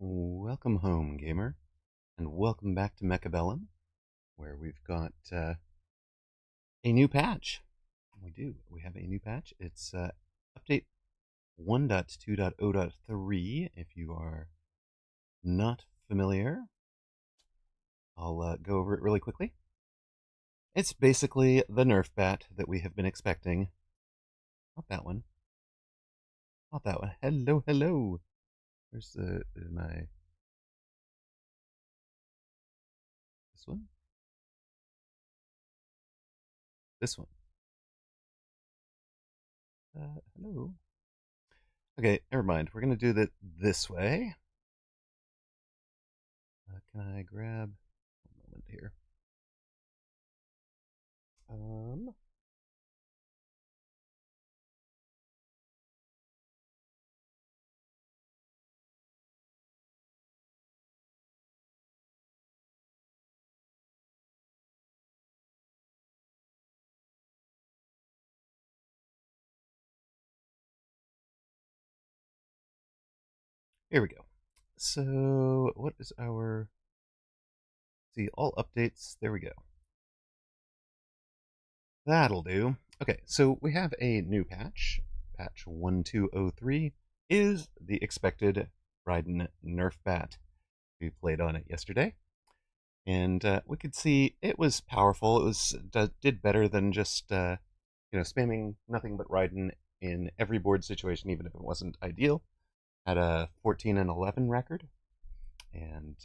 Welcome home, gamer, and welcome back to Mechabellum, where we've got a new patch. We do. We have a new patch. It's update 1.2.0.3. If you are not familiar, I'll go over it really quickly. It's basically the Nerf bat that we have been expecting. Not that one. Not that one. Hello, hello. Where's my... This one? This one. Hello. Okay, never mind. We're going to do that this way. Can I grab a moment here? Here we go. So, what is our... See, all updates. There we go. That'll do. Okay, so we have a new patch. Patch 1203 is the expected Raiden Nerf bat. We played on it yesterday, and we could see it was powerful. It was did better than just spamming nothing but Raiden in every board situation, even if it wasn't ideal. Had a 14 and 11 record, and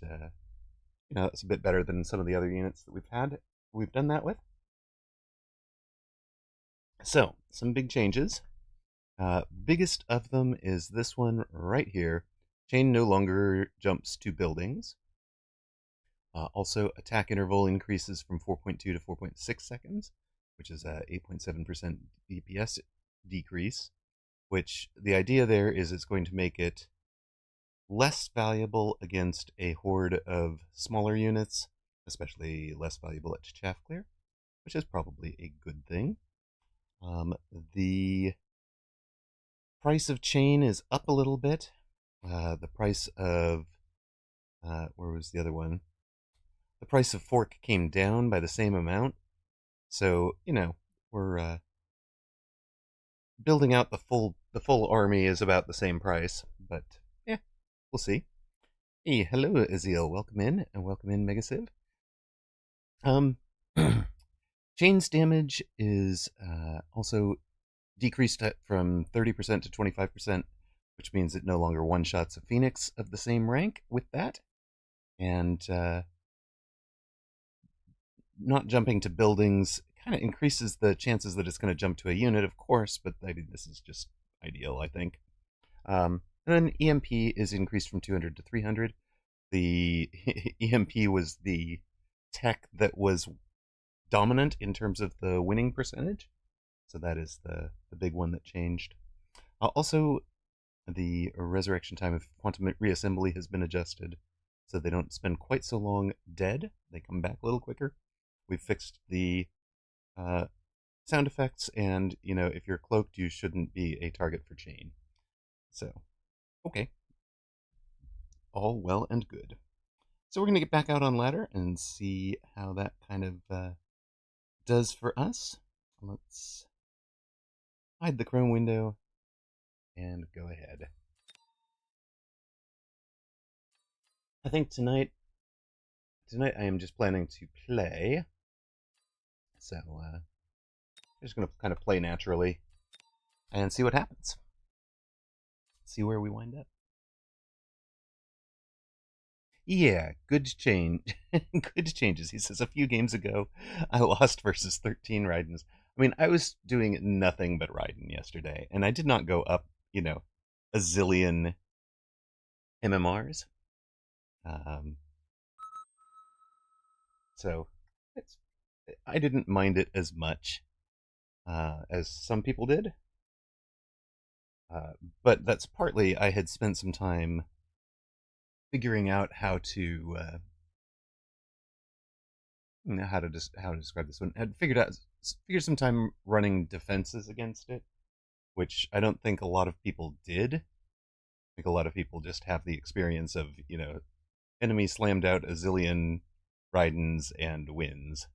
that's a bit better than some of the other units that we've done that with. So, some big changes. Biggest of them is this one right here. Chain no longer jumps to buildings. Also, attack interval increases from 4.2 to 4.6 seconds, which is a 8.7% DPS decrease, which the idea there is it's going to make it less valuable against a horde of smaller units, especially less valuable at chaff clear, which is probably a good thing. The price of chain is up a little bit. The price of where was the other one? The price of fork came down by the same amount. So we're building out the full army is about the same price, but yeah, we'll see. Hey, hello Azil, welcome in, and welcome in Megasiv. Chain's damage is also decreased from 30% to 25%, which means it no longer one-shots a Phoenix of the same rank with that. And not jumping to buildings kind of increases the chances that it's going to jump to a unit, of course, but this is just ideal, I think. And then EMP is increased from 200 to 300. The EMP was the tech that was dominant in terms of the winning percentage. So that is the big one that changed. Also, the resurrection time of quantum reassembly has been adjusted, so they don't spend quite so long dead. They come back a little quicker. We've fixed the sound effects, and if you're cloaked, you shouldn't be a target for chain. So, okay, all well and good. So we're gonna get back out on ladder and see how that kind of does for us. Let's hide the Chrome window and go ahead. I think tonight I am just planning to play. So I'm just going to kind of play naturally and see what happens. See where we wind up. Yeah, good change. Good changes. He says a few games ago, I lost versus 13 Raidens. I mean, I was doing nothing but Raiden yesterday, and I did not go up, a zillion MMRs. So I didn't mind it as much as some people did. But that's partly I had spent some time figuring out how to how to describe this one. Had figured some time running defenses against it, which I don't think a lot of people did. think a lot of people just have the experience of, enemy slammed out a zillion Raidens and wins.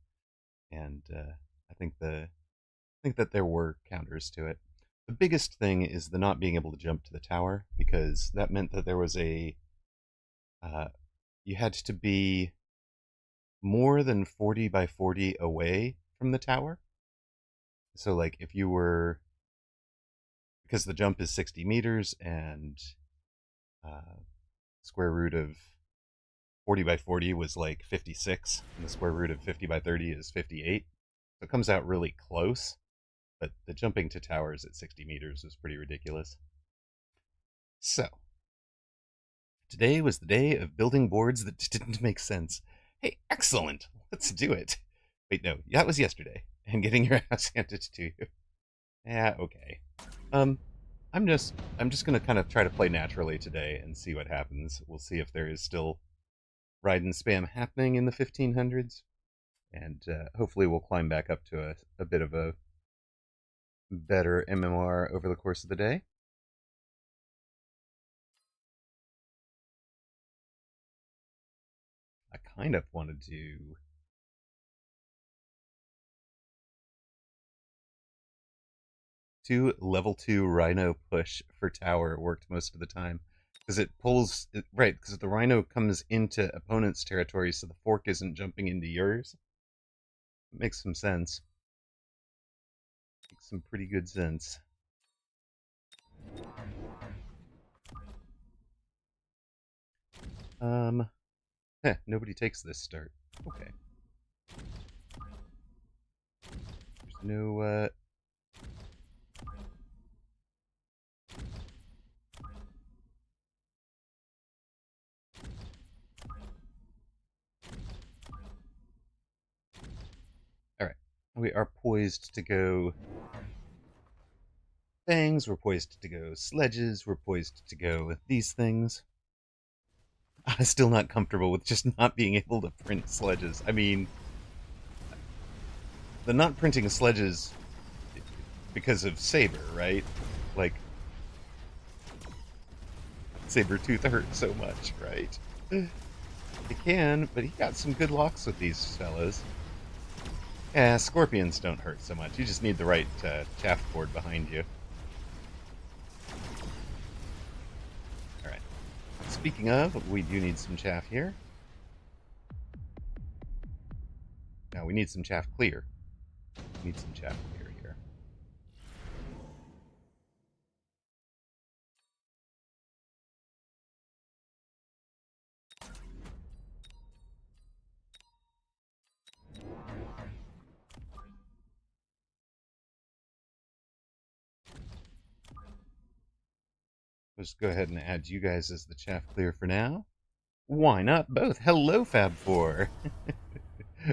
And I think that there were counters to it. The biggest thing is the not being able to jump to the tower, because that meant that there was uh, you had to be more than 40 by 40 away from the tower. So, like, if you were, because the jump is 60 meters, and square root of 40 by 40 was like 56, and the square root of 50 by 30 is 58. So it comes out really close, but the jumping to towers at 60 meters was pretty ridiculous. So, today was the day of building boards that didn't make sense. Hey, excellent! Let's do it. Wait, no, that was yesterday, and getting your ass handed to you. Yeah, okay. Um, I'm just gonna kind of try to play naturally today and see what happens. We'll see if there is still Raiden spam happening in the 1500s, and hopefully we'll climb back up to a bit of a better MMR over the course of the day. I kind of want to do level 2 Rhino push for tower worked most of the time. Because it pulls, right, because the Rhino comes into opponent's territory, so the fork isn't jumping into yours. It makes some sense. Makes some pretty good sense. Nobody takes this start. Okay. There's no, Alright. We are poised to go things, we're poised to go sledges, we're poised to go these things. I'm still not comfortable with just not being able to print sledges. I mean, the not printing sledges because of Saber, right? Like, Sabertooth hurt so much, right? He can, but he got some good locks with these fellas. Yeah, scorpions don't hurt so much. You just need the right chaff board behind you. Alright. Speaking of, we do need some chaff here. Now, we need some chaff clear. We need some chaff clear here. Let's go ahead and add you guys as the chaff clear for now. Why not both? Hello, Fab4!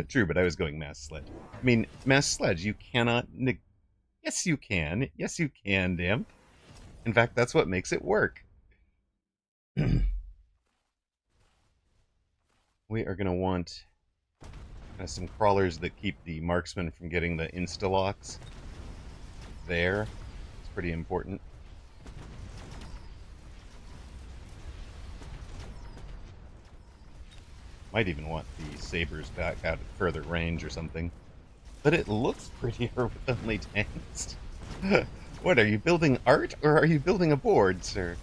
True, but I was going mass sledge. I mean, mass sledge, you cannot... Yes, you can. Yes, you can, Damp. In fact, that's what makes it work. We are going to want some crawlers that keep the marksman from getting the insta-locks. There. It's pretty important. Might even want the sabers back out at further range or something. But it looks prettier with only tanks. What, are you building art, or are you building a board, sir?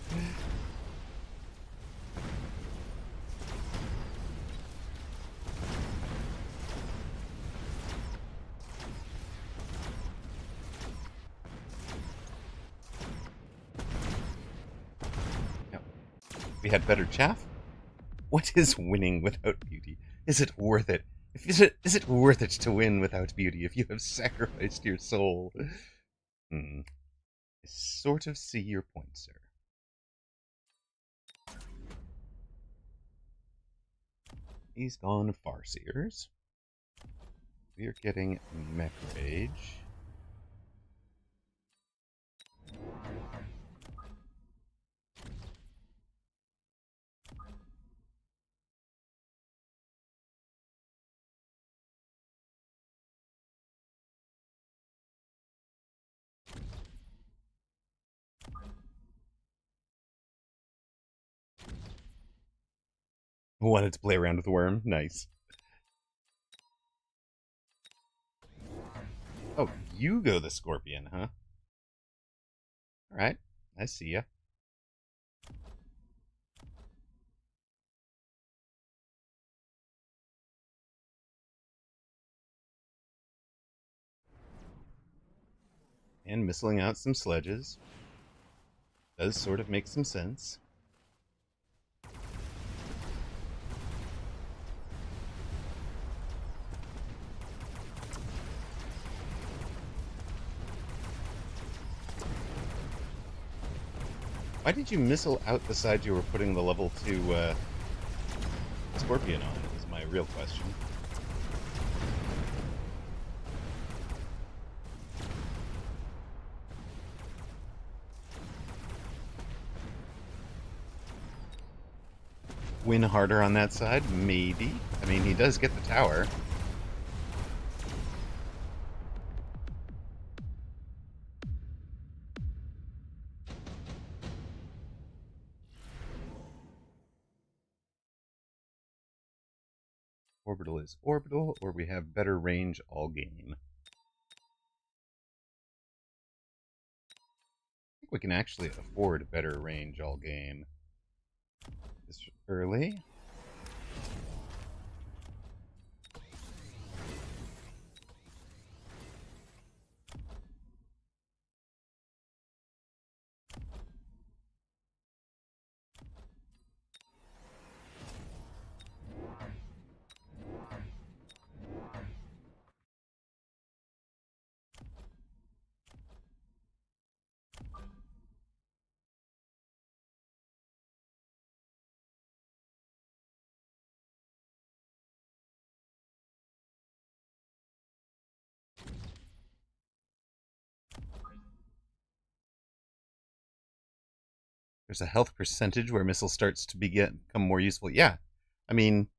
No. We had better chaff? What is winning without beauty? Is it worth it? Is it worth it to win without beauty if you have sacrificed your soul? I sort of see your point, sir. He's gone Farseers. We are getting Mech Rage. Wanted to play around with the worm. Nice. Oh, you go the scorpion, huh? All right. I see ya. And missiling out some sledges does sort of make some sense. Why did you missile out the side you were putting the level 2 scorpion on, is my real question. Win harder on that side? Maybe. I mean, he does get the tower. Orbital is orbital, or we have better range all game. I think we can actually afford better range all game. This early. There's a health percentage where missile starts to become more useful. Yeah, I mean,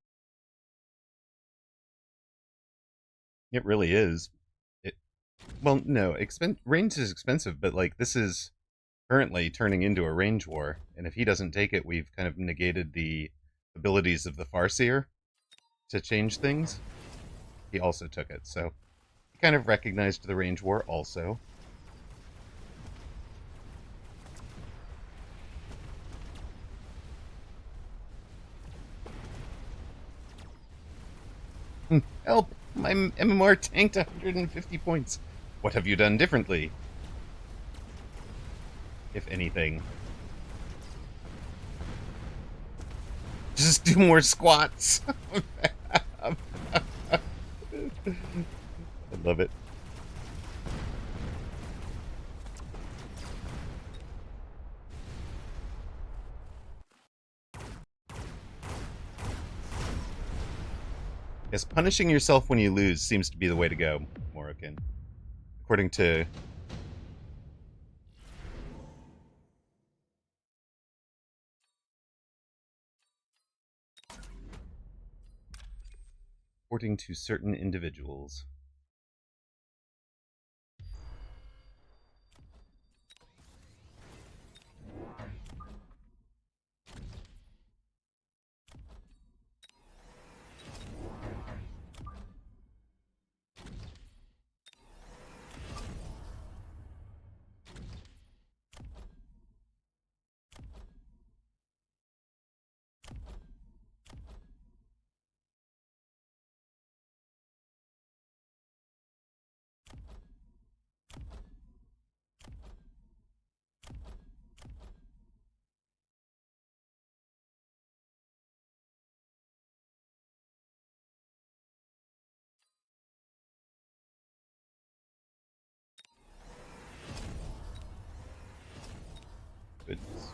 it really is. It, well, no, range is expensive, but like this is currently turning into a range war, and if he doesn't take it, we've kind of negated the abilities of the Farseer to change things. He also took it, so he kind of recognized the range war also. Help! My MMR tanked 150 points. What have you done differently? If anything. Just do more squats. I love it. Yes, punishing yourself when you lose seems to be the way to go, Morokin. According to... according to certain individuals. Goodness.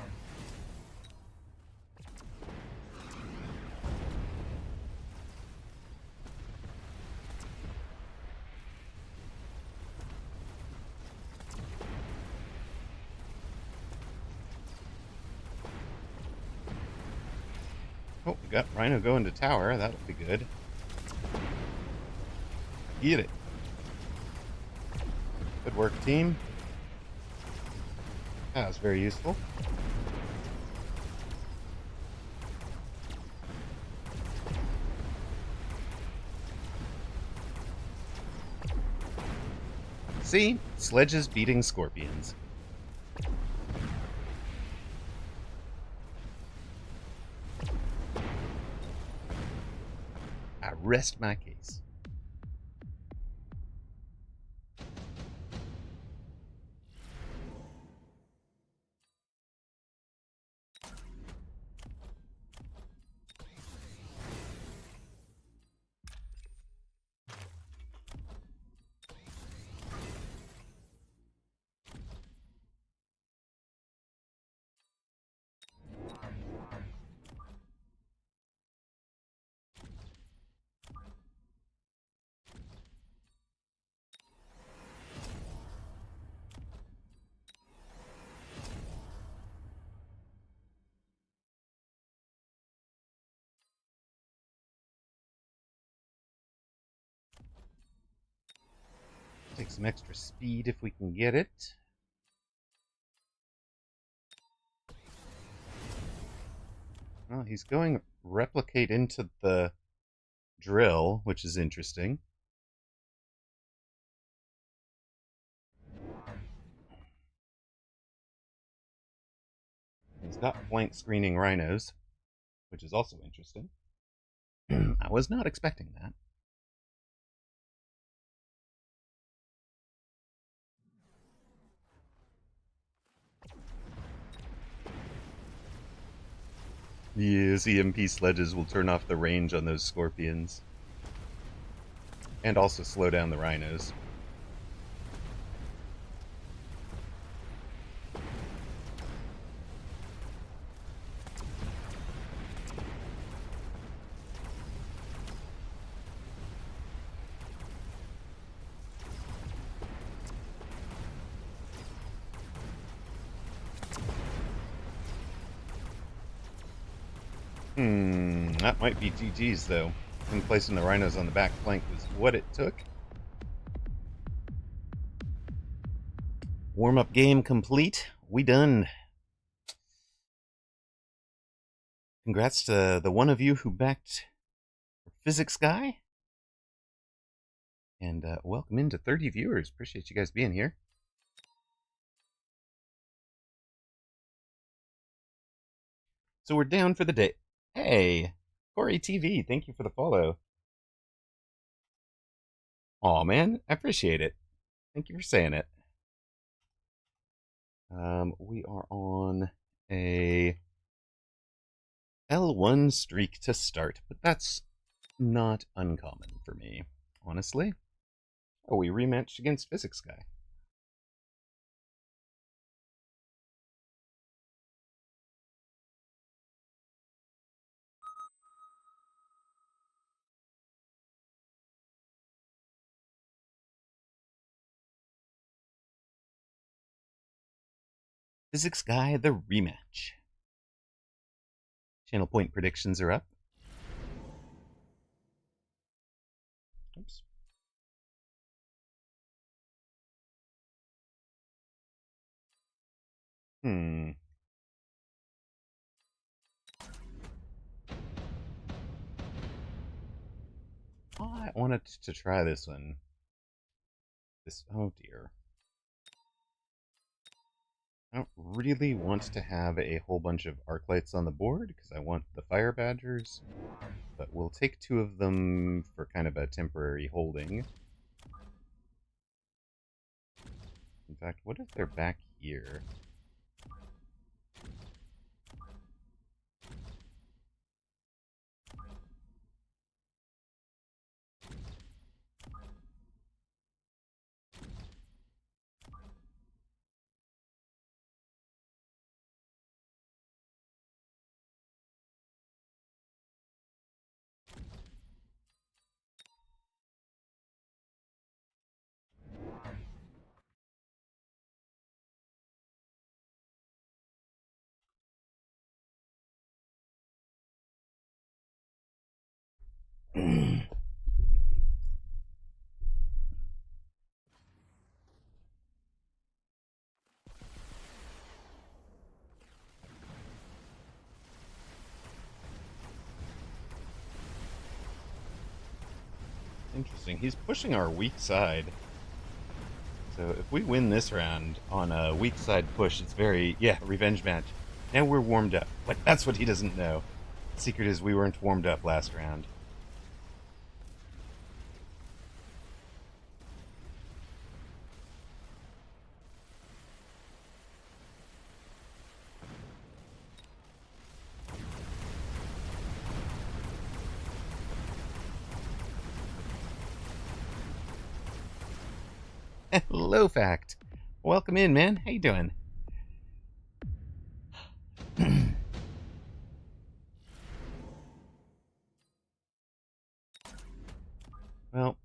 Oh, we got Rhino going to tower. That'll be good. Get it. Good work, team. That was very useful. See? Sledges beating scorpions. I rest my case. Take some extra speed if we can get it. Well, he's going replicate into the drill, which is interesting. He's got flank screening rhinos, which is also interesting. I was not expecting that. Yes, EMP sledges will turn off the range on those scorpions. And also slow down the rhinos. That might be GG's, though. And placing the rhinos on the back flank was what it took. Warm-up game complete. We done. Congrats to the one of you who backed Physics Guy. And welcome into 30 viewers. Appreciate you guys being here. So we're down for the day. Hey, Corey TV, thank you for the follow. Aw, man, I appreciate it. Thank you for saying it. We are on a L1 streak to start, but that's not uncommon for me, honestly. Oh, we rematched against Physics Guy. Physics Guy, the rematch. Channel point predictions are up. Oops. I wanted to try this one. Oh dear. I don't really want to have a whole bunch of arc lights on the board because I want the fire badgers, but we'll take 2 of them for kind of a temporary holding. In fact, what if they're back here? Interesting. He's pushing our weak side. So if we win this round on a weak side push, it's very, yeah, revenge match. Now we're warmed up. What? That's what he doesn't know. The secret is we weren't warmed up last round. Hello, Fact. Welcome in, man. How you doing? Well,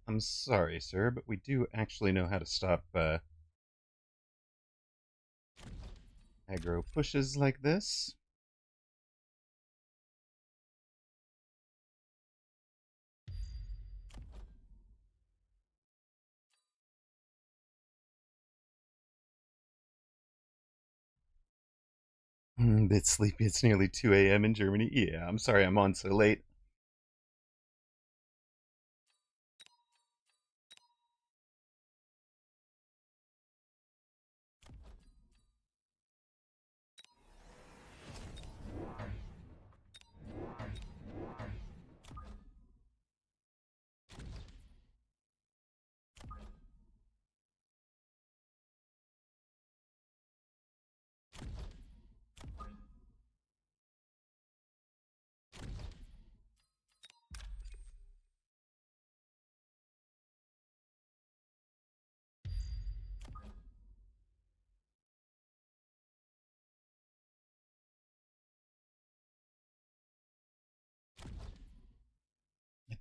I'm sorry, sir, but we do actually know how to stop aggro pushes like this. Bit sleepy. It's nearly 2 a.m. in Germany. Yeah, I'm sorry I'm on so late.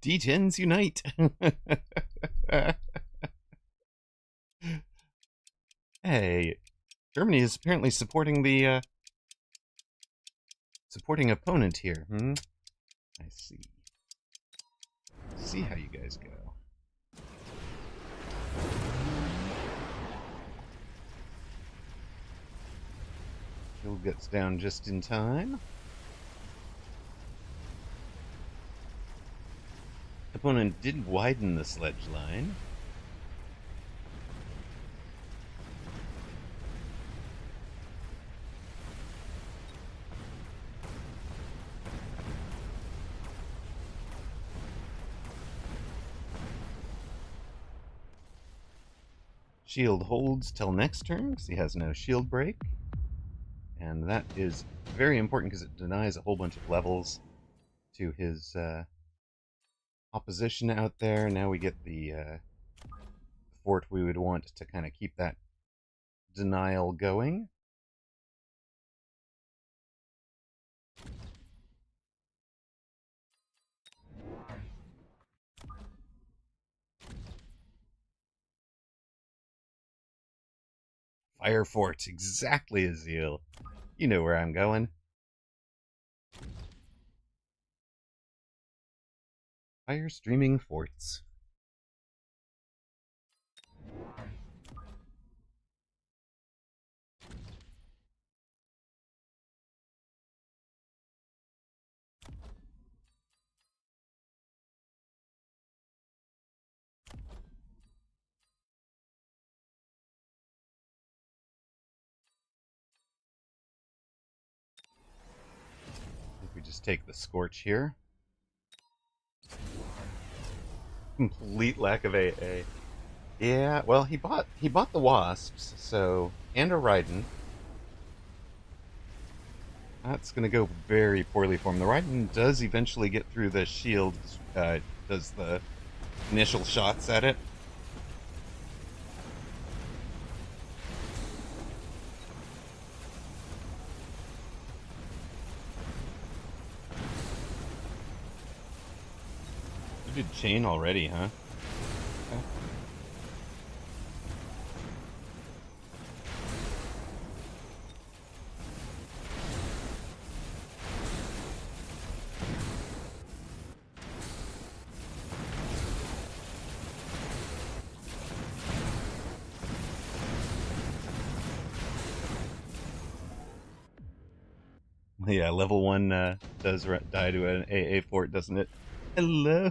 D10s unite. Hey, Germany is apparently supporting the supporting opponent here. I see. See how you guys go. Shield gets down just in time. Opponent did widen the sledge line. Shield holds till next turn because he has no shield break. And that is very important because it denies a whole bunch of levels to his opposition out there. Now we get the fort we would want to kind of keep that denial going. Fire fort, exactly, Azil. You know where I'm going. Fire streaming forts. If we just take the Scorch here. Complete lack of AA. Yeah, well, he bought the Wasps, so, and a Raiden. That's going to go very poorly for him. The Raiden does eventually get through the shield, does the initial shots at it. You did chain already, huh? Okay. Yeah, level 1 does die to an AA fort, doesn't it? Hello!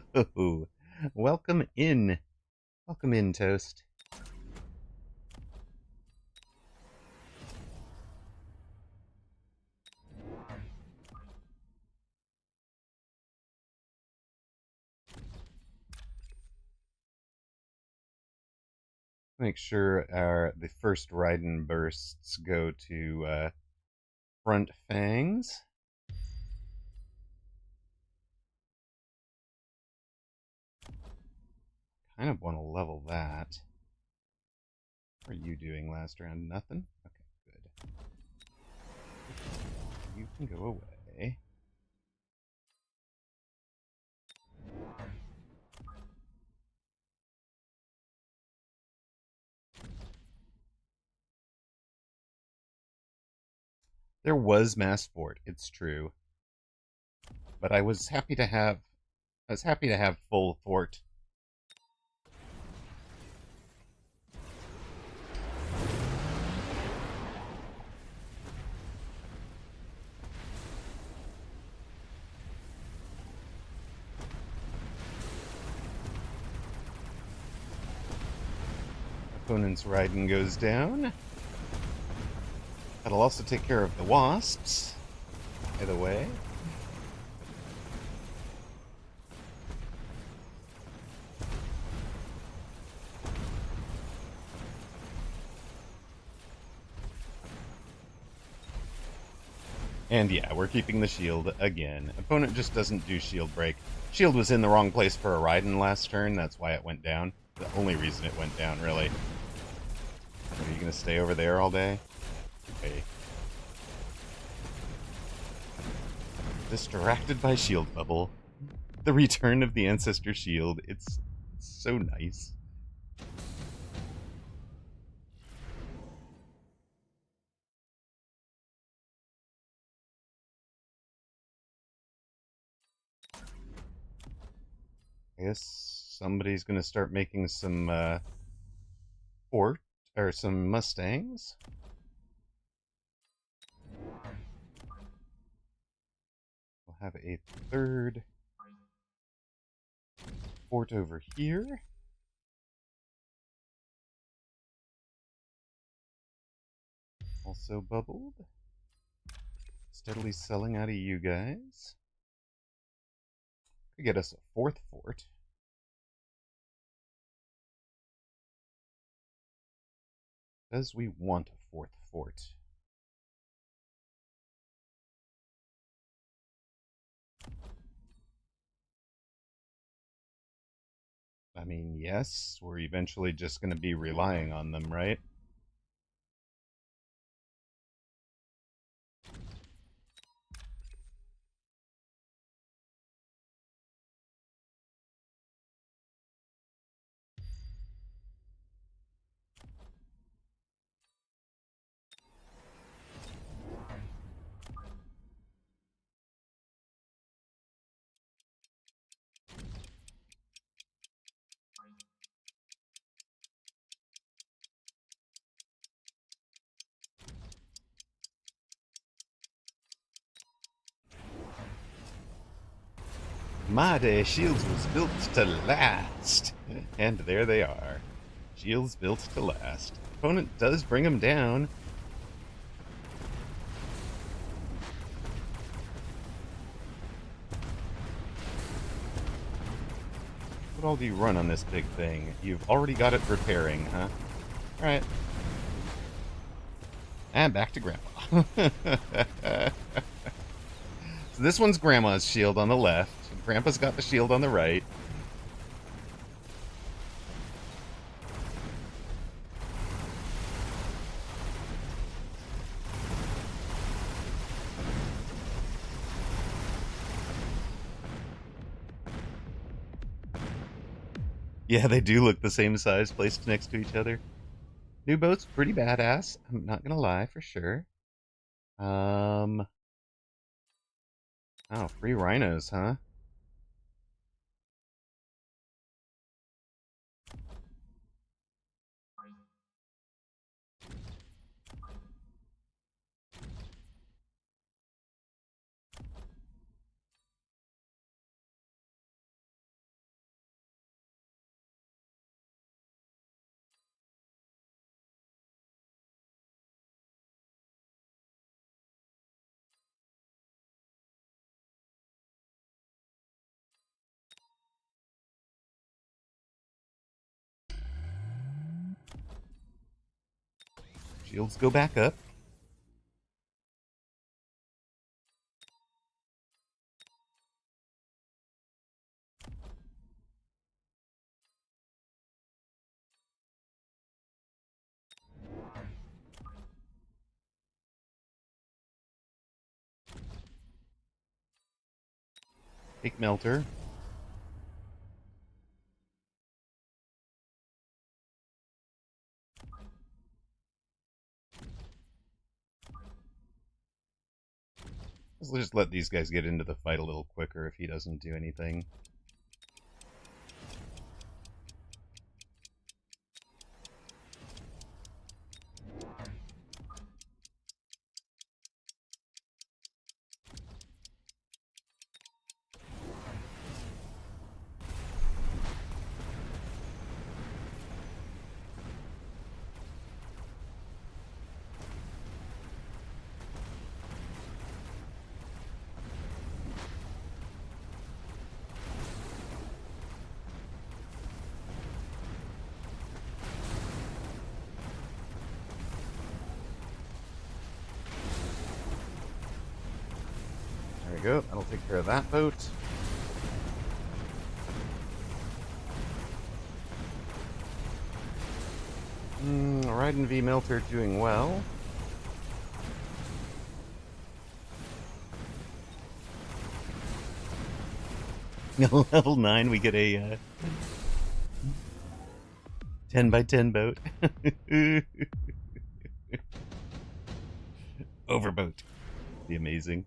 Welcome in. Welcome in, Toast. Make sure the first Raiden bursts go to front fangs. Kind of want to level that. What are you doing last round? Nothing? Okay, good. You can go away. There was mass fort, it's true. But I was happy to have full fort. Opponent's Raiden goes down. That'll also take care of the wasps, by the way. And yeah, we're keeping the shield again. Opponent just doesn't do shield break. Shield was in the wrong place for a Raiden last turn, that's why it went down. The only reason it went down, really. Are you gonna stay over there all day? Okay. Distracted by shield bubble. The return of the ancestor shield. It's so nice. I guess somebody's gonna start making some fort or some Mustangs. We'll have a third fort over here. Also bubbled. Steadily selling out of you guys. Could get us a fourth fort. Does we want a fourth fort? I mean, yes, we're eventually just going to be relying on them, right? My day, Shields was built to last. And there they are. Shields built to last. Opponent does bring them down. What all do you run on this big thing? You've already got it repairing, huh? Alright. And back to Grandpa. So this one's Grandma's shield on the left. Grandpa's got the shield on the right. Yeah, they do look the same size placed next to each other. New boat's pretty badass. I'm not gonna lie, for sure. Oh, free rhinos, huh? Shields go back up. Take Melter. Let's just let these guys get into the fight a little quicker if he doesn't do anything. There we go. That'll take care of that boat. Raiden v Melter doing well. Level 9, we get a 10 by 10 boat. Overboat. Be amazing.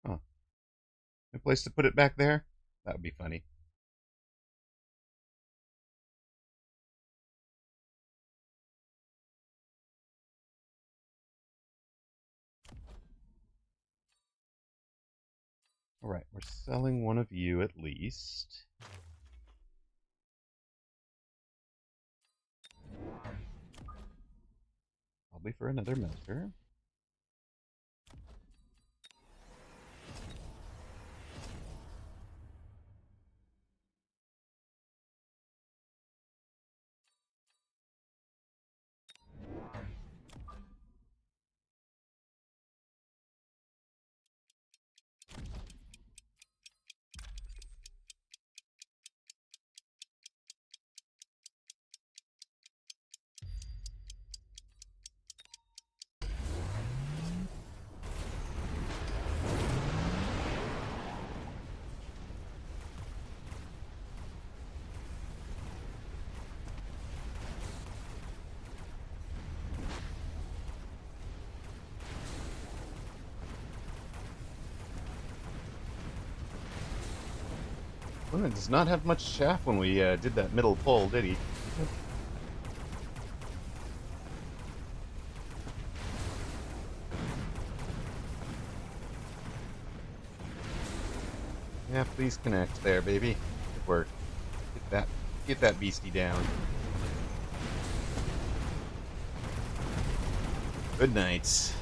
Huh. A place to put it back there? That would be funny. Alright, we're selling one of you at least. Probably for another melter. Well, it does not have much chaff when we did that middle pull, did he? Yeah, please connect there, baby. Good work. Get that beastie down. Good night.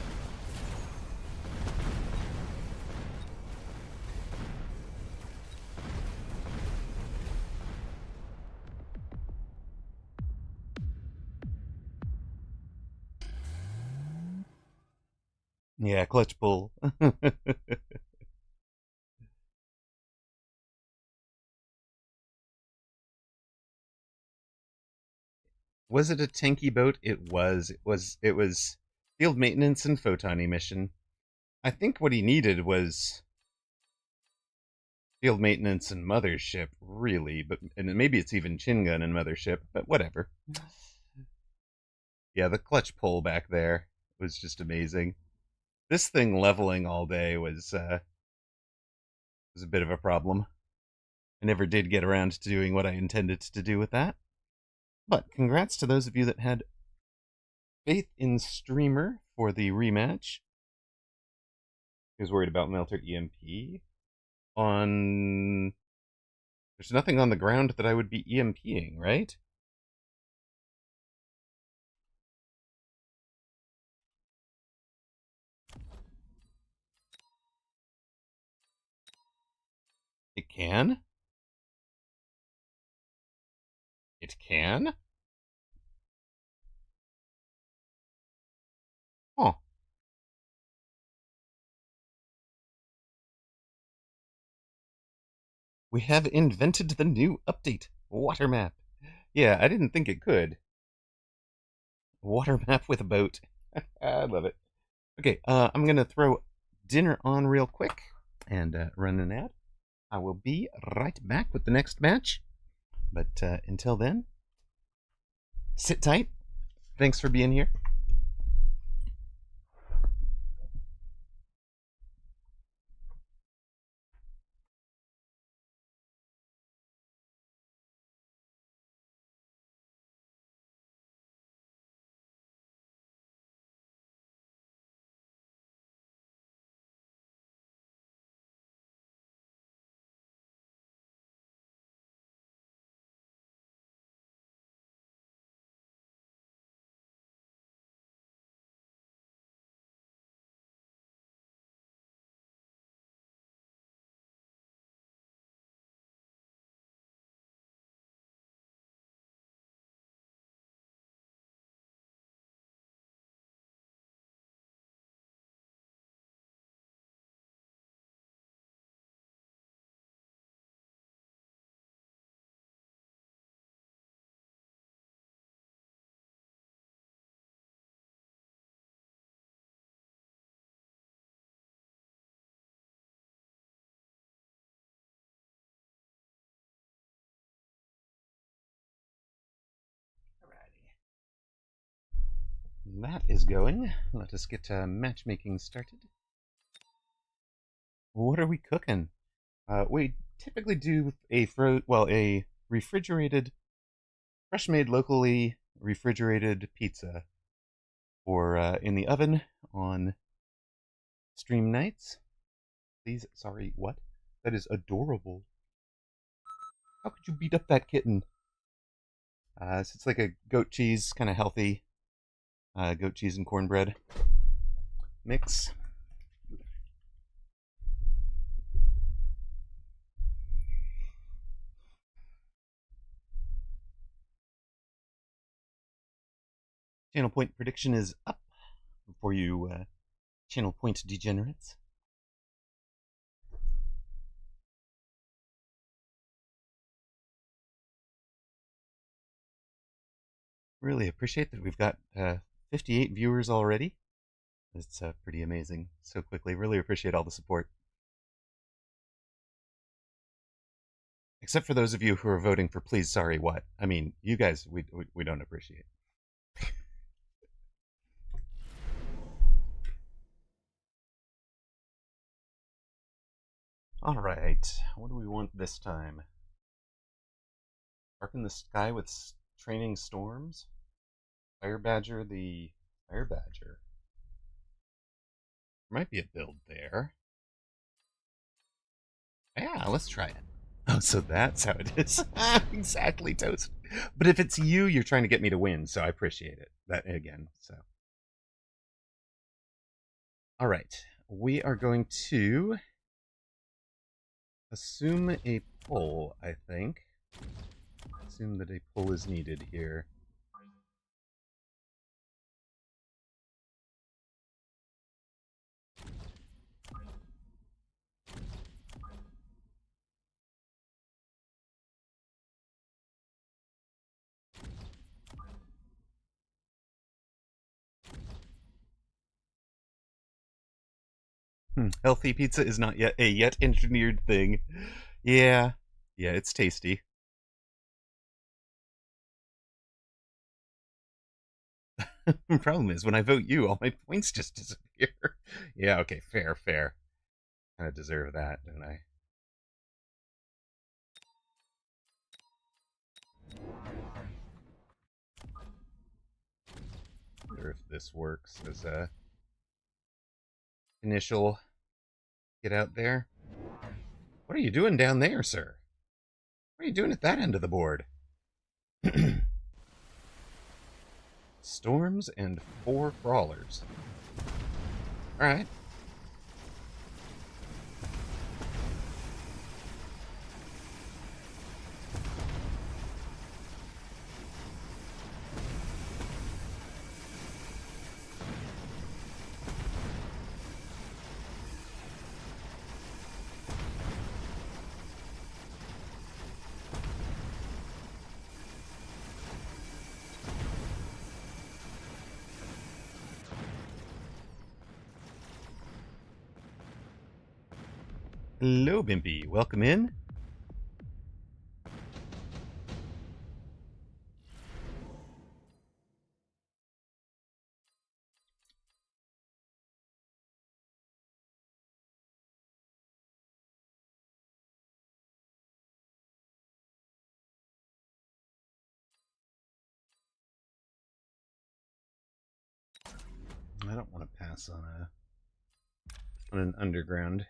Yeah, clutch pull. Was it a tanky boat? It was. It was field maintenance and photon emission. I think what he needed was field maintenance and mothership, really, and maybe it's even chin gun and mothership, but whatever. Yeah, the clutch pull back there was just amazing. This thing leveling all day was a bit of a problem. I never did get around to doing what I intended to do with that. But congrats to those of you that had faith in Streamer for the rematch. He was worried about Melter EMP. On. There's nothing on the ground that I would be EMPing, right? It can? It can? Oh. We have invented the new update, Water Map. Yeah, I didn't think it could. Water Map with a boat. I love it. Okay, I'm gonna throw dinner on real quick and run an ad. I will be right back with the next match. But until then, sit tight. Thanks for being here. That is going. Let us get matchmaking started. What are we cooking? We typically do a refrigerated, fresh-made locally refrigerated pizza for in the oven on stream nights. Please, sorry, what? That is adorable. How could you beat up that kitten? So it's like a goat cheese, kind of healthy goat cheese and cornbread mix. Channel point prediction is up for you channel point degenerates. Really appreciate that we've got 58 viewers already. It's pretty amazing so quickly. Really appreciate all the support. Except for those of you who are voting for please, sorry, what? I mean, you guys, we don't appreciate. All right, what do we want this time? Darken the sky with training storms? Fire Badger the Fire Badger. There might be a build there. Yeah, let's try it. Oh, so that's how it is. Exactly, Toast. But if it's you, you're trying to get me to win, so I appreciate it. That again, so. All right, we are going to assume a pull, I think. Assume that a pull is needed here. Healthy pizza is not yet a yet engineered thing. Yeah, yeah, it's tasty. The problem is when I vote you, all my points just disappear. Yeah, okay, fair. Kind of deserve that, don't I? sure if this works as a initial get out there. What are you doing down there, sir? What are you doing at that end of the board? Storms and 4 crawlers. Alright. Hello, Bimpy. Welcome in. I don't want to pass on an underground.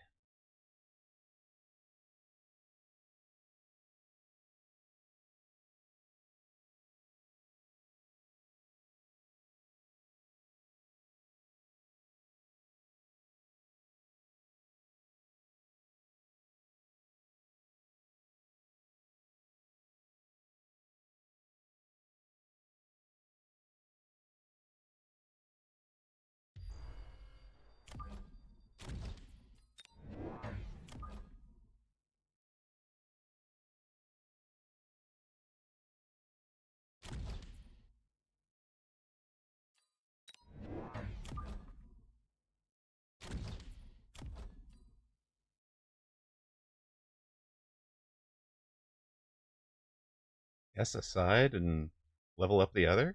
S aside and level up the other?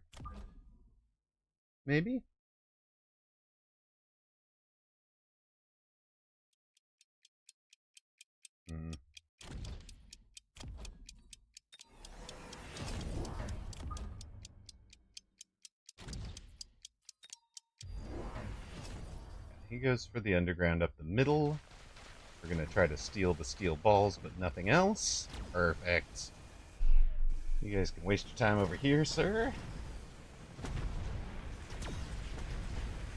Maybe? Hmm. He goes for the underground up the middle. We're going to try to steal the steel balls, but nothing else. Perfect. You guys can waste your time over here, sir.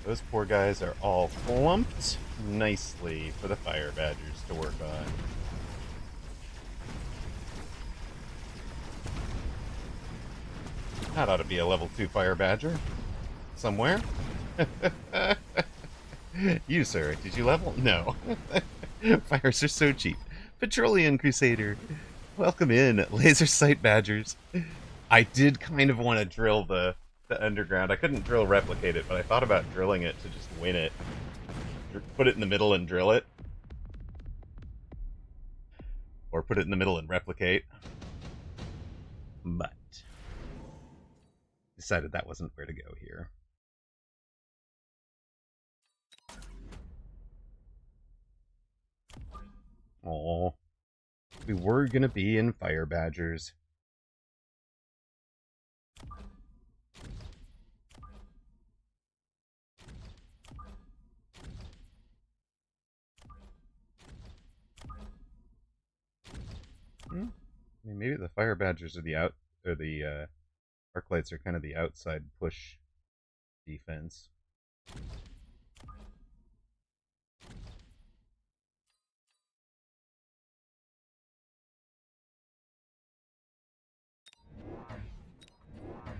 Those poor guys are all clumped nicely for the fire badgers to work on. That ought to be a level 2 fire badger. Somewhere. You, sir, did you level? No. Fires are so cheap. Petroleum Crusader. Welcome in, laser sight badgers. I did kind of want to drill the underground. I couldn't drill replicate it, but I thought about drilling it to just win it. Put it in the middle and drill it. Or put it in the middle and replicate. But decided that wasn't where to go here. Oh, we were gonna be in fire badgers. I mean, maybe the fire badgers are the arc lights are kind of the outside push defense.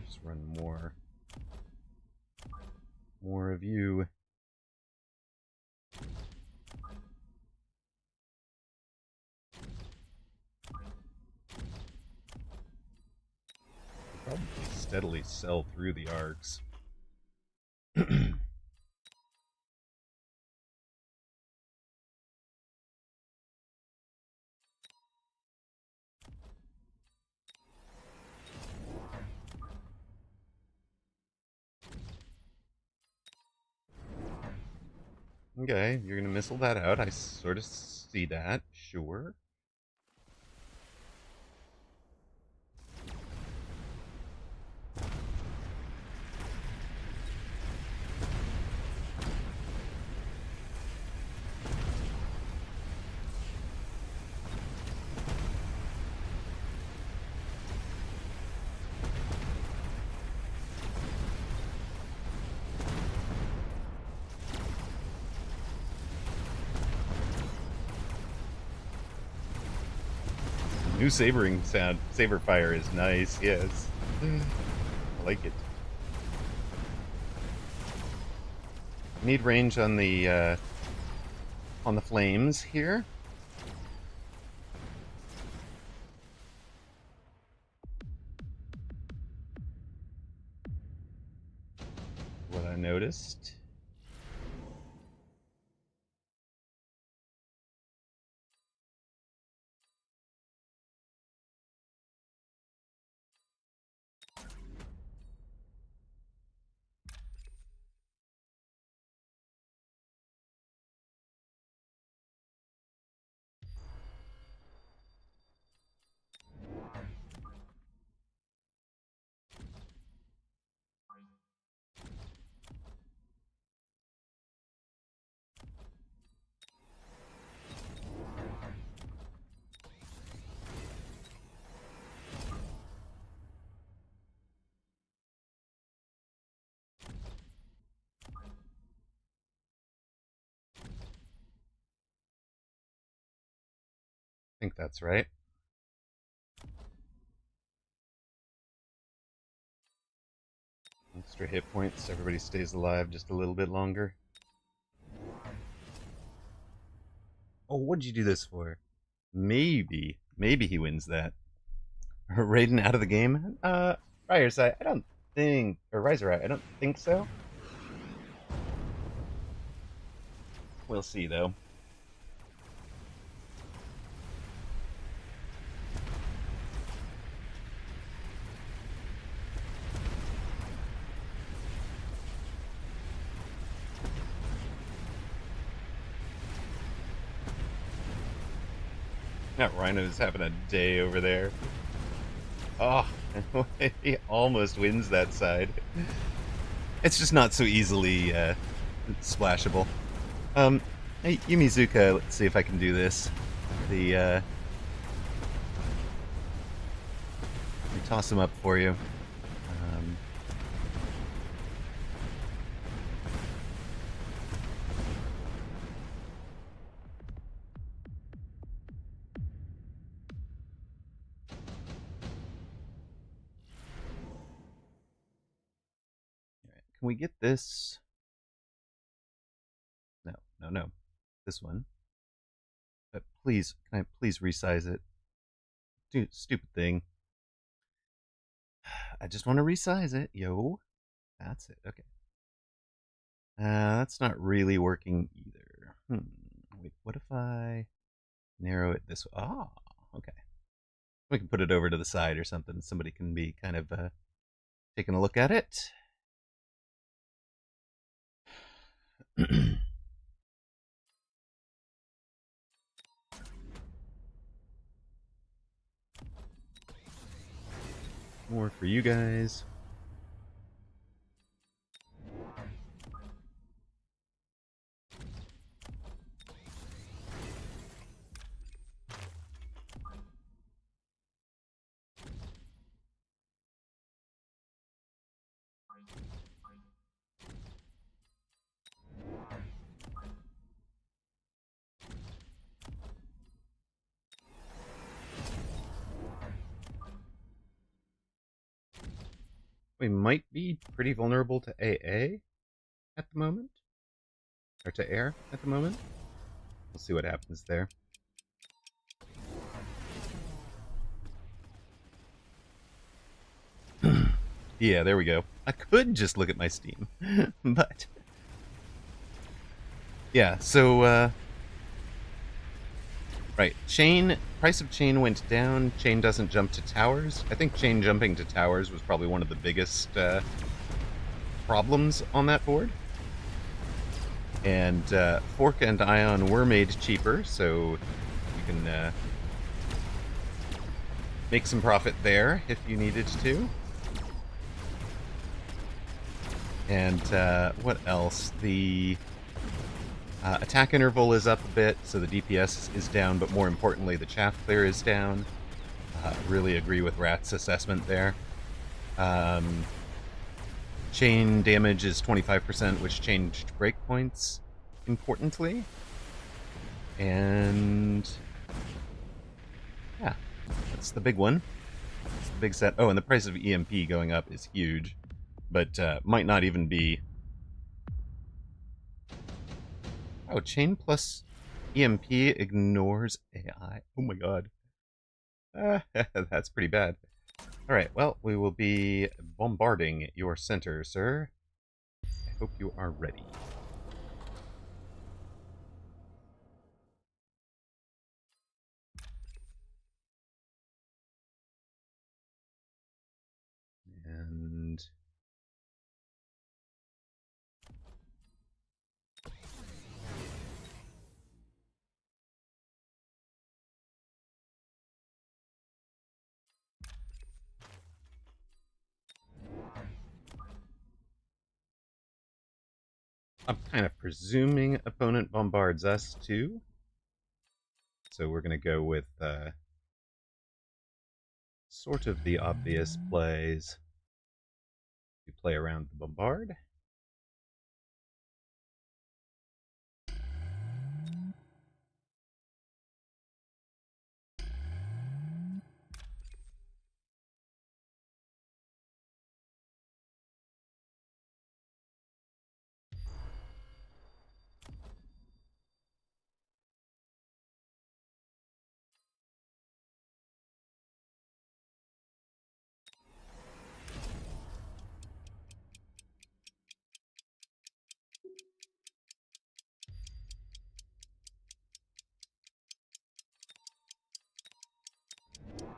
Just run more of you. Probably steadily sell through the arcs. Okay, you're gonna missile that out. I sort of see that. Sure. New sabering sound. Saber fire is nice, yes. I like it. Need range on the flames here. What I noticed. I think that's right. Extra hit points. Everybody stays alive just a little bit longer. Oh, what'd you do this for? Maybe he wins that. Raiden out of the game? Riserai, I don't think, or Riserai, I don't think so. We'll see, though. That Rhino's having a day over there. Oh, he almost wins that side. It's just not so easily splashable. Hey, Yumizuka, let's see if I can do this. Let me toss him up for you. Can we get this? No. This one. But please, can I please resize it? Dude, stupid thing. I just want to resize it. Yo. That's it. Okay. That's not really working either. Wait, what if I narrow it this way? Ah, okay. We can put it over to the side or something. Somebody can be kind of taking a look at it. More for you guys. We might be pretty vulnerable to AA at the moment. Or to air at the moment. We'll see what happens there. Yeah, there we go. I could just look at my Steam, but yeah. So right, price of chain went down. Chain doesn't jump to towers. I think chain jumping to towers was probably one of the biggest problems on that board. And Fork and Ion were made cheaper, so you can make some profit there if you needed to. And what else? The attack interval is up a bit, so the DPS is down, but more importantly, the chaff clear is down. Really agree with Rat's assessment there. Chain damage is 25%, which changed breakpoints importantly. And yeah, That's the big one. That's the big set. Oh, and the price of EMP going up is huge, but might not even be... Oh, chain plus EMP ignores AI. Oh my god. That's pretty bad. Alright, well, we will be bombarding your center, sir. I hope you are ready. And... I'm kind of presuming opponent bombards us too. So we're going to go with sort of the obvious plays. We play around the bombard.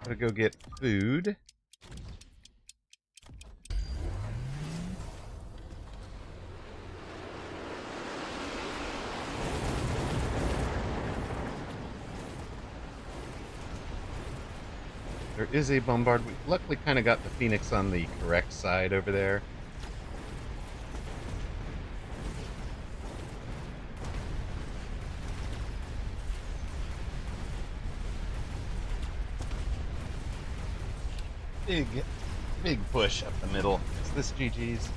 Gotta go get food. There is a bombard. We luckily kind of got the Phoenix on the correct side over there. Big push up the middle. Is this GG's?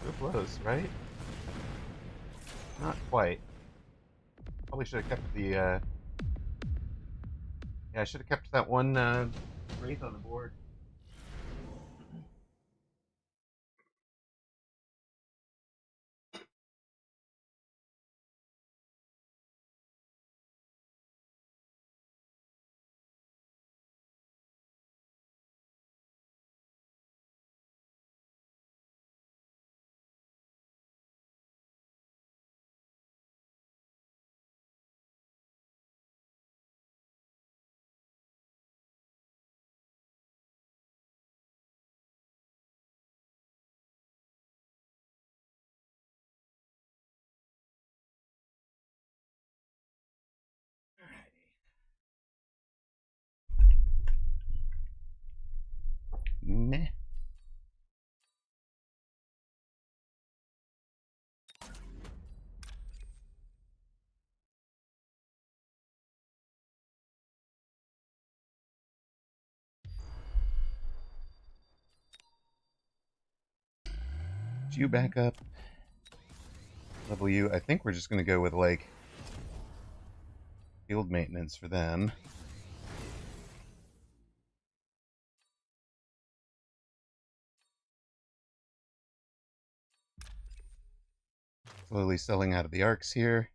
Good blows, right? Not quite. Probably should have kept the, yeah, I should have kept that one, Wraith on the board. Meh. You back up. Level you. I think we're just going to go with, like, field maintenance for them. Slowly selling out of the arcs here.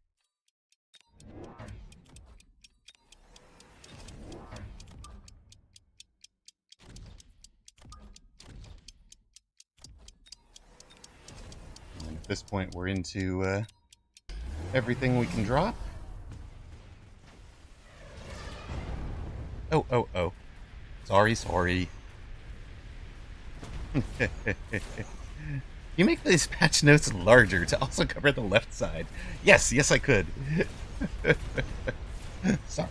And at this point, we're into everything we can drop. Oh. Sorry. You make these patch notes larger to also cover the left side. Yes, I could. Sorry.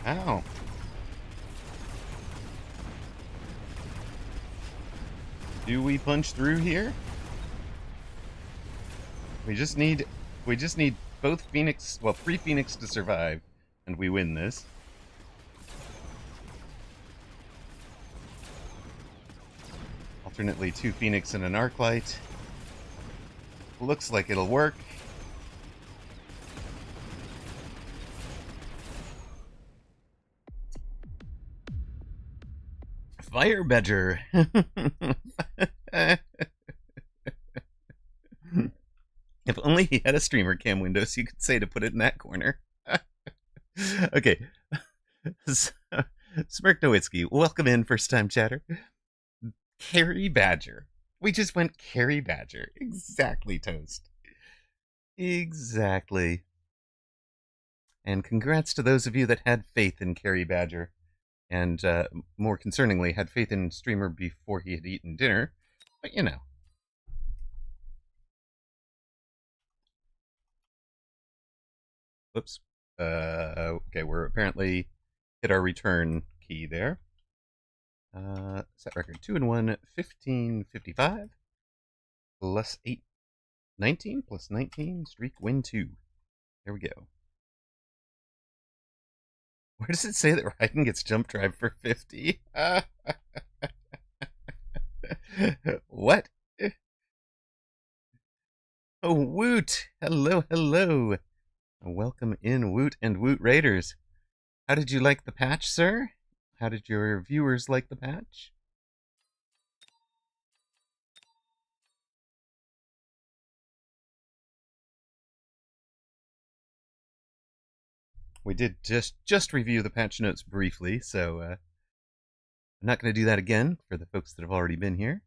Ow. Do we punch through here? We just need We just need both Phoenix, well, 3 Phoenix to survive, and we win this. Alternately, 2 Phoenix and an Arclight. Looks like it'll work. Fire Badger. If only he had a streamer cam window so you could say to put it in that corner. Okay. Smirk Nowitzki, welcome in, first time chatter. Carrie Badger. We just went Carrie Badger. Exactly, Toast. Exactly. And congrats to those of you that had faith in Carrie Badger. And more concerningly, had faith in streamer before he had eaten dinner. But you know. Whoops. Okay, we're apparently hit our return key there. Set record 2 and 1, 1555 plus 8, 19 plus 19, streak win 2. There we go. Where does it say that Raiden gets jump drive for 50? What? Oh, Woot! Hello, hello! Welcome in, Woot and Woot Raiders. How did you like the patch, sir? How did your viewers like the patch? We did just review the patch notes briefly, so I'm not going to do that again for the folks that have already been here.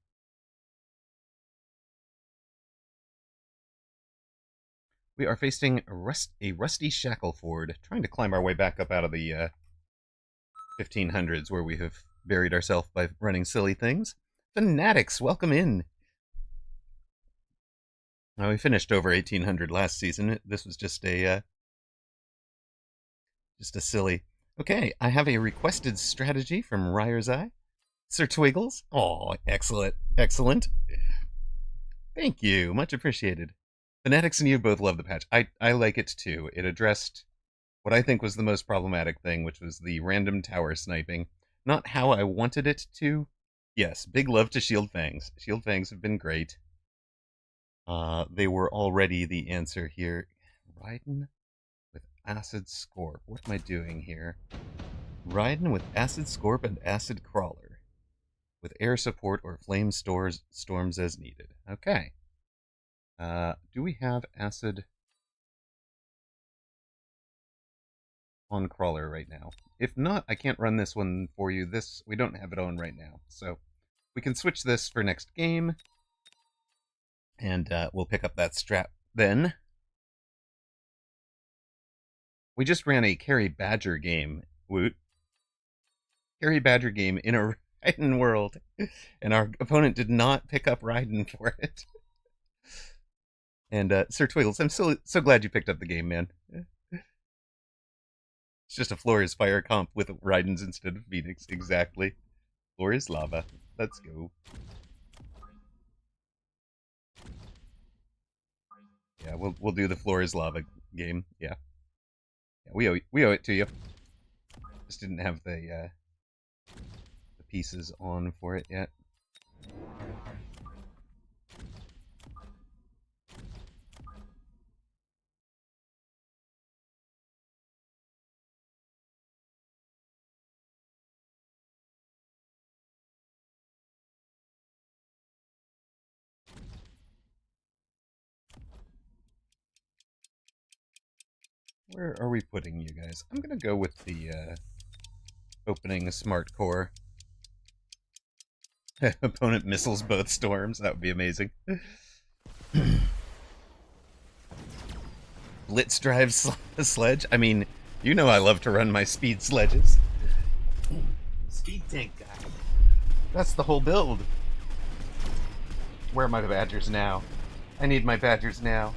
We are facing a rusty Shackleford, trying to climb our way back up out of the 1500s, where we have buried ourselves by running silly things. Fanatics, welcome in. Now, we finished over 1800 last season. This was just a silly. Okay, I have a requested strategy from Ryer's Eye. Sir Twiggles. Oh, excellent, excellent. Thank you, much appreciated. Fanatics and you both love the patch. I like it too. It addressed what I think was the most problematic thing, which was the random tower sniping. Not how I wanted it to. Yes, big love to Shield Fangs. Shield Fangs have been great. They were already the answer here. Raiden with Acid Scorp. What am I doing here? Raiden with Acid Scorp and Acid Crawler. With air support or flame storms as needed. Okay. Do we have Acid on Crawler right now? If not, I can't run this one for you. We don't have it on right now. So we can switch this for next game. And we'll pick up that strap then. We just ran a Carrie Badger game, Woot. Carrie Badger game in a Raiden world. And our opponent did not pick up Raiden for it. And Sir Twiggles, I'm so glad you picked up the game, man. It's just a floor is fire comp with Raidens instead of Phoenix. Exactly. Floor is lava. Let's go. Yeah, we'll do the floor is lava game. Yeah. Yeah, we owe it to you. Just didn't have the pieces on for it yet. Where are we putting you guys? I'm gonna go with the opening smart core. Opponent missiles both storms. That would be amazing. Blitz drive sledge. I mean, you know I love to run my speed sledges. Speed tank guy. That's the whole build. Where are my badgers now? I need my badgers now.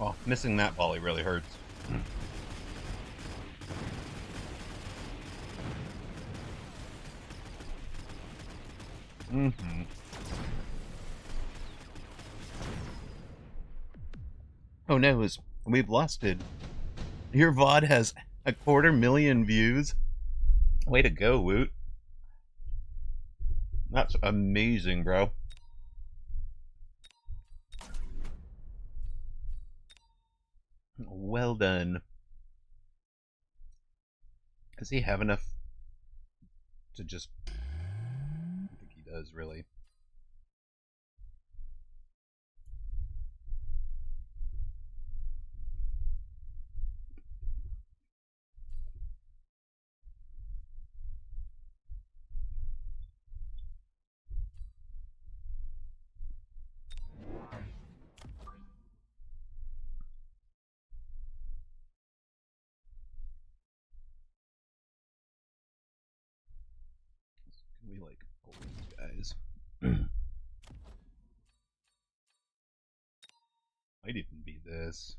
Oh, missing that volley really hurts. Mm-hmm. Oh no, we've lost it. Your VOD has 250,000 views. Way to go, Woot. That's amazing, bro. Well done. Does he have enough to just... I don't think he does, really. Can we, like, pull these guys? Might even be this.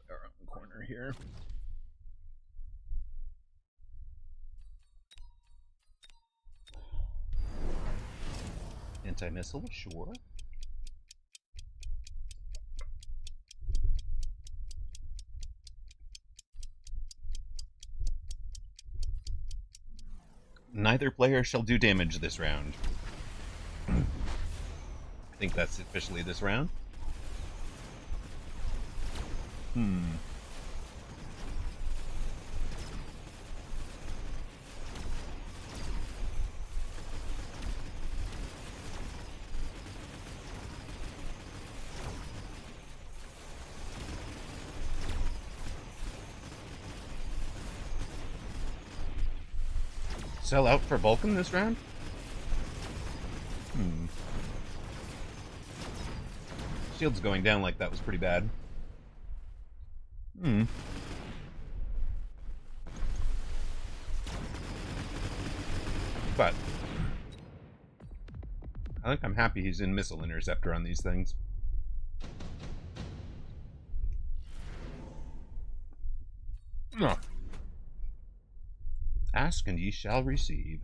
Our own corner here. Anti-missile, sure. Neither player shall do damage this round. I think that's officially this round. Sell out for Vulcan this round? Shield's going down like that was pretty bad. But I think I'm happy he's in missile interceptor on these things. No. Ask and ye shall receive.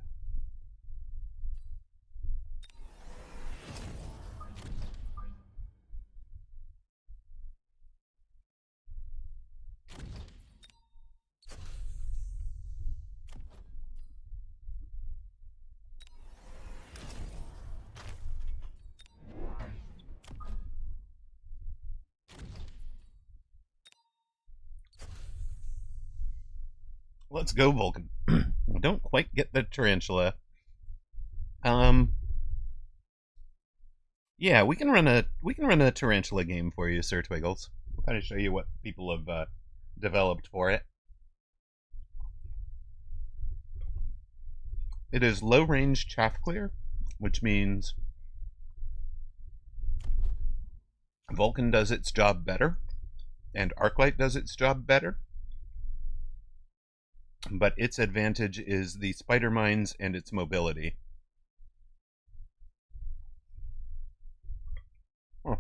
Let's go, Vulcan. I don't quite get the tarantula. Yeah, we can run a tarantula game for you, Sir Twiggles. We'll kind of show you what people have developed for it. It is low range chaff clear, which means Vulcan does its job better, and Arclight does its job better. But its advantage is the spider mines and its mobility. Huh.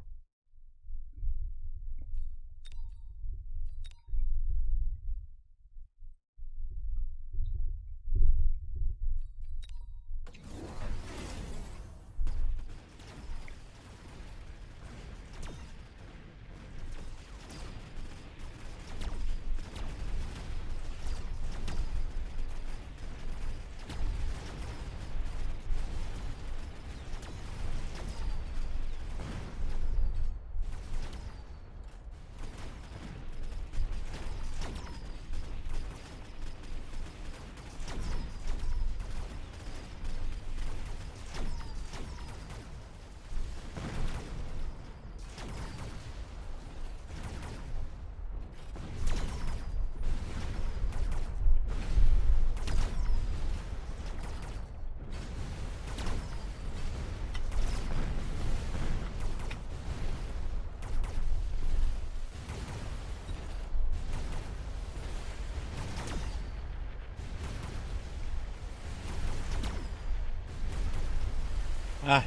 Ah,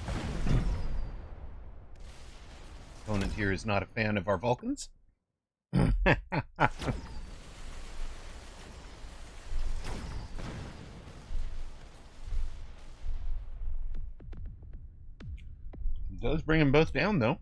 opponent here is not a fan of our Vulcans. Does bring them both down, though.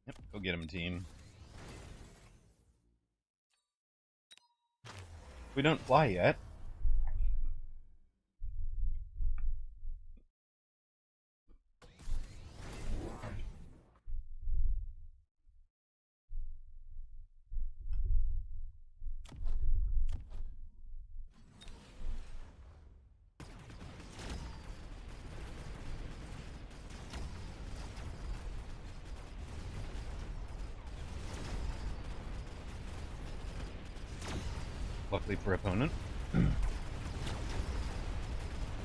Yep, go get him, team. We don't fly yet. Luckily for opponent.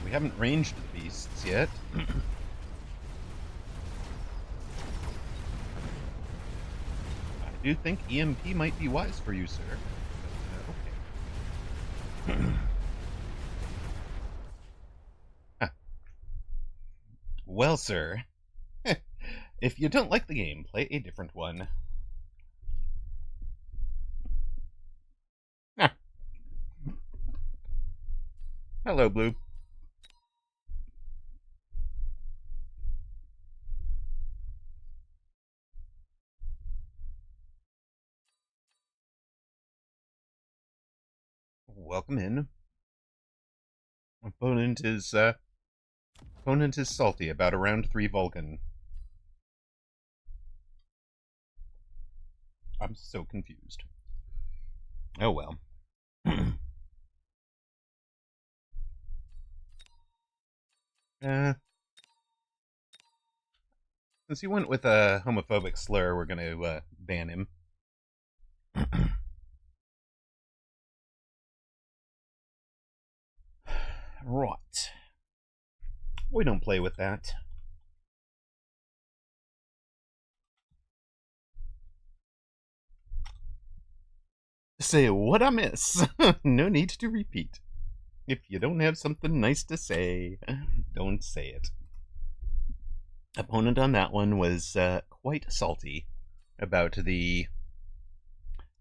We haven't ranged the beasts yet. I do think EMP might be wise for you, sir. But, okay. Well, sir, if you don't like the game, play a different one. Hello, Blue. Welcome in. Opponent is salty about a round 3 Vulcan. I'm so confused. Oh well. Since he went with a homophobic slur, we're gonna ban him. Right. We don't play with that. Say what I miss. No need to repeat. If you don't have something nice to say, don't say it. Opponent on that one was quite salty about the...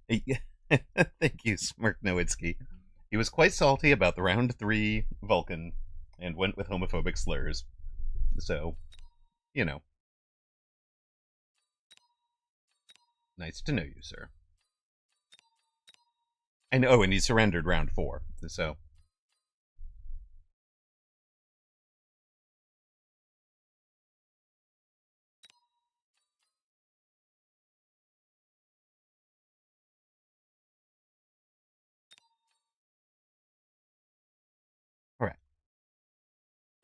Thank you, Smirk Nowitzki. He was quite salty about the round 3 Vulcan and went with homophobic slurs. So, you know. Nice to know you, sir. And oh, and he surrendered round 4. So. Alright.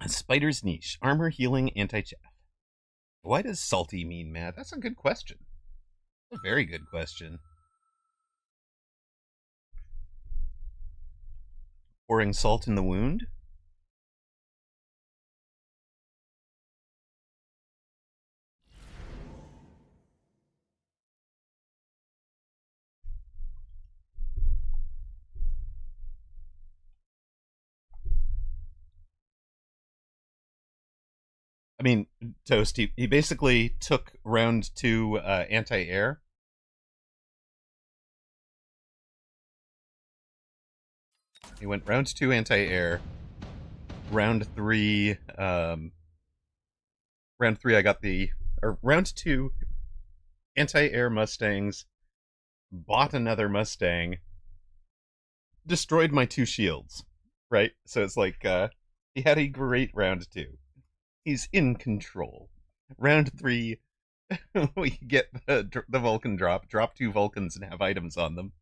Spider's Niche. Armor, healing, anti-chaff. Why does salty mean mad? That's a good question. A very good question. Pouring salt in the wound? I mean, Toast, he basically took round 2 anti-air. He went round 2 anti-air. Round 3, round 3 I got round 2 anti-air Mustangs, bought another Mustang, destroyed my 2 shields, right? So it's like, he had a great round 2. He's in control. Round 3, we get the Vulcan drop 2 Vulcans and have items on them.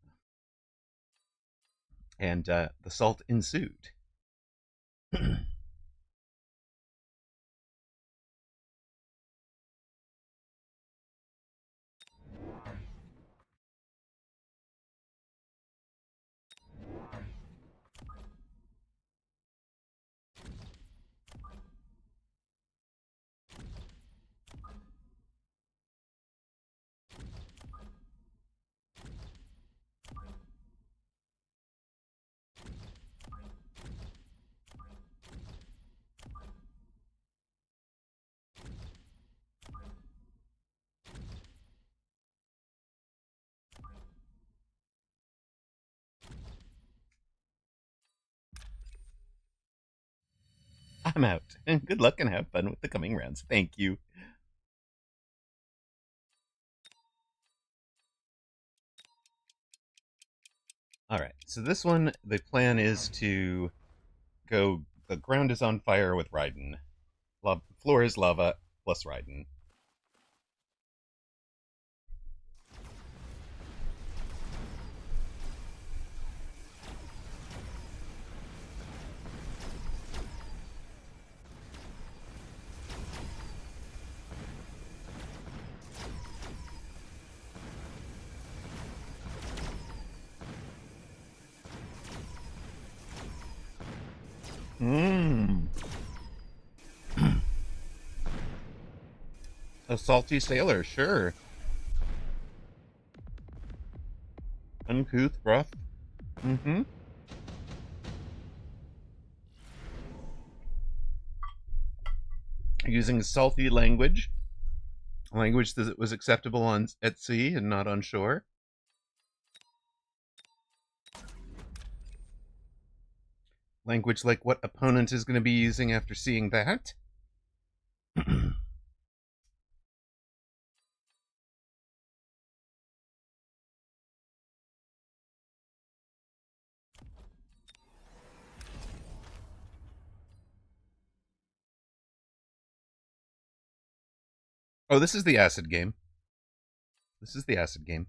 And the salt ensued. I'm out. And good luck and have fun with the coming rounds. Thank you. All right. So this one, the plan is to go. The ground is on fire with Raiden. Floor is lava plus Raiden. Mmm. A salty sailor, sure. Uncouth, rough. Mm-hmm. Using salty language that was acceptable on at sea and not on shore. Language like what opponent is going to be using after seeing that. Oh, this is the acid game. This is the acid game.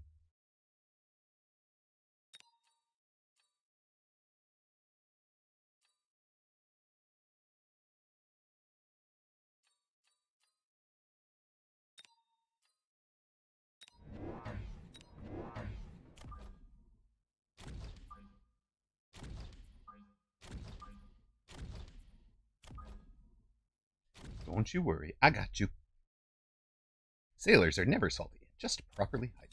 Don't you worry, I got you. Sailors are never salty, just properly hydrated.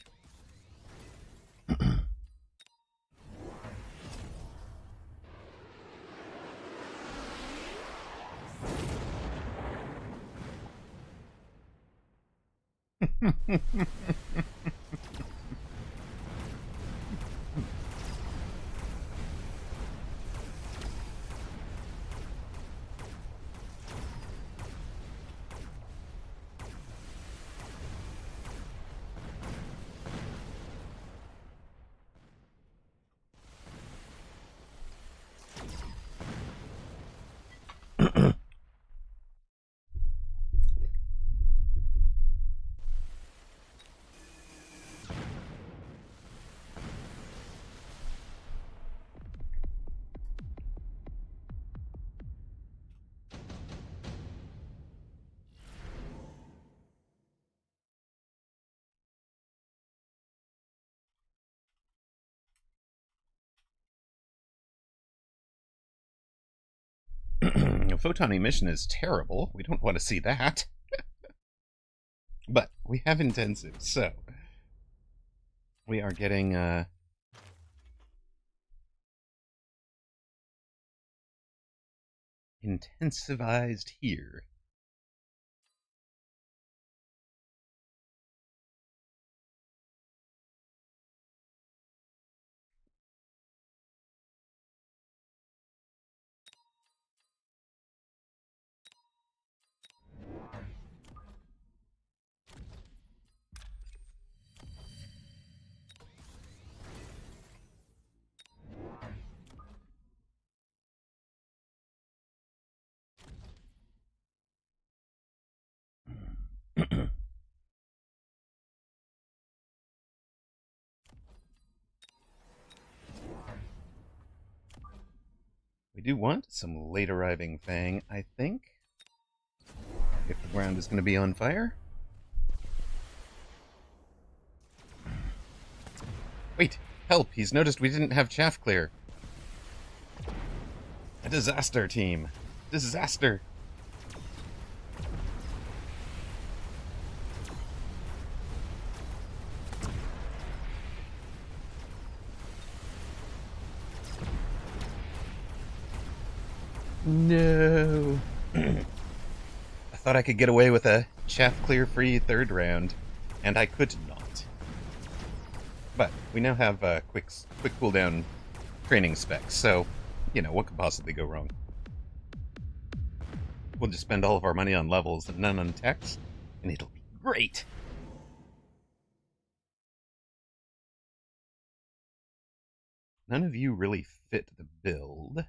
Photon emission is terrible. We don't want to see that. But we have intensive, so we are getting intensivized here. do want some late arriving Fang, I think. If the ground is going to be on fire. Wait, help! He's noticed we didn't have chaff clear. A disaster, team. Disaster. No. I thought I could get away with a chaff clear free third round, and I could not. But we now have quick cooldown training specs, so you know what could possibly go wrong. We'll just spend all of our money on levels and none on techs, and it'll be great. None of you really fit the build.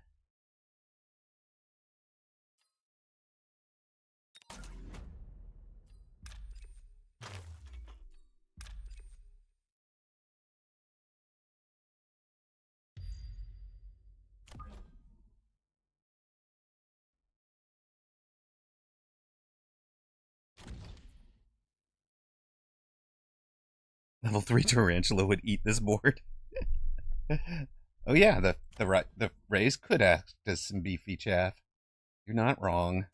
Level 3 Tarantula would eat this board. Oh yeah, the rays could act as some beefy chaff. You're not wrong.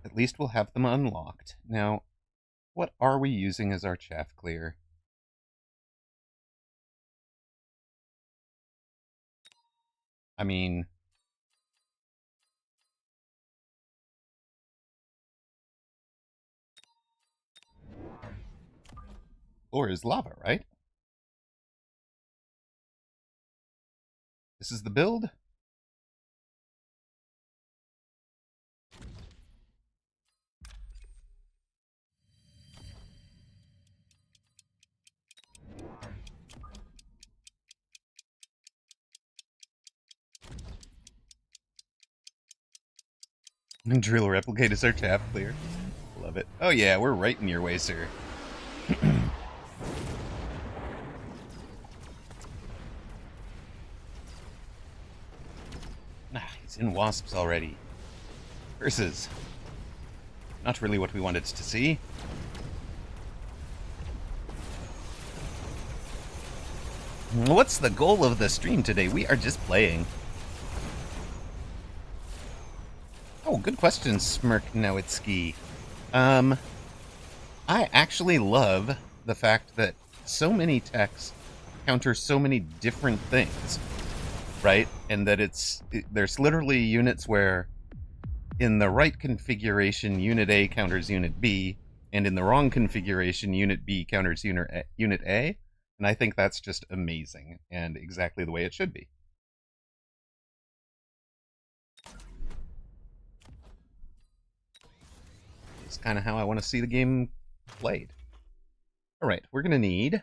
At least we'll have them unlocked. Now, what are we using as our chaff clear? I mean, floor is lava, right? This is the build? Drill replicate is our chaff clear. Love it. Oh yeah, we're right in your way, sir. He's in wasps already. Curses. Not really what we wanted to see. What's the goal of the stream today? We are just playing. Oh, good question, Smirk Nowitzki. I actually love the fact that so many techs counter so many different things, right? And that there's literally units where in the right configuration, Unit A counters Unit B, and in the wrong configuration, Unit B counters Unit A. And I think that's just amazing and exactly the way it should be. It's kind of how I want to see the game played. All right, we're going to need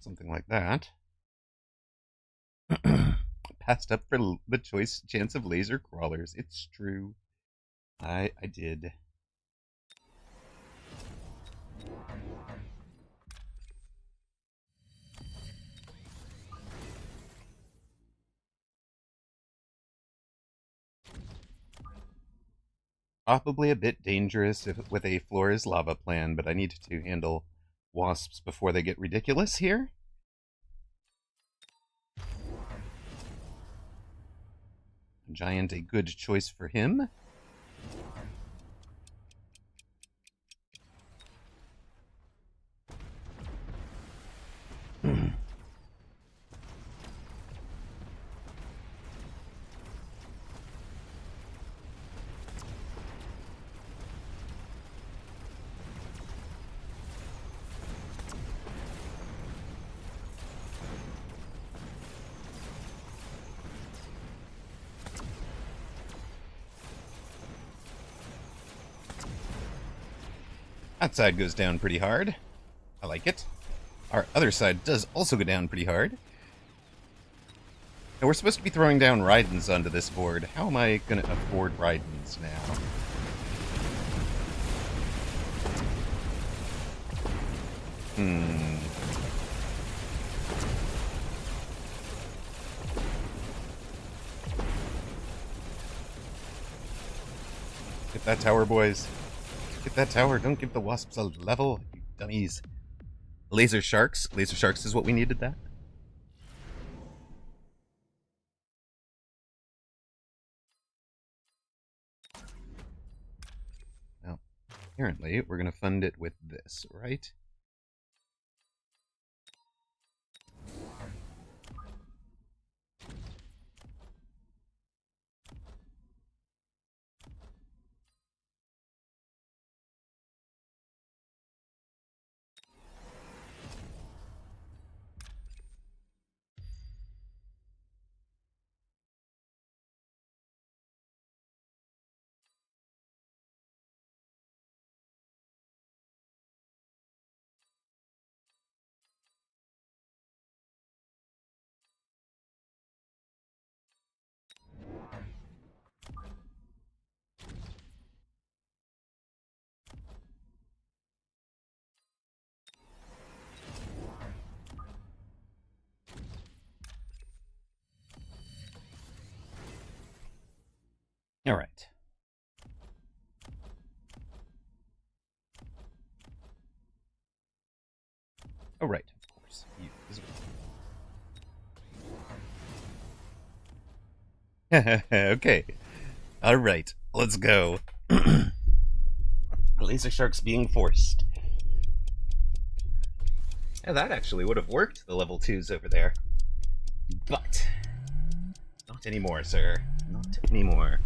something like that. Passed up for the chance of laser crawlers. It's true. I did. Probably a bit dangerous with a floor is lava plan, but I need to handle wasps before they get ridiculous here. Giant, a good choice for him. That side goes down pretty hard. I like it. Our other side does also go down pretty hard. Now, we're supposed to be throwing down Raidens onto this board. How am I going to afford Raidens now? Get that tower, boys. Get that tower. Don't give the wasps a level, you dummies. Laser sharks. Laser sharks is what we needed that. Now, apparently, we're going to fund it with this, right? All right. Oh, right, of course. You as well. Okay. All right, let's go. Laser sharks being forced. Yeah, that actually would have worked, the level 2s over there. But not anymore, sir. Not anymore.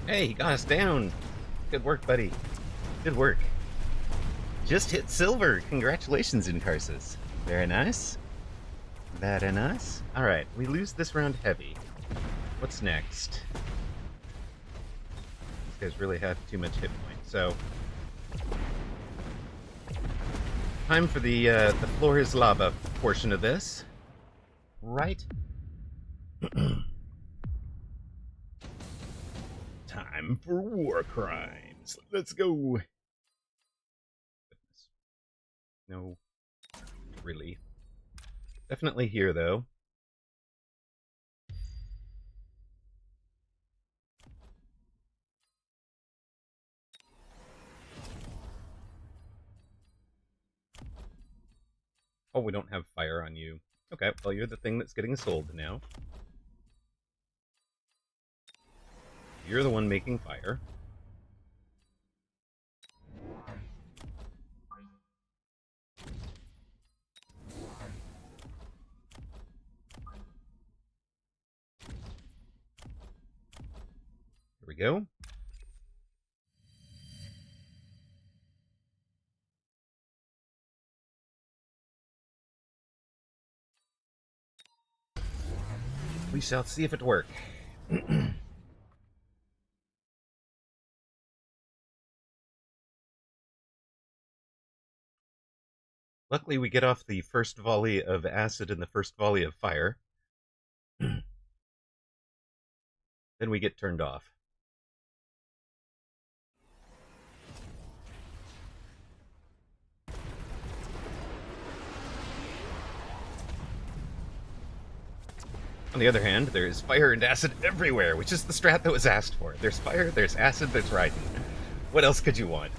Hey, he got us down. Good work, buddy. Good work. Just hit silver. Congratulations, Incarsus. Very nice. Very nice. Alright, we lose this round heavy. What's next? These guys really have too much hit points, so... time for the floor is lava portion of this. Right? Time for war crimes. Let's go. No, really. Definitely here, though. Oh, we don't have fire on you. Okay, well, you're the thing that's getting sold now. You're the one making fire. Here we go. We shall see if it works. Luckily, we get off the first volley of acid and the first volley of fire. Then we get turned off. On the other hand, there is fire and acid everywhere, which is the strat that was asked for. There's fire, there's acid, there's Raiden. What else could you want?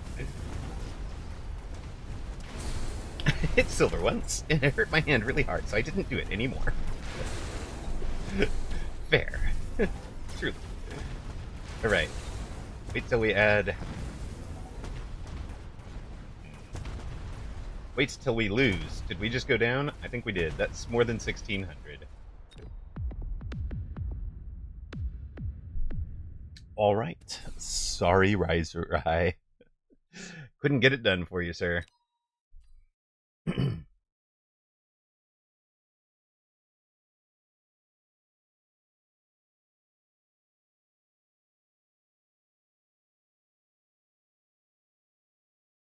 Hit silver once, and it hurt my hand really hard, so I didn't do it anymore. Fair. Truly. Alright. Wait till we add... Wait till we lose. Did we just go down? I think we did. That's more than 1,600. All right. Sorry, Riser. I couldn't get it done for you, sir.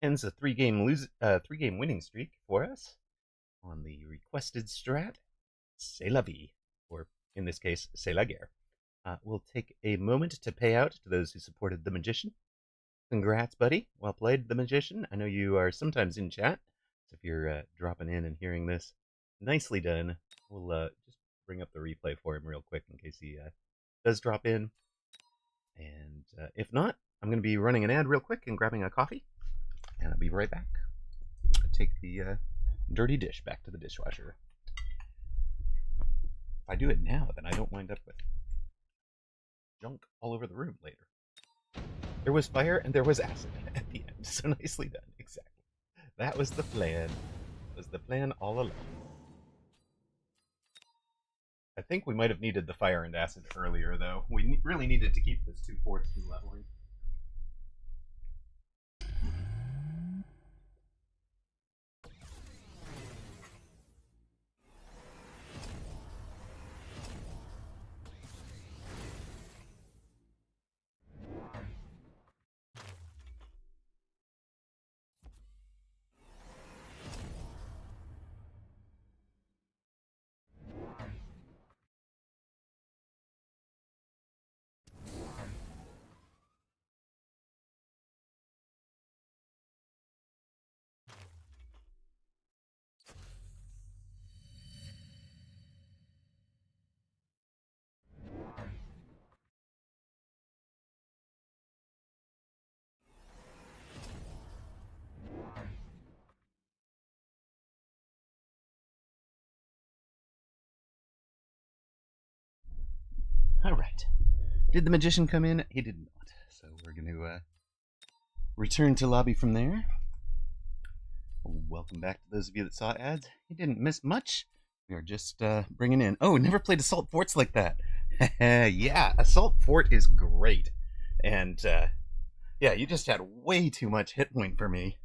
Ends a three-game winning streak for us on the requested strat. C'est la vie, or in this case, c'est la guerre. We'll take a moment to pay out to those who supported the magician. Congrats, buddy. Well played, the magician. I know you are sometimes in chat, so if you're dropping in and hearing this, nicely done. We'll just bring up the replay for him real quick in case he does drop in. And if not, I'm going to be running an ad real quick and grabbing a coffee, and I'll be right back. I'll take the dirty dish back to the dishwasher. If I do it now, then I don't wind up with junk all over the room later. There was fire and there was acid at the end, so nicely done. Exactly. That was the plan. That was the plan all along. I think we might have needed the fire and acid earlier, though. We really needed to keep this 2 forts from leveling. All right. Did the magician come in? He did not. So we're going to return to lobby from there. Welcome back to those of you that saw ads. You didn't miss much. We are just bringing in... Oh, never played Assault Forts like that. Yeah, Assault Fort is great. And, yeah, you just had way too much hit point for me,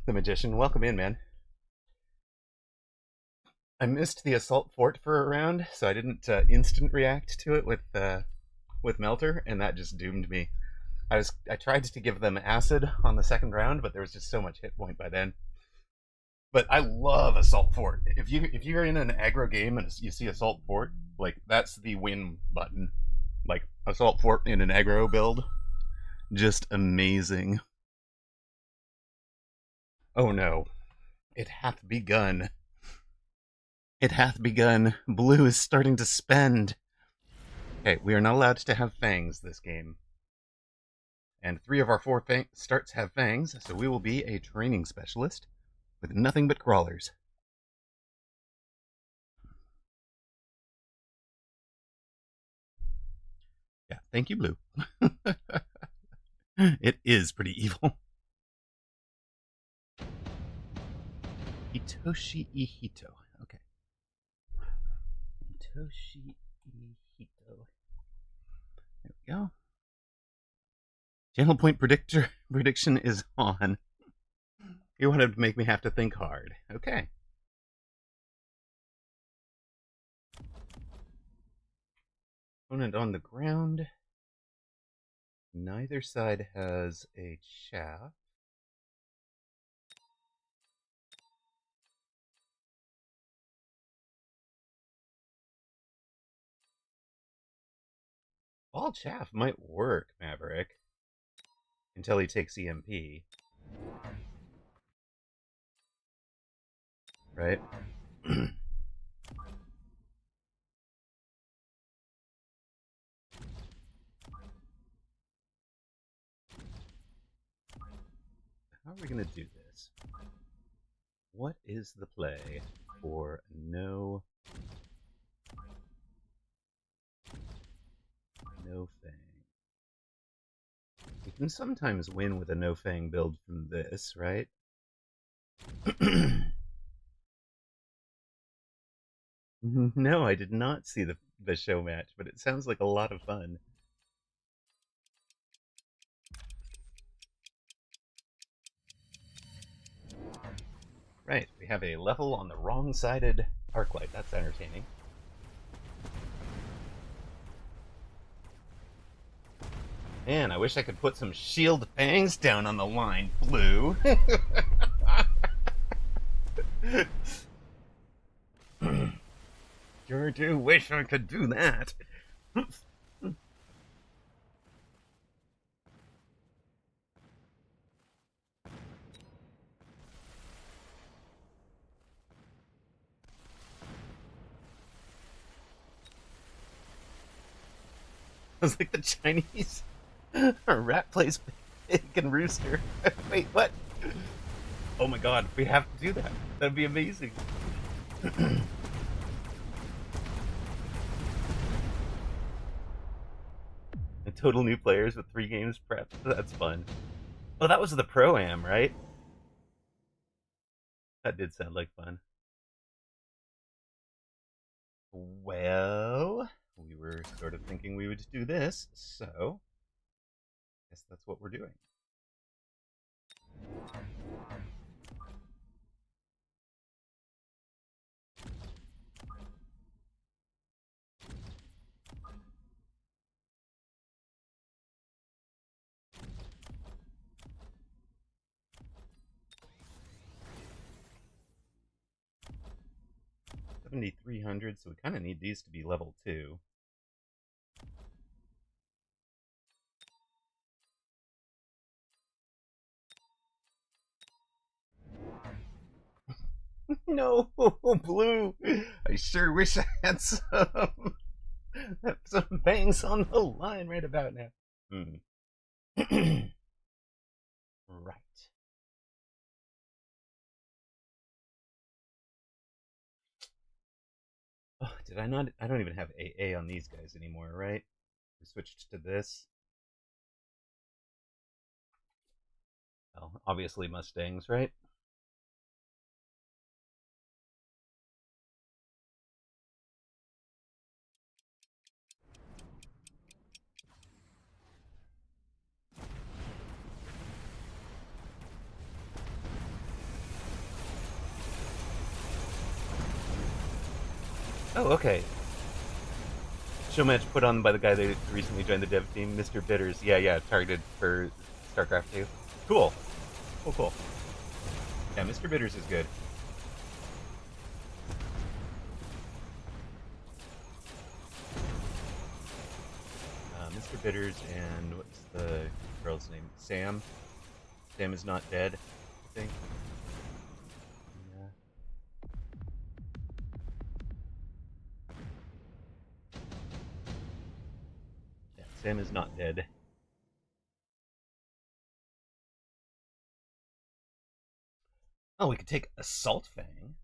the magician. Welcome in, man. I missed the Assault Fort for a round, so I didn't instant react to it with Melter, and that just doomed me. I tried to give them acid on the second round, but there was just so much hit point by then. But I love Assault Fort. If you're in an aggro game and you see Assault Fort, like, that's the win button. Like, Assault Fort in an aggro build, just amazing. Oh no, it hath begun. It hath begun. Blue is starting to spend. Okay, we are not allowed to have fangs this game. And 3 of our 4 starts have fangs, so we will be a training specialist with nothing but crawlers. Yeah, thank you, Blue. It is pretty evil. Hitoshi Ihito. Okay. Hitoshi Ihito. There we go. Channel point prediction is on. You wanted to make me have to think hard. Okay. Opponent on the ground. Neither side has a chaff. Ball chaff might work, Maverick. Until he takes EMP. Right? How are we going to do this? What is the play for no fang? You can sometimes win with a no fang build from this, right? No, I did not see the show match, but it sounds like a lot of fun. Right, we have a level on the wrong-sided arc light. That's entertaining. Man, I wish I could put some shield fangs down on the line, Blue. Sure do wish I could do that. I was like the Chinese rat plays pig and rooster. Wait, what? Oh my god, we have to do that. That'd be amazing. And total new players with 3 games prepped. That's fun. Oh, that was the Pro-Am, right? That did sound like fun. Well, we were sort of thinking we would do this, so I guess that's what we're doing. $7,300, so we kind of need these to be level 2. No, Blue! I sure wish I had some bangs on the line right about now. Right. Oh, did I not? I don't even have AA on these guys anymore, right? We switched to this. Well, obviously Mustangs, right? Oh, okay. Show match put on by the guy that recently joined the dev team, Mr. Bitters. Yeah, targeted for StarCraft 2. Cool. Cool. Yeah, Mr. Bitters is good. Mr. Bitters and what's the girl's name? Sam. Sam is not dead, I think. Yeah. Yeah, Sam is not dead. Oh, we could take Assault Fang.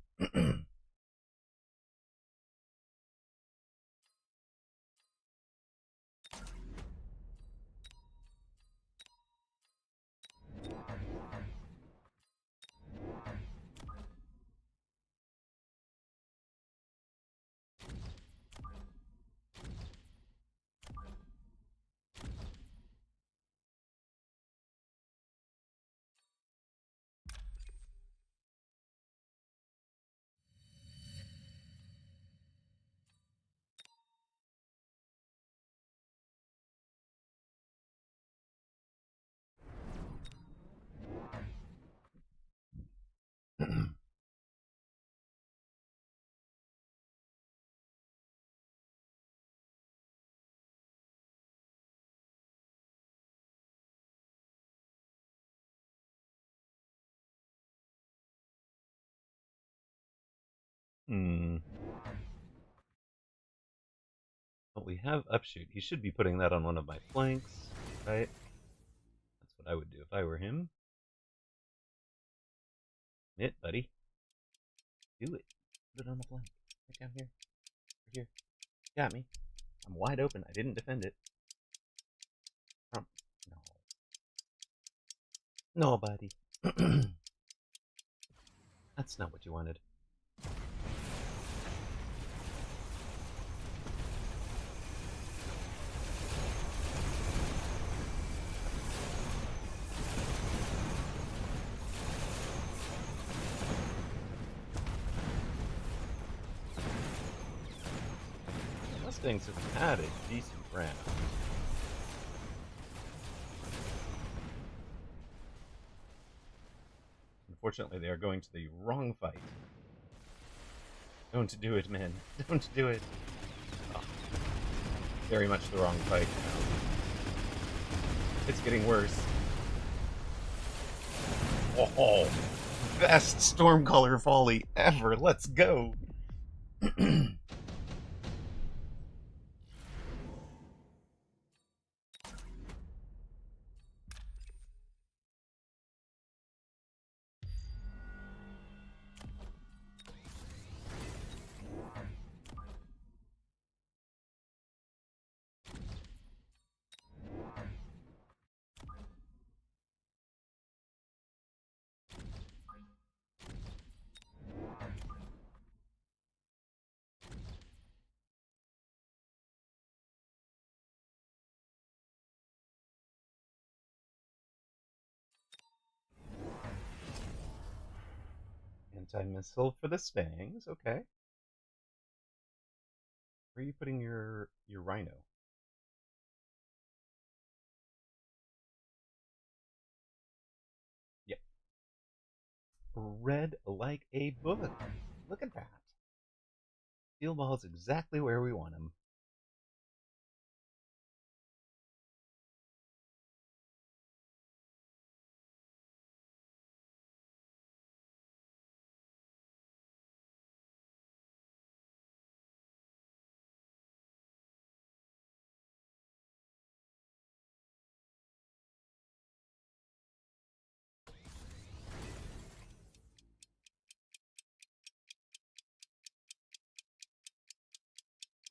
Hmm. Well, we have Upshoot. He should be putting that on one of my flanks, right? That's what I would do if I were him. It, buddy. Do it. Put it on the flank. Right down here. Right here. Got me. I'm wide open. I didn't defend it. No. No, buddy. That's not what you wanted. things have had a decent round. Unfortunately, they are going to the wrong fight. Don't do it, men. Don't do it. Oh, very much the wrong fight now. It's getting worse. Oh, best Stormcaller volley ever. Let's go. Anti-missile for the Stangs, okay. Where are you putting your Rhino? Yep. Read like a book. Look at that. Steel Ball's exactly where we want him.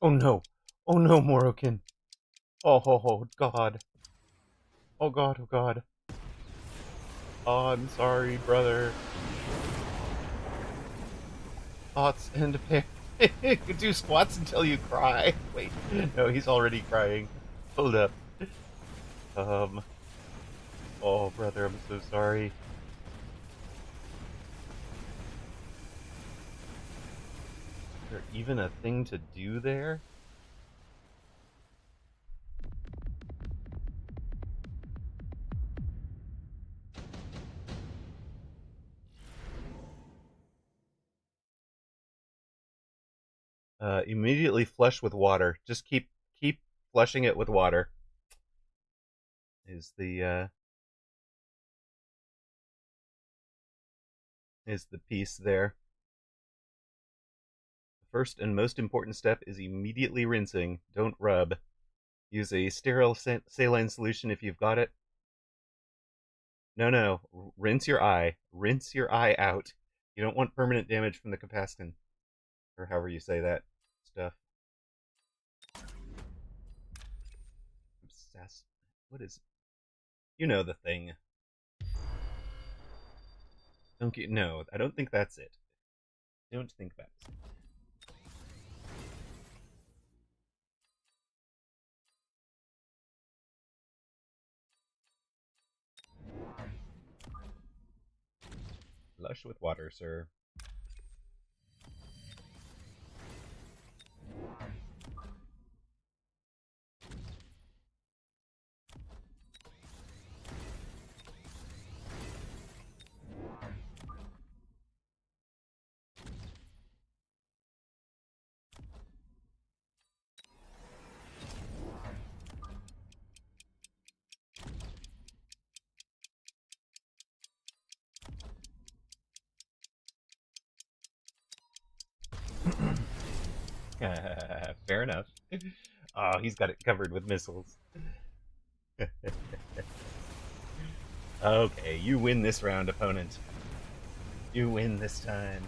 Oh no! Oh no, Morokin! Oh God! Oh God! Oh God! Oh, I'm sorry, brother. Thoughts and pain. Do squats until you cry. Wait, no, he's already crying. Hold up. Oh, brother, I'm so sorry. Is there even a thing to do there? Immediately flush with water. Just keep flushing it with water. Is the piece there. The first and most important step is immediately rinsing. Don't rub. Use a sterile saline solution if you've got it. No. Rinse your eye. Rinse your eye out. You don't want permanent damage from the capastin. Or however you say that stuff. Obsessed. What is it? You know the thing. No, I don't think that's it. Don't think that's it. Flush with water, sir. Fair enough. Oh, he's got it covered with missiles. Okay, you win this round, opponent. You win this time.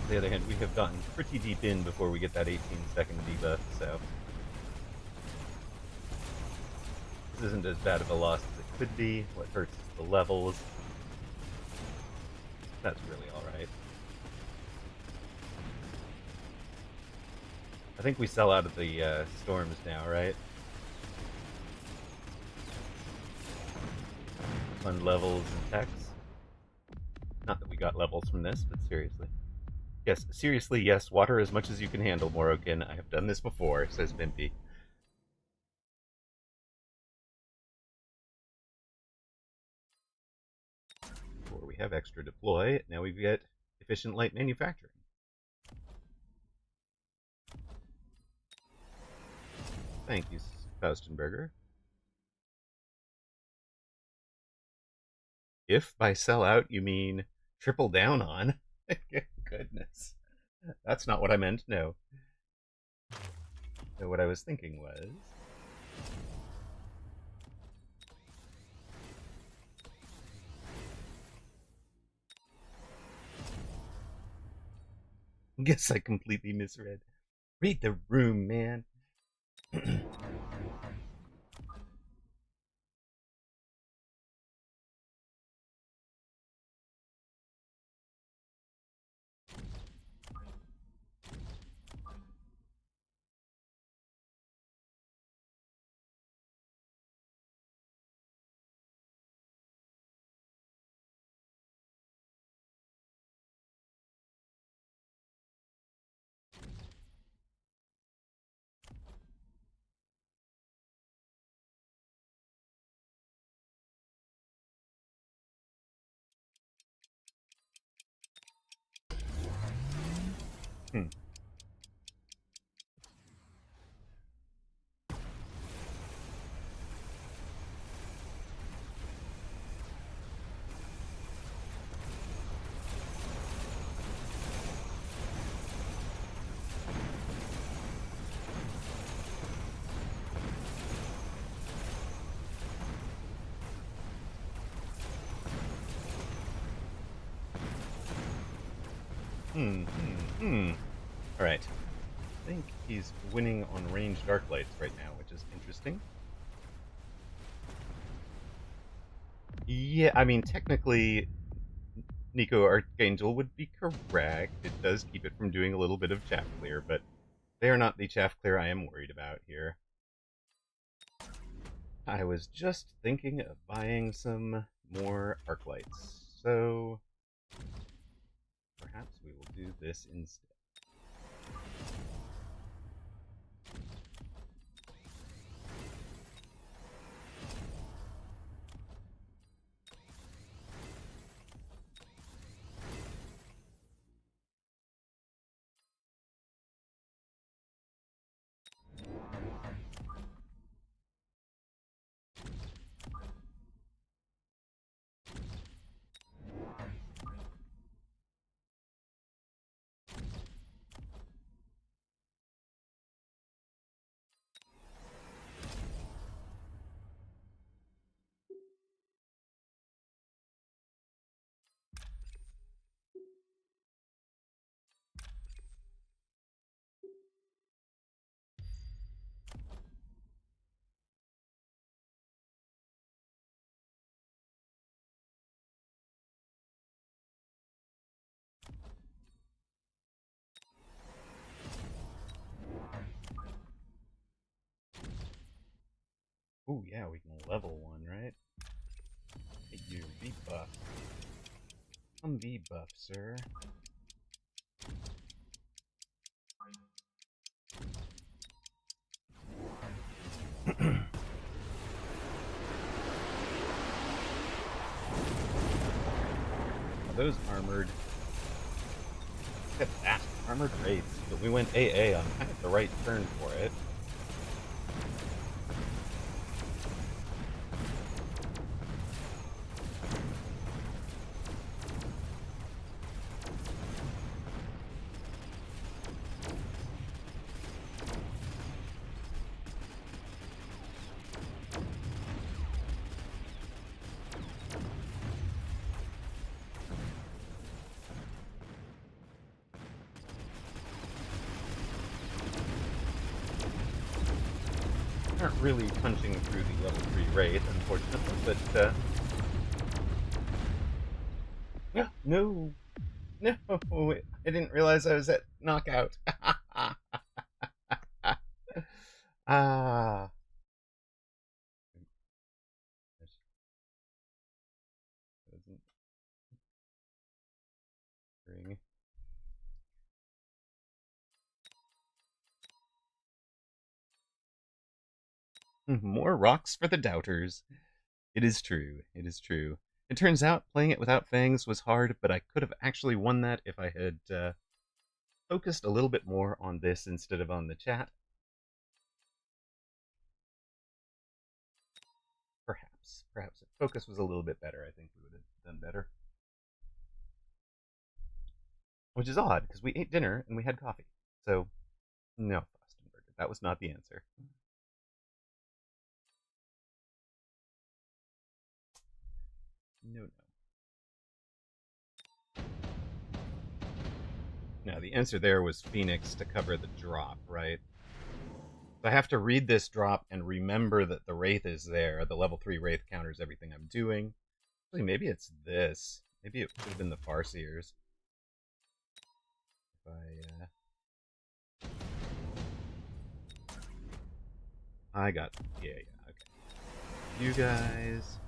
On the other hand, we have gotten pretty deep in before we get that 18-second debuff, so this isn't as bad of a loss as it could be. What hurts is the levels. That's really alright. I think we sell out of the storms now, right? On levels and text. got levels from this, but seriously. Yes, seriously, yes, water as much as you can handle, Morokin. I have done this before, says Bimpy. Before we have extra deploy, now we get efficient light manufacturing. Thank you, Faustenberger. If by sell out you mean triple down on, goodness. That's not what I meant, no. No, what I was thinking was. Guess I completely misread. Read the room, man. Hmm. Alright. I think he's winning on ranged arc lights right now, which is interesting. Yeah, I mean, technically, Nico Archangel would be correct. It does keep it from doing a little bit of chaff clear, but they are not the chaff clear I am worried about here. I was just thinking of buying some more arc lights, so perhaps we will do this instead. Oh yeah, we can level one, right? Hey, you V-buff. Come V-buff, sir. Those armored. Look at that, armored wraiths. But we went AA on kind of the right turn for it. Aren't really punching through the level 3 wraith, unfortunately, but yeah, no, no, I didn't realize I was at knockout. Ah, More rocks for the doubters. It is true. It is true. It turns out playing it without fangs was hard, but I could have actually won that if I had focused a little bit more on this instead of on the chat. Perhaps if focus was a little bit better, I think we would have done better. Which is odd, because we ate dinner and we had coffee. So, no, Fastenberger. That was not the answer. No, no. Now, the answer there was Phoenix to cover the drop, right? So I have to read this drop and remember that the Wraith is there. The level 3 Wraith counters everything I'm doing. Actually, maybe it's this. Maybe it could have been the Farseers. If I got... Yeah, okay. You guys...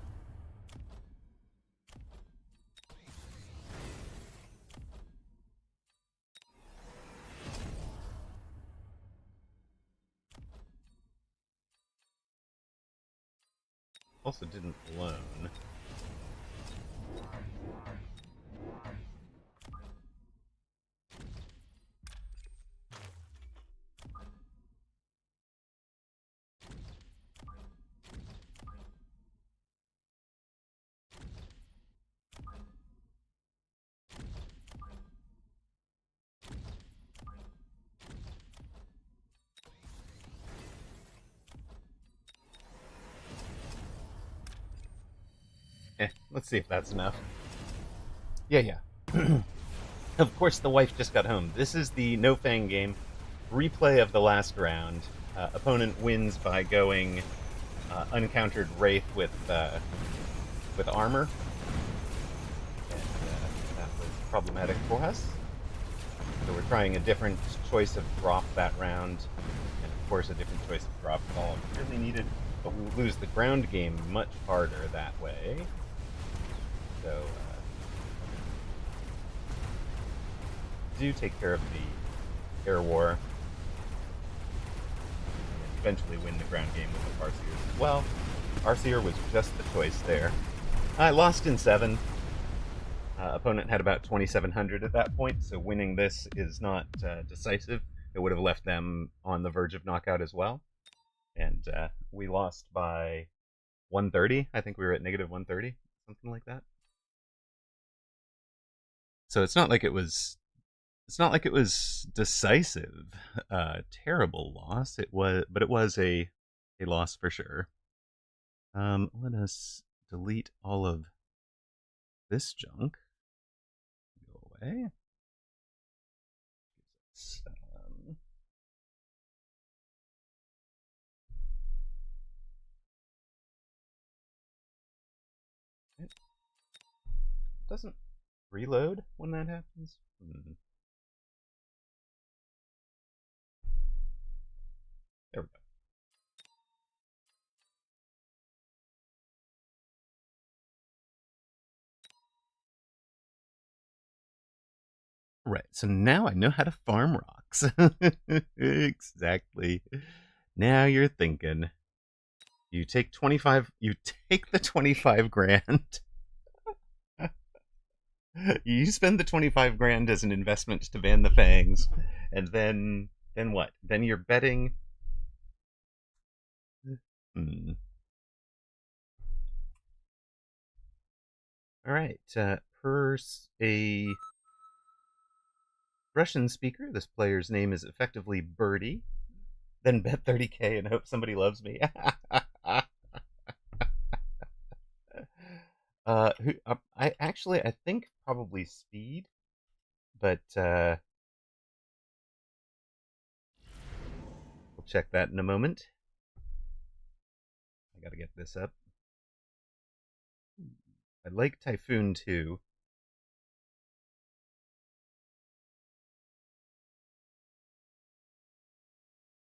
Also didn't loan. Let's see if that's enough. Yeah. Of course, the wife just got home. This is the No Fang game. Replay of the last round. Opponent wins by going uncountered Wraith with armor. And that was problematic for us. So we're trying a different choice of drop that round. And of course, a different choice of drop call really needed. But we would lose the ground game much harder that way. So, do take care of the air war. And eventually win the ground game with the Farseers as well. Farseer was just the choice there. I lost in 7. Opponent had about 2,700 at that point, so winning this is not decisive. It would have left them on the verge of knockout as well. And we lost by 130. I think we were at negative 130, something like that. So it's not like it was decisive. Terrible loss. It was, but it was a loss for sure. Let us delete all of this junk. Go away. It doesn't reload when that happens. There we go. Right, so now I know how to farm rocks. Exactly. Now you're thinking. You take 25, you take the 25 grand. You spend the 25 grand as an investment to ban the fangs, and then what? Then you're betting. All right. Per a Russian speaker, this player's name is effectively Birdie. Then bet 30K and hope somebody loves me. I think probably Speed, but we'll check that in a moment. I gotta get this up. I like Typhoon too.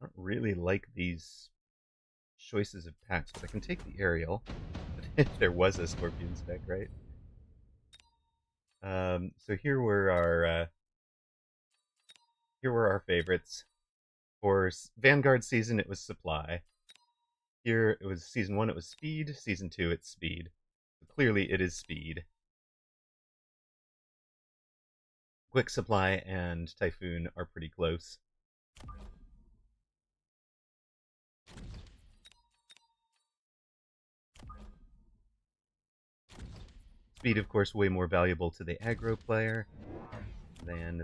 I don't really like these choices of packs, but I can take the aerial if there was a Scorpion spec, right? So here were our favorites. For Vanguard season, it was Supply. Here it was season 1, it was speed. Season 2, it's speed. So clearly, it is speed. Quick Supply and Typhoon are pretty close. Speed, of course, way more valuable to the aggro player than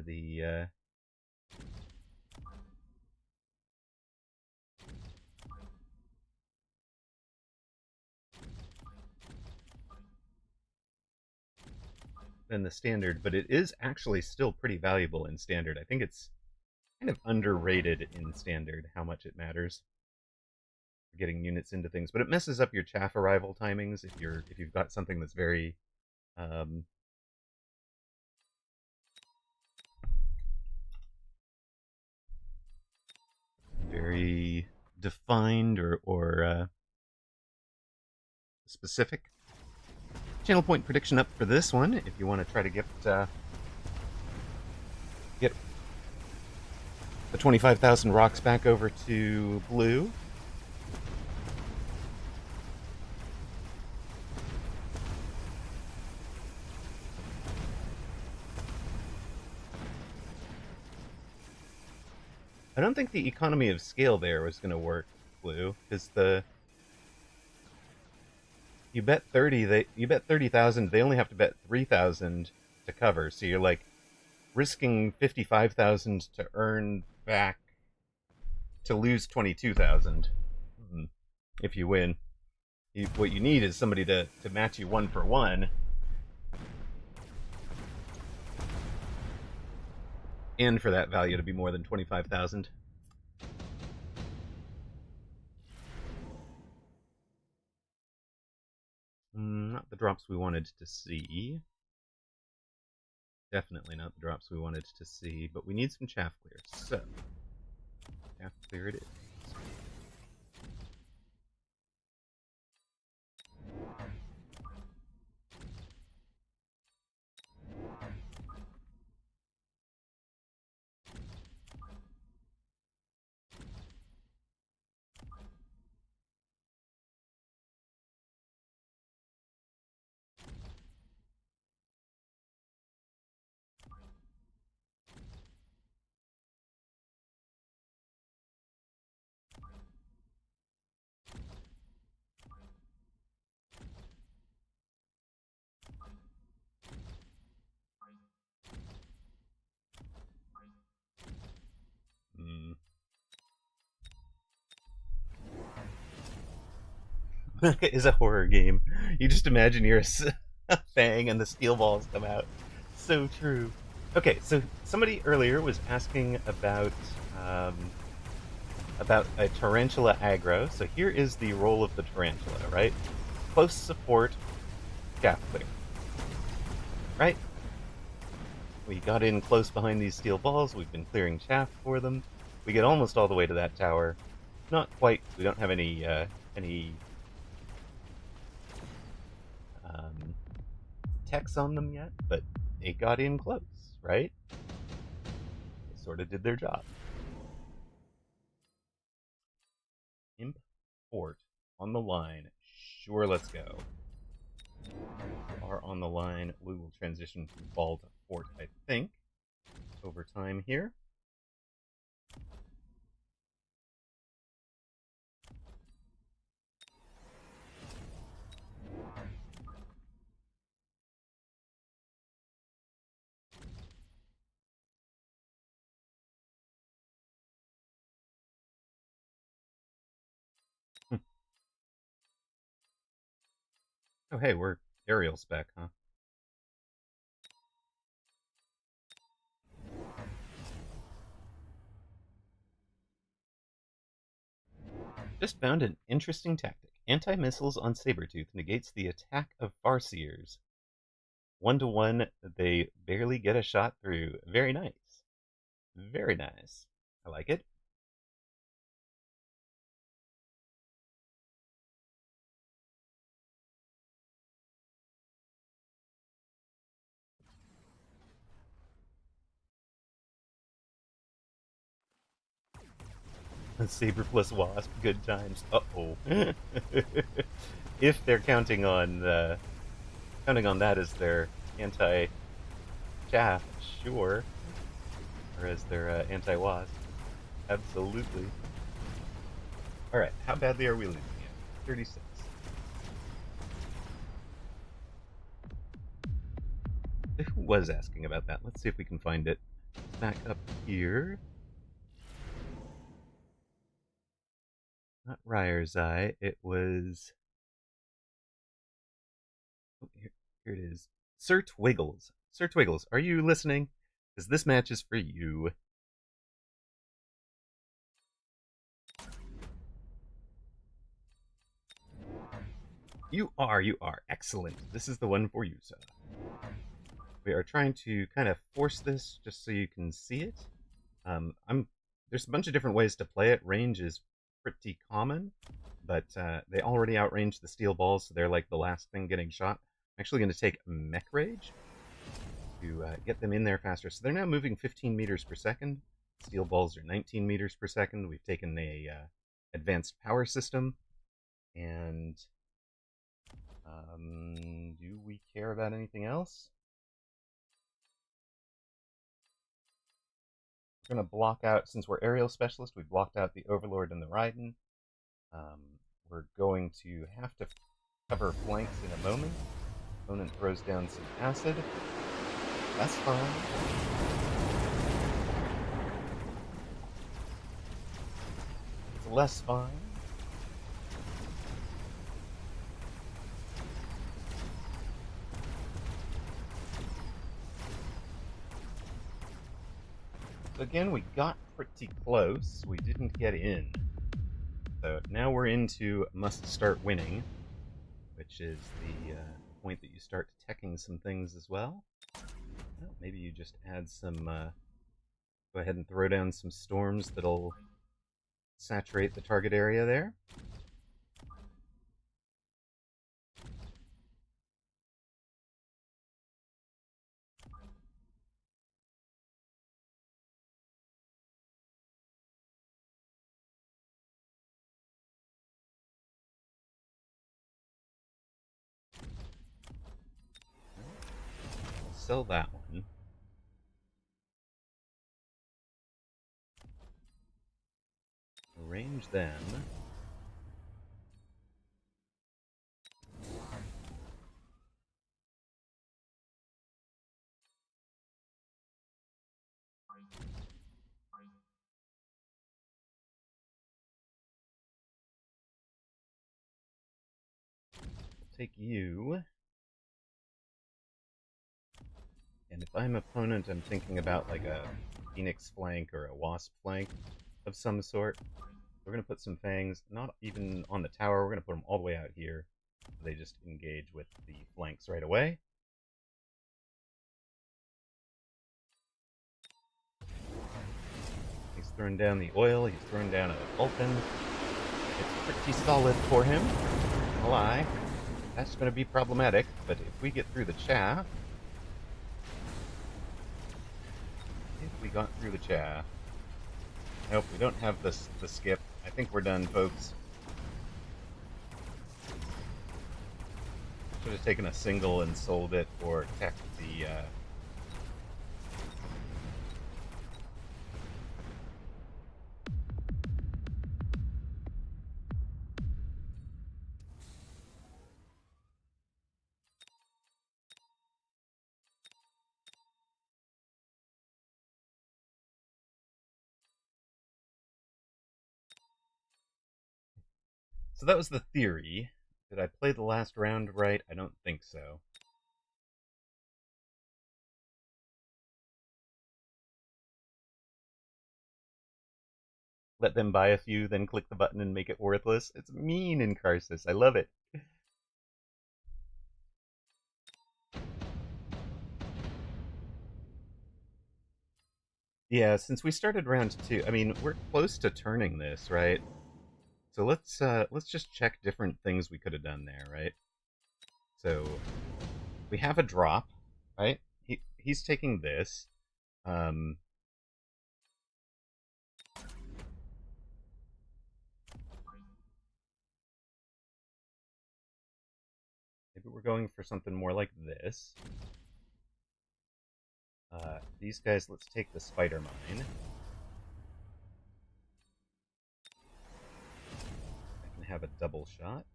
the standard, but it is actually still pretty valuable in standard. I think it's kind of underrated in standard how much it matters for getting units into things, but it messes up your chaff arrival timings if you've got something that's very very defined or specific. Channel point prediction up for this one if you want to try to get the 25,000 rocks back over to blue. I don't think the economy of scale there was going to work, blue, because you bet 30,000. They only have to bet 3,000 to cover. So you're like risking 55,000 to earn back to lose 22,000 if you win. What you need is somebody to match you 1-for-1, and for that value to be more than 25,000. Not the drops we wanted to see. Definitely not the drops we wanted to see, but we need some chaff clear. So, chaff clear it is. Is a horror game. You just imagine you're a fang and the steel balls come out. So true. Okay, so somebody earlier was asking um, about a tarantula aggro. So here is the role of the tarantula, right? Close support, chaff clear. Right? We got in close behind these steel balls. We've been clearing chaff for them. We get almost all the way to that tower. Not quite. We don't have any techs on them yet, but they got in close, right? They sort of did their job. Imp Fort on the line. Sure, let's go. We are on the line. We will transition from ball to fort, I think, over time here. Oh, hey, we're aerial spec, huh? Just found an interesting tactic. Anti-missiles on Sabretooth negates the attack of Farseers. 1-to-1, they barely get a shot through. Very nice. Very nice. I like it. Saber plus Wasp, good times. Uh-oh. If they're counting on that as their anti-chaff, sure. Or as their anti-wasp. Absolutely. Alright, how badly are we losing it? 36. Who was asking about that? Let's see if we can find it. Back up here. Not Ryer's Eye. It was. Oh, here it is. Sir Twiggles. Sir Twiggles, are you listening? Because this match is for you. You are. Excellent. This is the one for you, sir. We are trying to kind of force this just so you can see it. There's a bunch of different ways to play it. Range is pretty common, but they already outrange the steel balls, so they're like the last thing getting shot. I'm actually going to take Mech Rage to get them in there faster. So they're now moving 15 meters per second. Steel balls are 19 meters per second. We've taken a advanced power system, and do we care about anything else? We're going to block out, since we're aerial specialist, we blocked out the Overlord and the Raiden. We're going to have to cover flanks in a moment. Opponent throws down some acid. That's fine. It's less fine. So again, we got pretty close. We didn't get in. So now we're into must start winning, which is the point that you start teching some things as well. Maybe you just add some, go ahead and throw down some storms that'll saturate the target area there. Sell that one. Arrange them. Take you. And if I'm opponent, I'm thinking about like a Phoenix flank or a Wasp flank of some sort. We're going to put some fangs, not even on the tower, we're going to put them all the way out here. So they just engage with the flanks right away. He's thrown down the oil, he's thrown down a Vulcan. It's pretty solid for him, not gonna lie. That's going to be problematic, but if we get through the chaff... If we got through the chaff... Nope, we don't have the skip. I think we're done, folks. Should have taken a single and sold it, or teched the... So that was the theory. Did I play the last round right? I don't think so. Let them buy a few, then click the button and make it worthless. It's mean in Karsus. I love it. Yeah, since we started round 2, I mean, we're close to turning this, right? So let's just check different things we could have done there, right? So we have a drop, right? He's taking this. Maybe we're going for something more like this. These guys, let's take the spider mine. I can have a double shot.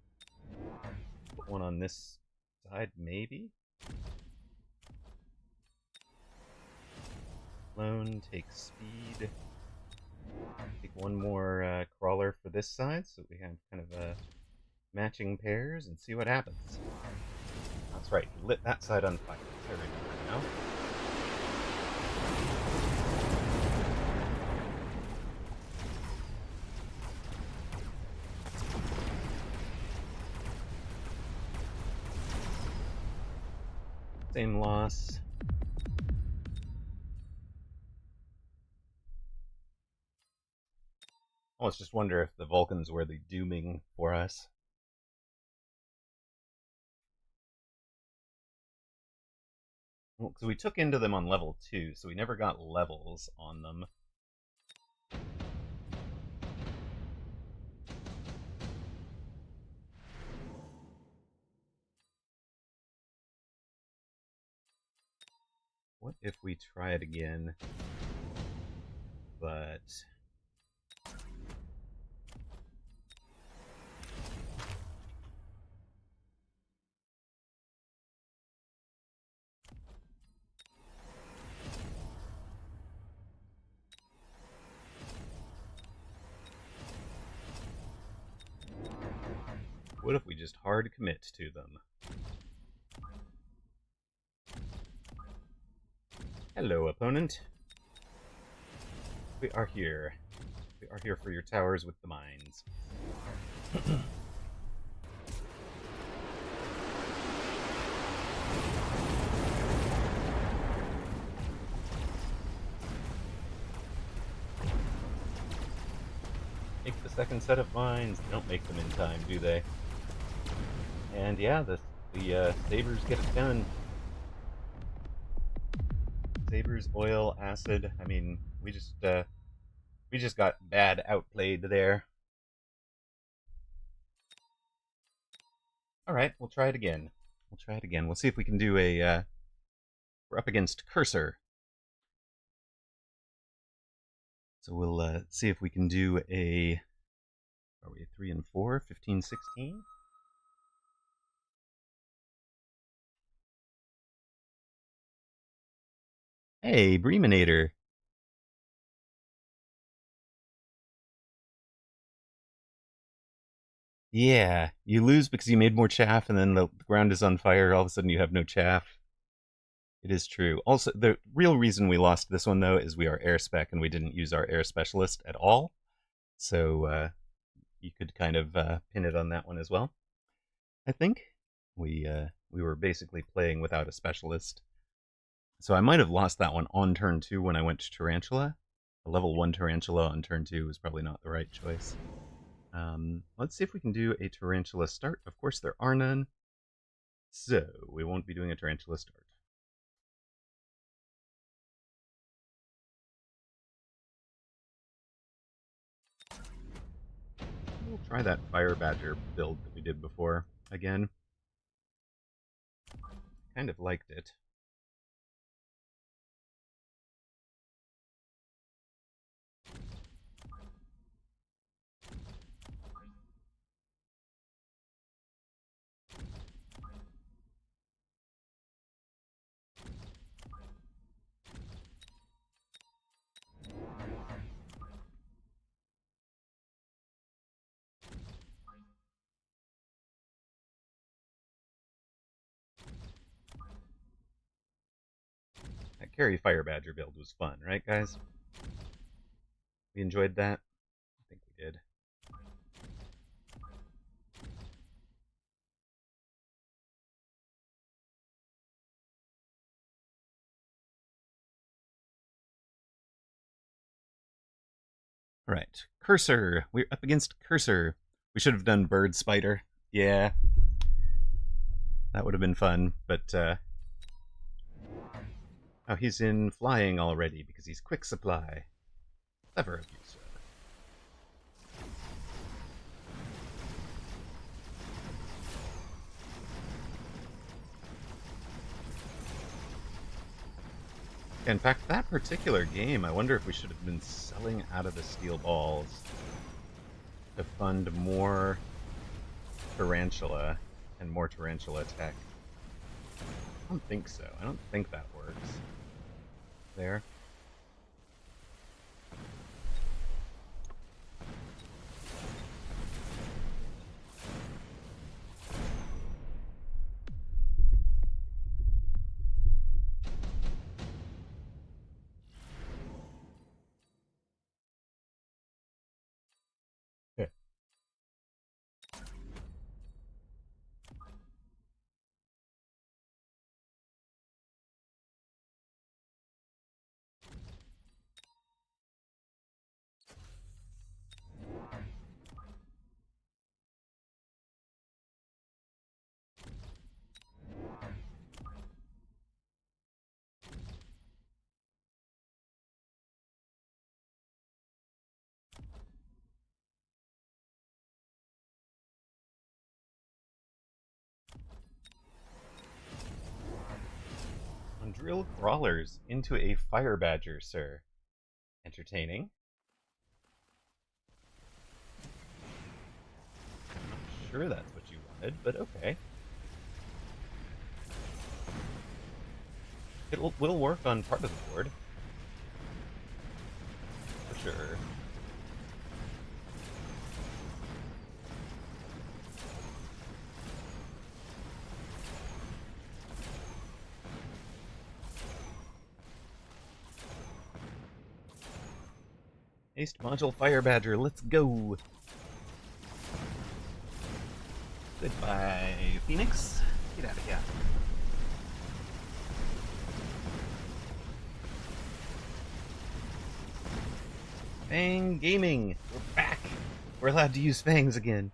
Put one on this side, maybe? Clone, take speed. Take one more crawler for this side, so we have kind of matching pairs, and see what happens. That's right, he lit that side on fire. I remember now. Same loss. I almost just wonder if the Vulcans were the dooming for us. Well, because we took into them on level 2, so we never got levels on them. What if we try it again, but... what if we just hard commit to them? Hello, opponent. We are here. We are here for your towers with the mines. Make the second set of mines. They don't make them in time, do they? And yeah, the sabers get it done. Sabers, oil, acid. I mean, we just got bad outplayed there. All right, we'll try it again. We'll try it again. We'll see if we can do a. We're up against Cursor, so we'll see if we can do a. Are we 3 and 4? 15, 16? Hey, Breminator. Yeah, you lose because you made more chaff, and then the ground is on fire. All of a sudden, you have no chaff. It is true. Also, the real reason we lost this one, though, is we are air spec, and we didn't use our air specialist at all. So you could kind of pin it on that one as well. I think we were basically playing without a specialist. So I might have lost that one on turn 2 when I went to Tarantula. A level 1 Tarantula on turn 2 was probably not the right choice. Let's see if we can do a Tarantula start. Of course, there are none, so we won't be doing a Tarantula start. We'll try that Fire Badger build that we did before again. Kind of liked it. That carry Fire Badger build was fun, right, guys? We enjoyed that? I think we did. All right, Cursor. We're up against Cursor. We should have done Bird Spider. Yeah. That would have been fun, but oh, he's in flying already because he's quick supply. Clever of you, sir. In fact, that particular game, I wonder if we should have been selling out of the steel balls to fund more tarantula and more tarantula tech. I don't think so. I don't think that works. There. Drill crawlers into a fire badger, sir. Entertaining. I'm not sure that's what you wanted, but okay. It will work on part of the board. For sure. Haste module fire badger, let's go. Goodbye, Phoenix. Get out of here. Fang Gaming, we're back. We're allowed to use fangs again.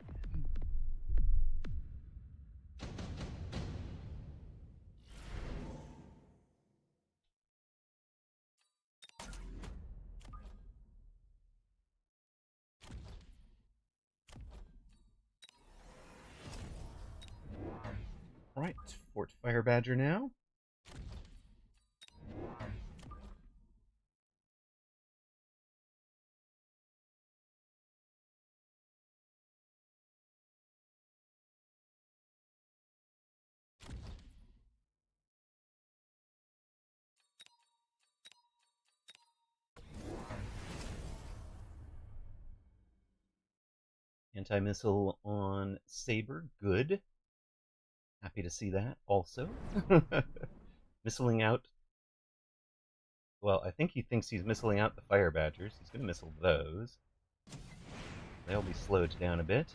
Right, Fort Fire Badger now. Anti-missile on Saber, good. Happy to see that also. Missiling out. Well, I think he thinks he's missiling out the fire badgers. He's going to missile those. They'll be slowed down a bit.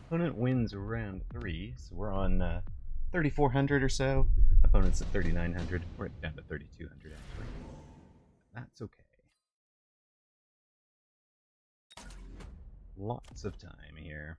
Opponent wins round 3, so we're on 3,400 or so. Opponent's at 3,900. We're down to 3,200 actually. That's okay. Lots of time here.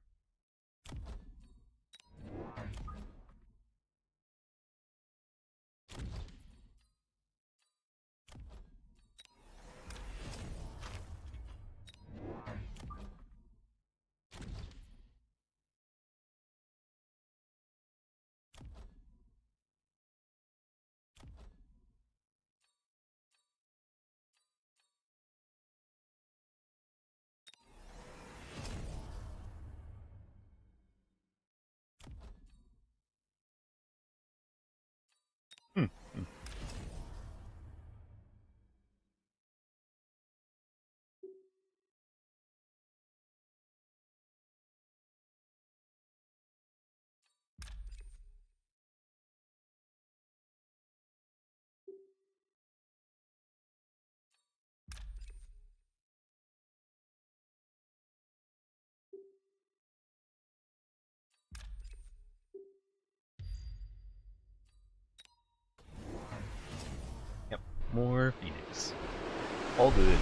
All good.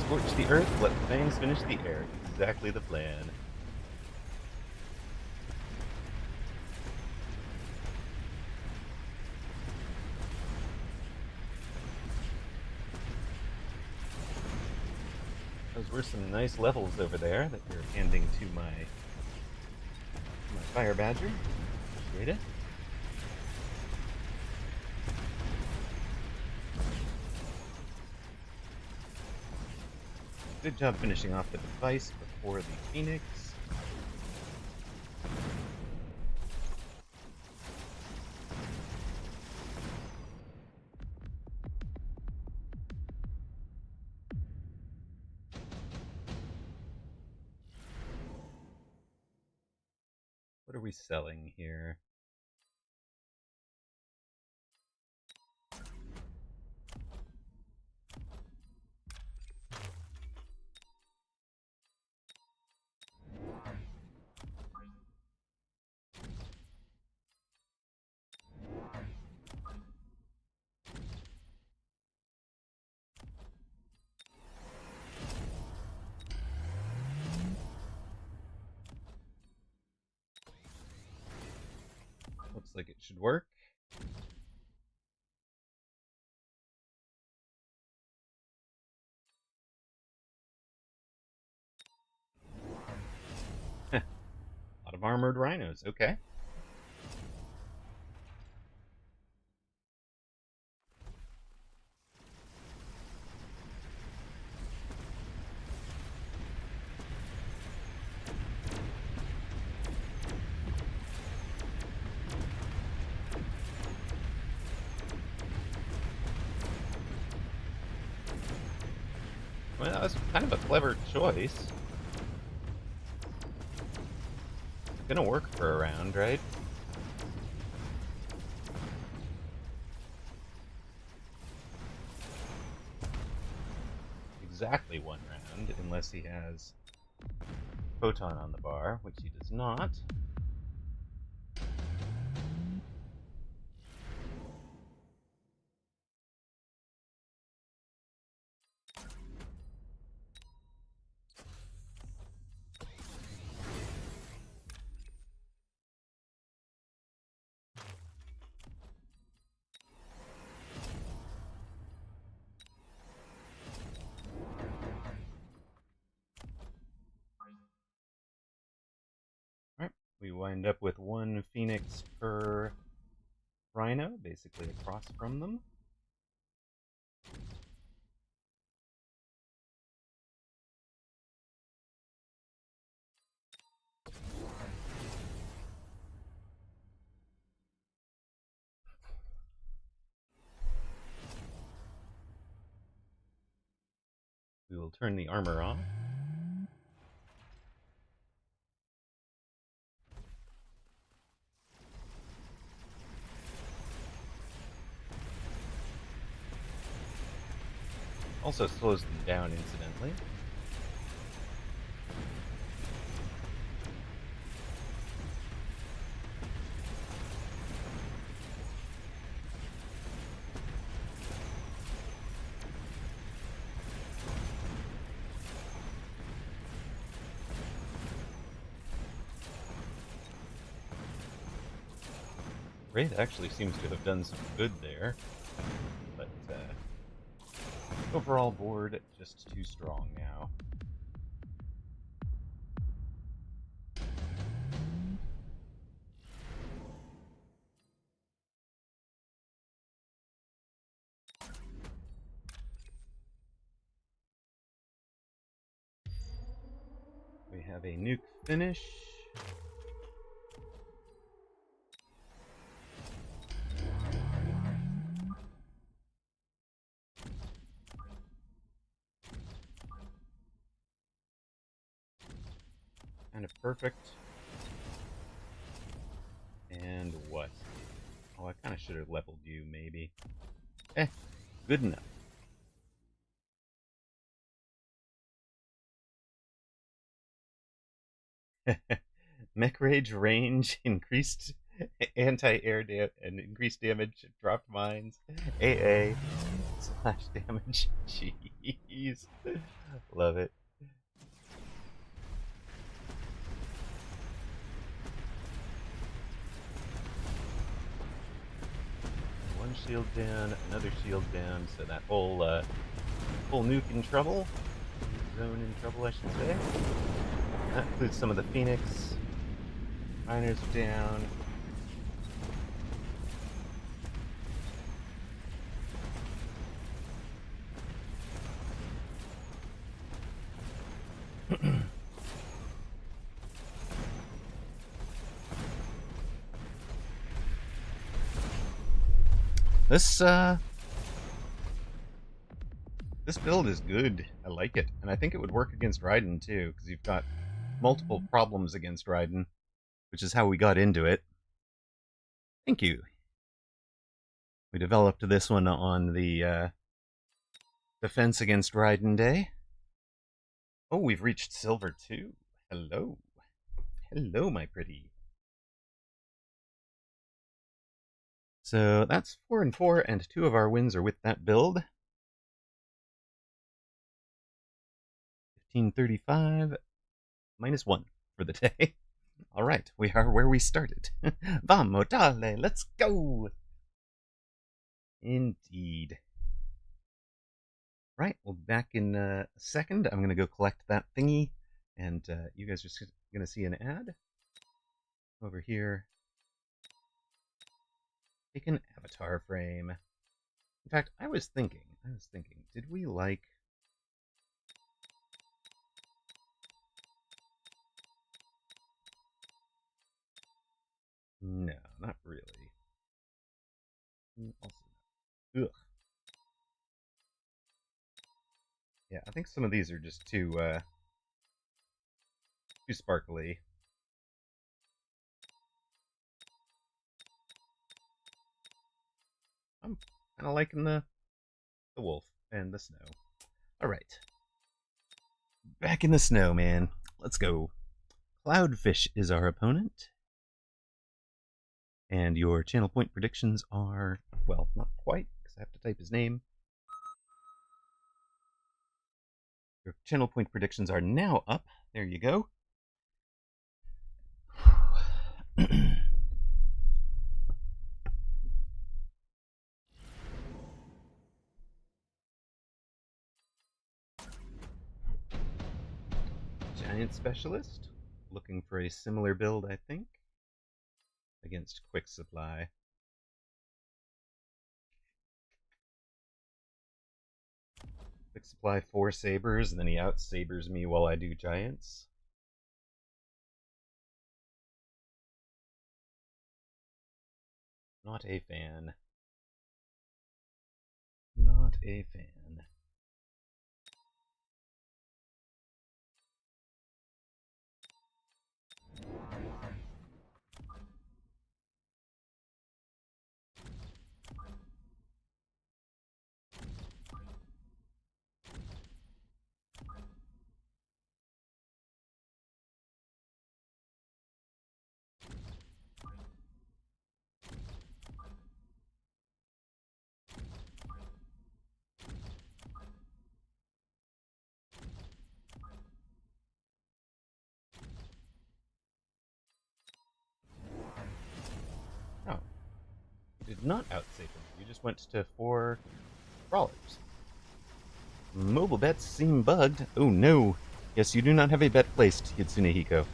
Scorch the earth, let the fangs finish the air. Exactly the plan. Those were some nice levels over there that you're handing to my fire badger. Appreciate it. Good job finishing off the device before the Phoenix. What are we selling here? Looks like it should work. A lot of armored rhinos, okay. Well, that was kind of a clever choice. It's gonna work for a round, right? Exactly one round, unless he has Photon on the bar, which he does not. Alright, we wind up with one Phoenix per Rhino, basically across from them. We will turn the armor off. Also slows them down, incidentally. Raid actually seems to have done some good there, but overall board just too strong now. We have a nuke finish. Kind of perfect. And what? Oh, I kind of should have leveled you, maybe. Good enough. Mech Rage range increased anti-air and increased damage, dropped mines. AA Splash damage. Jeez. Love it. One shield down, another shield down, so that whole nuke in trouble. Zone in trouble, I should say. That includes some of the Phoenix. Miners are down. This build is good. I like it, and I think it would work against Raiden too, because you've got multiple problems against Raiden, which is how we got into it. Thank you. We developed this one on the Defense Against Raiden Day. Oh, we've reached Silver 2. Hello. Hello, my pretty. So that's 4 and 4, and 2 of our wins are with that build. 1535 minus 1 for the day. All right, we are where we started. Vamos, dale, let's go. Indeed. Right, we'll be back in a second. I'm going to go collect that thingy, and you guys are just going to see an ad over here. Take an avatar frame. In fact, I was thinking, did we like... No, not really. Also, ugh. Yeah, I think some of these are just too sparkly. I'm kind of liking the wolf and the snow. All right, back in the snow, man. Let's go. Cloudfish is our opponent. And your channel point predictions are, well, not quite, because I have to type his name. Your channel point predictions are now up. There you go. Giant Specialist, looking for a similar build, I think, against Quick Supply. Quick Supply 4 sabers, and then he out-sabers me while I do Giants. Not a fan. Not a fan. Oh. You did not out-saber me. You just went to 4 brawlers. Mobile bets seem bugged. Oh no. Yes, you do not have a bet placed, Kitsune Hiko.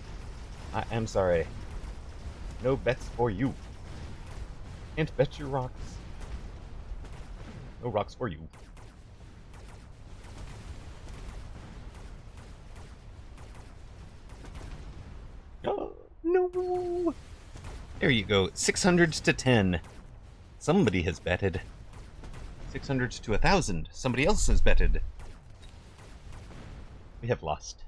I am sorry. No bets for you. Can't bet your rocks. No rocks for you. Oh, no. There you go. 600 to 10. Somebody has betted. 600 to 1,000. Somebody else has betted. We have lost.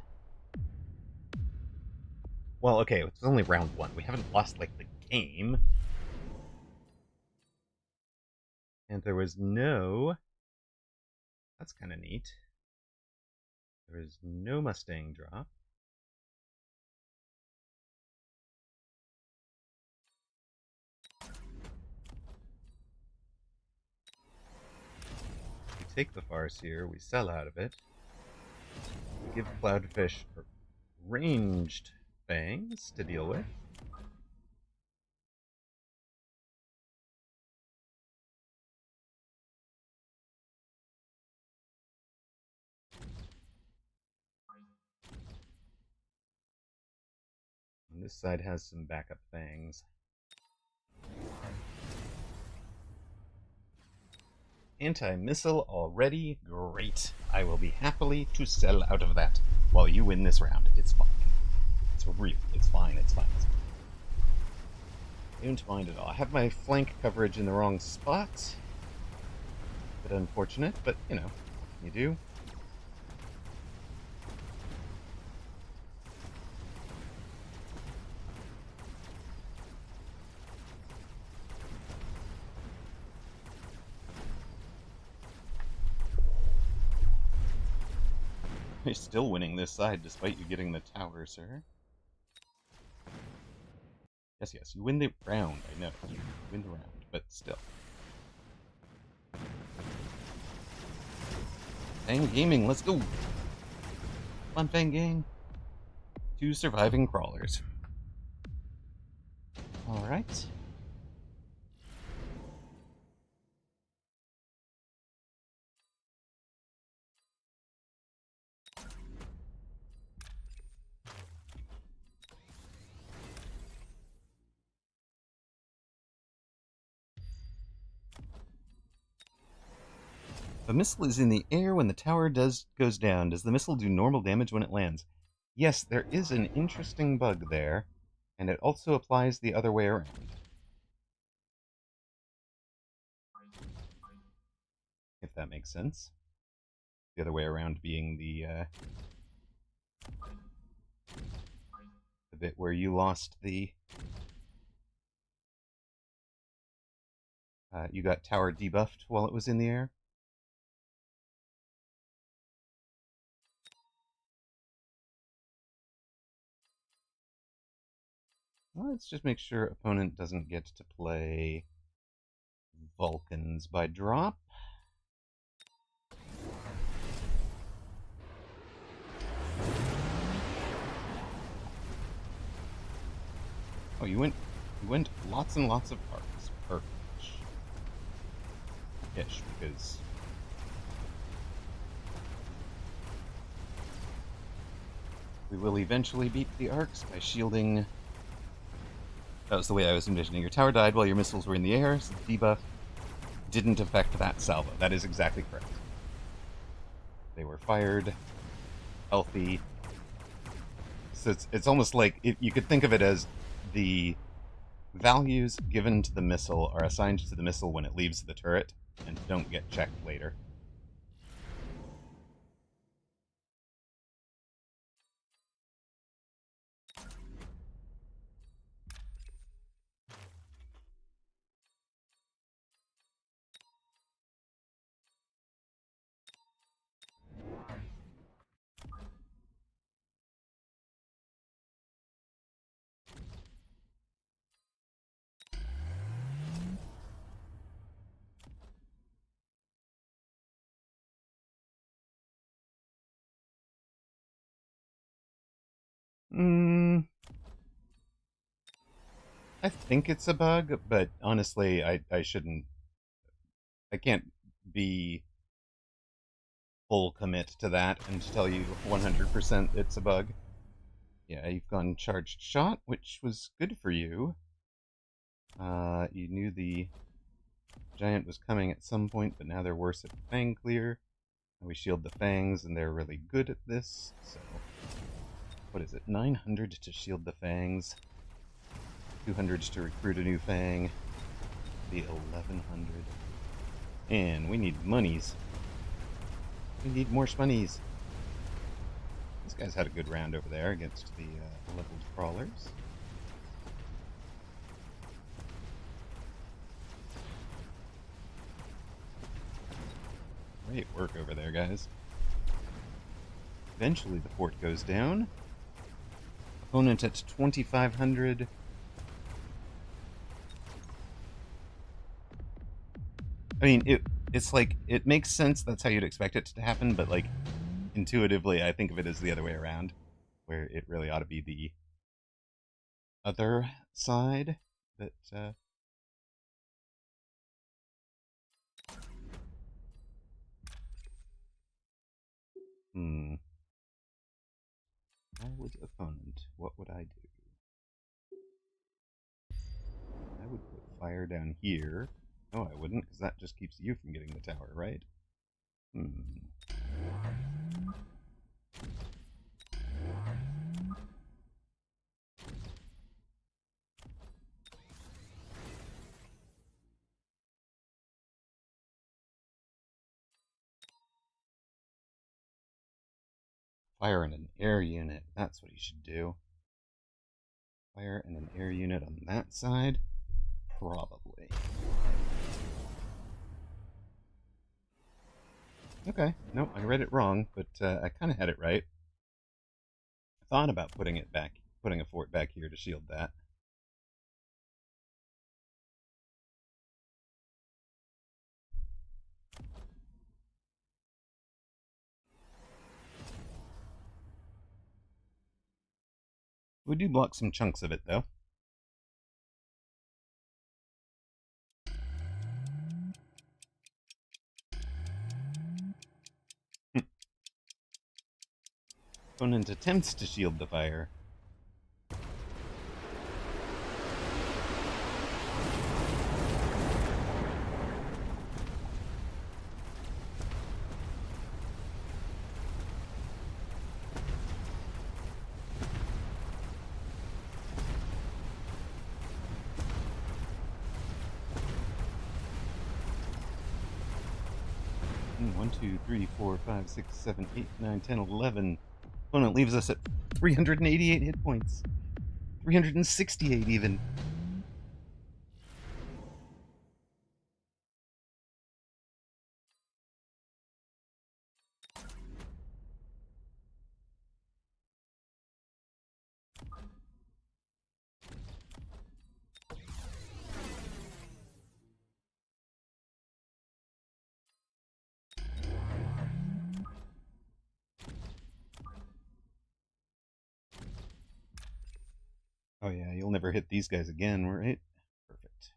Well, okay, it's only round 1. We haven't lost, like, the game. And there was no... That's kind of neat. There was no Mustang drop. take the farce here. We sell out of it. We give Cloudfish ranged fangs to deal with. And this side has some backup fangs. Anti-missile already? Great. I will be happily to sell out of that while you win this round. It's fine. It's real. It's fine. It's fine. It's fine. I don't mind at all. I have my flank coverage in the wrong spot. Bit unfortunate, but, you know, what can you do? You're still winning this side despite you getting the tower, sir. Yes, yes, you win the round, I know. You win the round, but still. Fang Gaming, let's go! Come on, Fang Gang. 2 surviving crawlers. Alright. The missile is in the air when the tower goes down. Does the missile do normal damage when it lands? Yes, there is an interesting bug there, and it also applies the other way around. If that makes sense. The other way around being the bit where you lost the... you got tower debuffed while it was in the air. Well, let's just make sure opponent doesn't get to play Vulcans by drop. Oh, you went lots and lots of parts. Perfect. Ish, because we will eventually beat the arcs by shielding. That was the way I was envisioning. Your tower died while your missiles were in the air, so the debuff didn't affect that salvo. That is exactly correct. They were fired, healthy. So it's almost like you could think of it as the values given to the missile are assigned to the missile when it leaves the turret and don't get checked later. I think it's a bug, but honestly, I shouldn't... I can't be full commit to that and tell you 100% it's a bug. Yeah, you've gone charged shot, which was good for you. You knew the giant was coming at some point, but now they're worse at fang clear. And we shield the fangs, and they're really good at this, so... What is it? 900 to shield the fangs. 200 to recruit a new fang. The 1100. And we need monies. We need more shmoneys. This guy's had a good round over there against the leveled crawlers. Great work over there, guys. Eventually the fort goes down. Opponent at 2500. I mean, it's like it makes sense. That's how you'd expect it to happen, but like intuitively, I think of it as the other way around, where it really ought to be the other side. That hmm. I would opponent. What would I do? I would put fire down here. No, I wouldn't, because that just keeps you from getting the tower, right? Hmm. Fire and an air unit. That's what he should do. Fire and an air unit on that side? Probably. Okay. No, I read it wrong, but I kind of had it right. I thought about putting it back, putting a fort back here to shield that. We do block some chunks of it, though. Opponent attempts to shield the fire. One, 2, 3, 4, 5, 6, 7, 8, 9, 10, 11. Opponent leaves us at 388 hit points. 368 even. Oh yeah, you'll never hit these guys again, right? Perfect.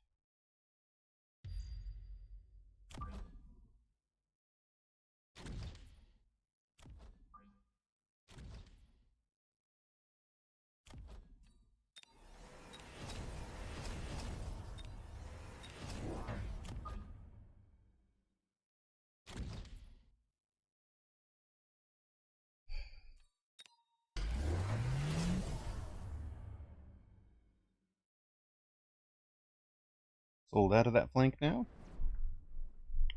Sold out of that flank now?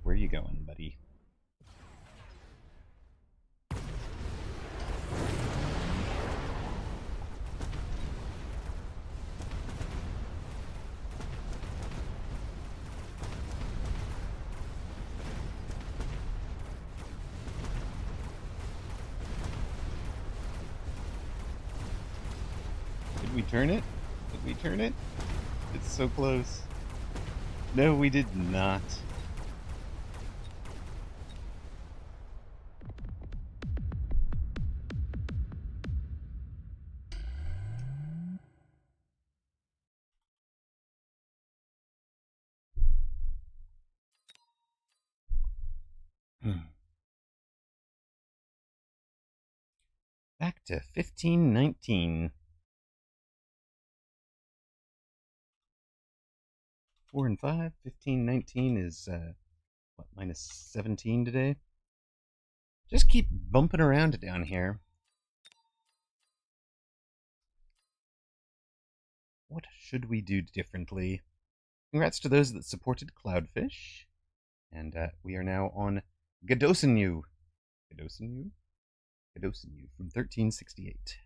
Where you going, buddy? Did we turn it? Did we turn it? It's so close. No, we did not. Back to 1519. 4 and 5. 1519 is, what, minus 17 today? Just keep bumping around down here. What should we do differently? Congrats to those that supported Cloudfish. And we are now on Gadosinu. Gadosinu? Gadosinu from 1368.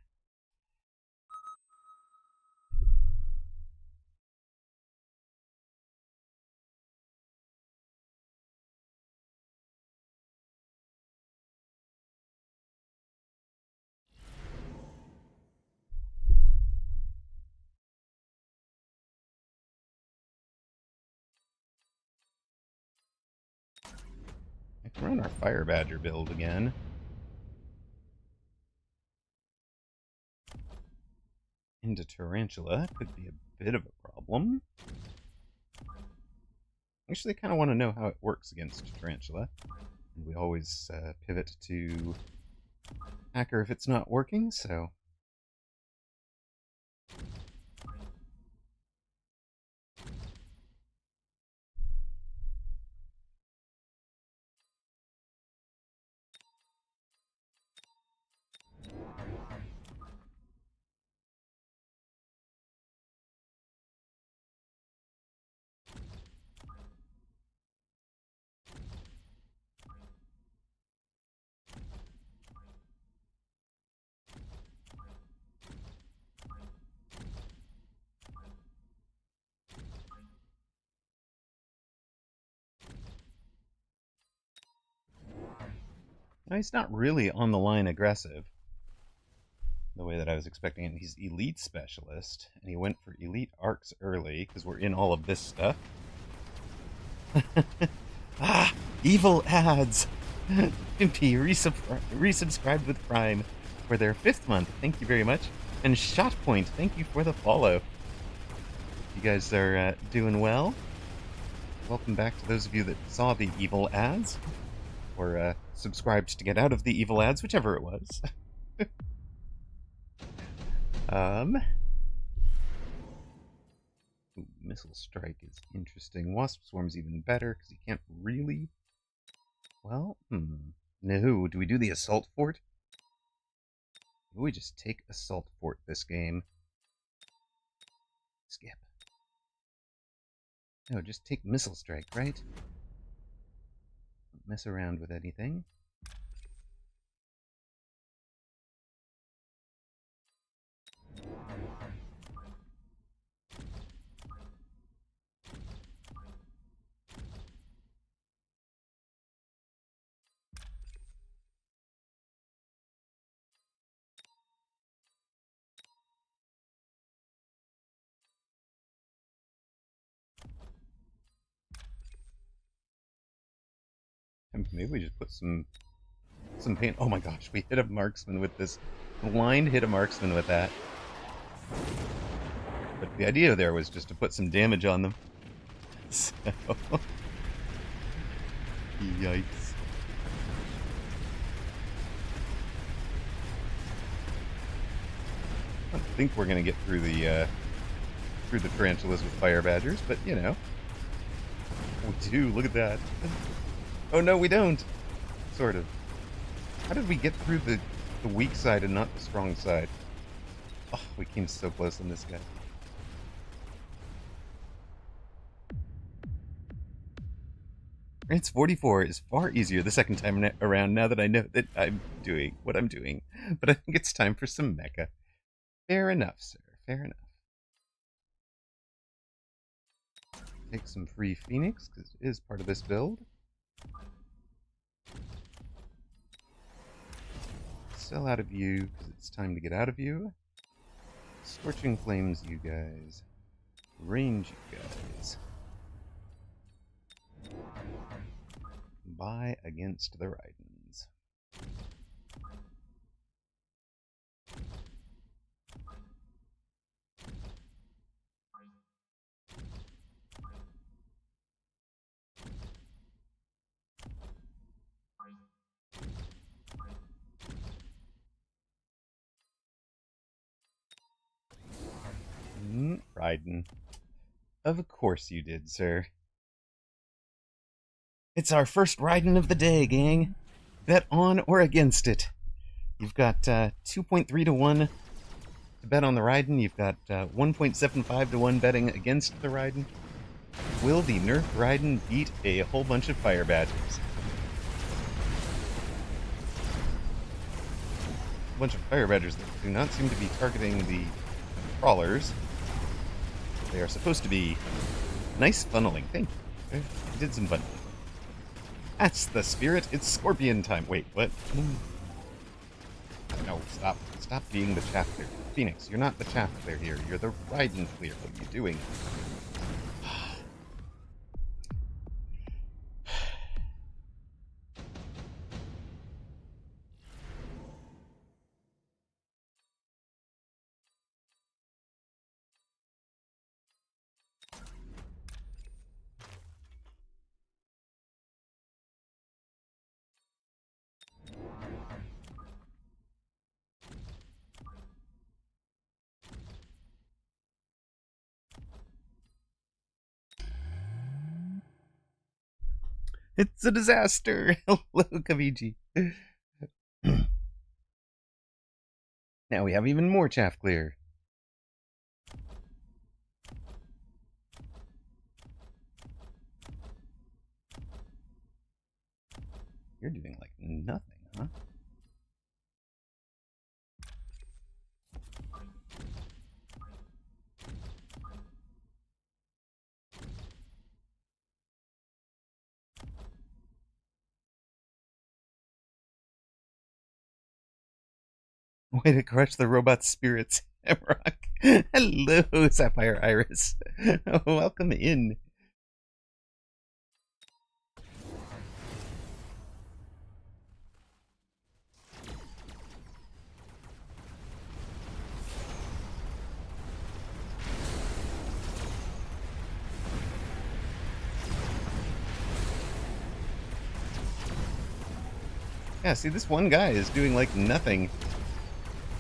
Run our Fire Badger build again. Into Tarantula could be a bit of a problem. Actually, I kind of want to know how it works against Tarantula. And we always pivot to Hacker if it's not working, so... No, he's not really on the line aggressive the way that I was expecting it. He's Elite Specialist, and he went for Elite Arcs early because we're in all of this stuff. Ah! Evil ads! Pimpy resubscribed with Prime for their 5th month. Thank you very much. And Shotpoint, thank you for the follow. You guys are doing well. Welcome back to those of you that saw the evil ads. Or subscribed to get out of the evil ads, whichever it was. Ooh, Missile Strike is interesting. Wasp Swarm's even better, because he can't really... Well, no. Do we do the Assault Fort? Maybe we just take Assault Fort this game. Skip. No, just take Missile Strike, right? Don't mess around with anything. Maybe we just put some paint. Oh my gosh, we hit a marksman with this. Blind hit a marksman with that. But the idea there was just to put some damage on them. So... Yikes. I don't think we're gonna get through the tarantulas with fire badgers, but you know. We do, look at that. Oh no, we don't! Sort of. How did we get through the weak side and not the strong side? Oh, we came so close on this guy. It's 44 is far easier the second time around now that I know that I'm doing what I'm doing. But I think it's time for some mecha. Fair enough, sir. Fair enough. Take some free Phoenix, because it is part of this build. Sell out of you, because it's time to get out of you. Scorching Flames, you guys. Range, you guys. Buy against the Raidens. Raiden. Of course you did, sir. It's our first Raiden of the day, gang. Bet on or against it. You've got 2.3 to 1 to bet on the Raiden. You've got 1.75 to 1 betting against the Raiden. Will the Nerf Raiden beat a whole bunch of fire badgers? A bunch of fire badgers that do not seem to be targeting the crawlers. They are supposed to be nice funneling. Thank you. I did some funneling. That's the spirit. It's scorpion time. Wait, what? No, stop. Stop being the chaff clear. Phoenix, you're not the chaff clear here. You're the Raiden clear. What are you doing? It's a disaster! Hello, Kaviji. Now we have even more chaff clear. You're doing like nothing, huh? Way to crush the robot's spirits, Amaroq. Hello, Sapphire Iris. Welcome in. Yeah, see, this one guy is doing like nothing.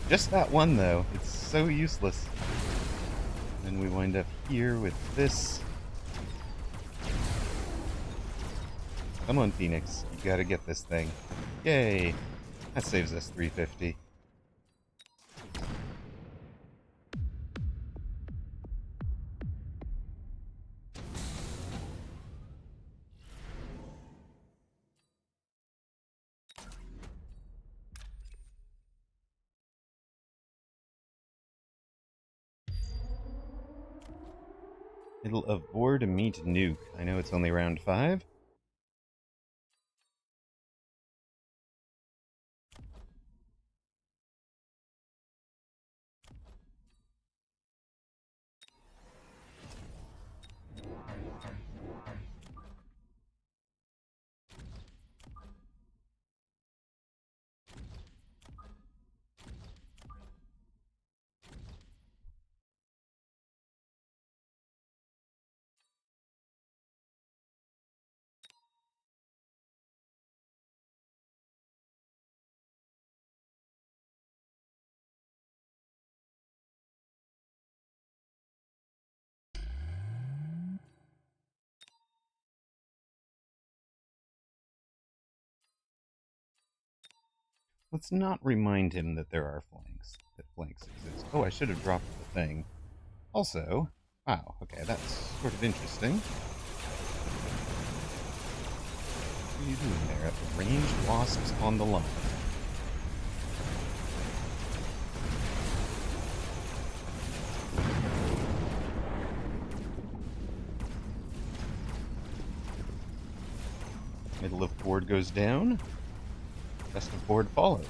Just that one, though. It's so useless. And we wind up here with this. Come on, Phoenix. You gotta get this thing. Yay! That saves us 350. It'll avoid a meat nuke. I know it's only round 5. Let's not remind him that there are flanks. That flanks exist. Oh, I should have dropped the thing. Also, wow, okay, that's sort of interesting. What are you doing there? Ranged wasps on the line. Middle of board goes down. Rest of board follows.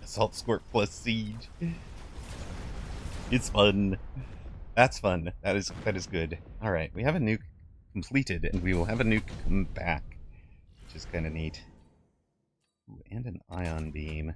Assault Squirt plus Siege. It's fun. That's fun. That is good. Alright, we have a nuke completed, and we will have a nuke come back, which is kind of neat. Ooh, and an ion beam.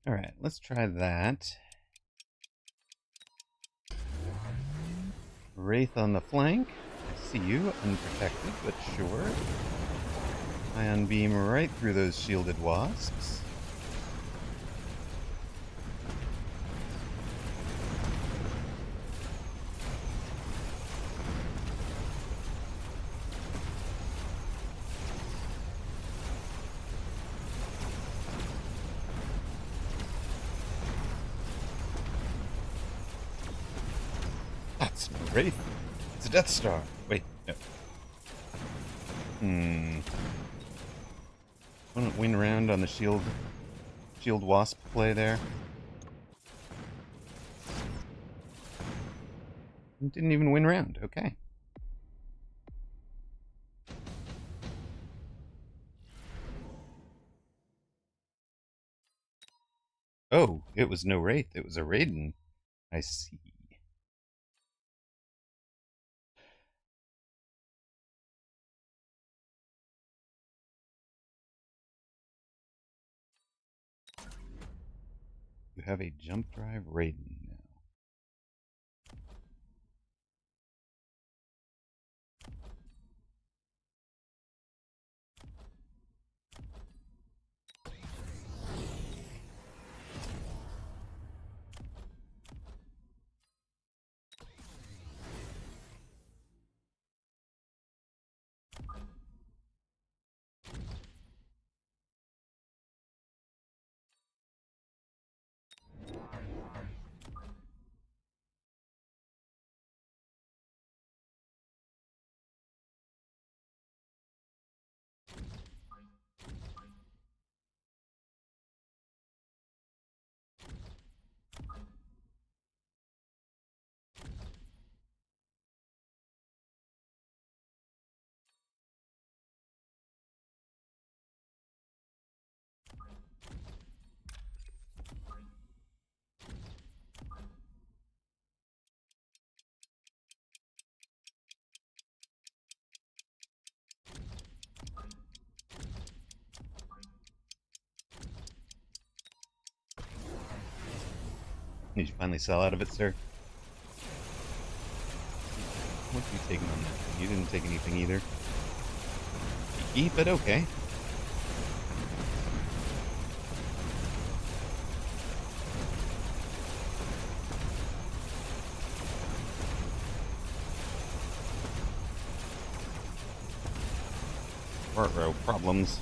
Alright, let's try that. Wraith on the flank. I see you, unprotected, but sure. Ion beam right through those shielded wasps. That's no Wraith. It's a Death Star. Wait, no. Wouldn't win around on the shield wasp play there. Didn't even win round. Okay. Oh, it was no Wraith. It was a Raiden. I see. You have a jump drive Raiden now. Did you finally sell out of it, sir? What are you taking on that? You didn't take anything either. Cheeky, but okay. Row problems.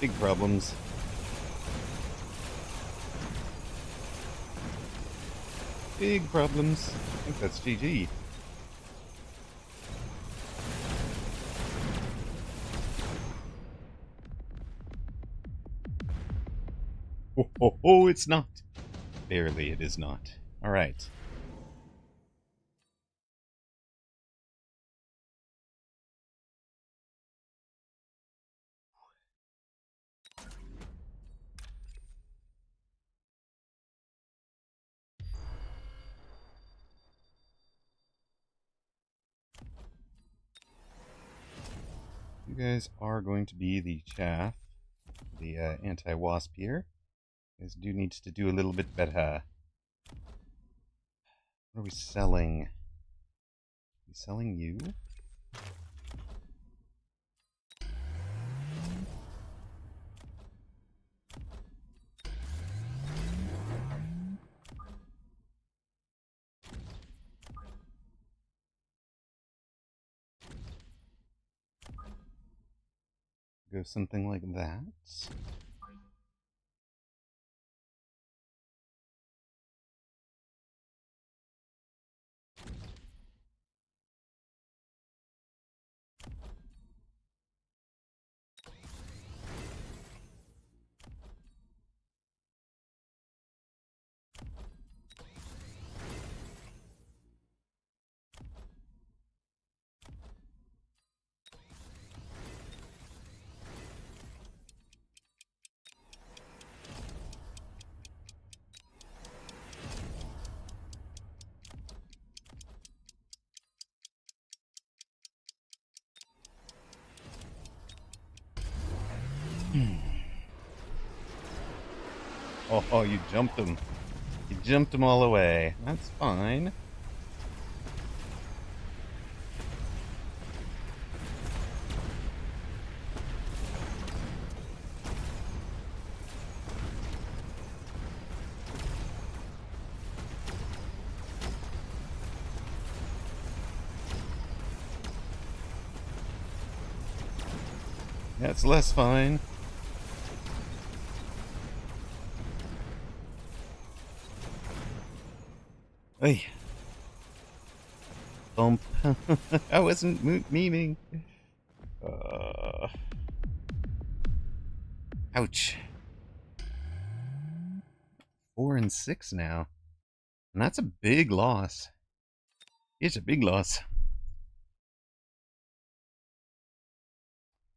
Big problems. Big problems. I think that's GG. Oh, it's not. Barely, it is not. All right. You guys are going to be the chaff, the anti-wasp here. You guys do need to do a little bit better. What are we selling? Are we selling you? Go something like that. Oh, you jumped him. You jumped him all away. That's fine. That's less fine. Hey. Bump. I wasn't memeing. Uh, ouch. 4 and 6 now. And that's a big loss. It's a big loss.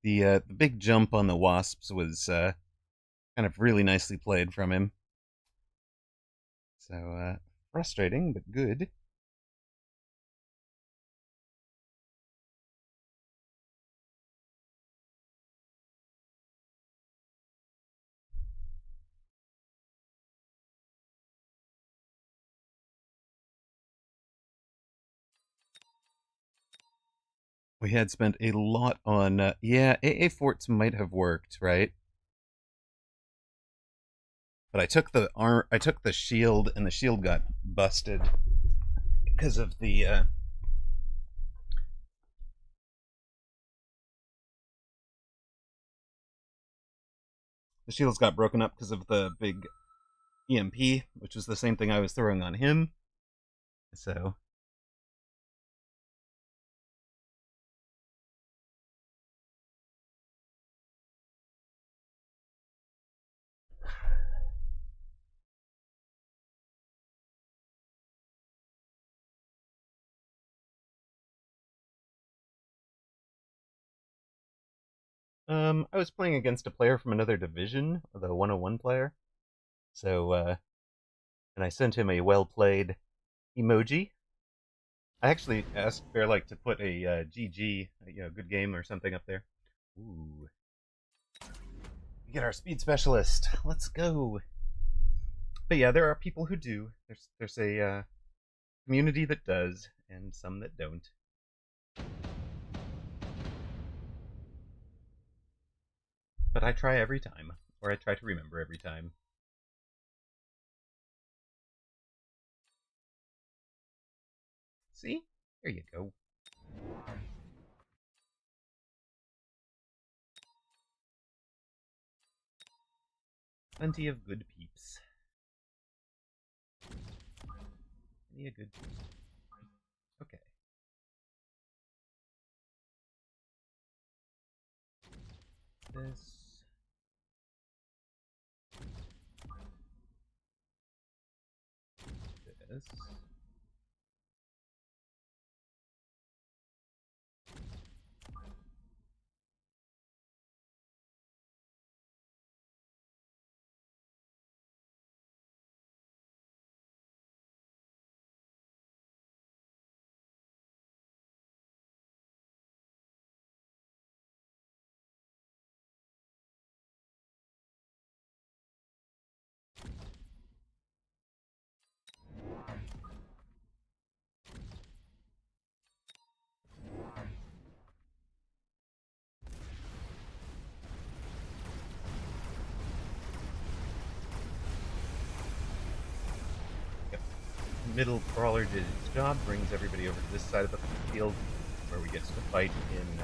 The big jump on the Wasps was kind of really nicely played from him. So frustrating, but good. We had spent a lot on yeah, AA forts might have worked, right? But I took the shield, and the shield got busted because of the shields got broken up because of the big EMP, which was the same thing I was throwing on him. So I was playing against a player from another division, the 101 player. So and I sent him a well played emoji. I actually asked Fairlight to put a GG, good game or something up there. Ooh, we get our speed specialist. Let's go. But yeah, there are people who do. There's a community that does, and some that don't. But I try every time, or I try to remember every time. See? There you go. Plenty of good peeps. Plenty of good peeps. Okay. This. This. Yep. Middle crawler did its job, brings everybody over to this side of the field, where we get to fight in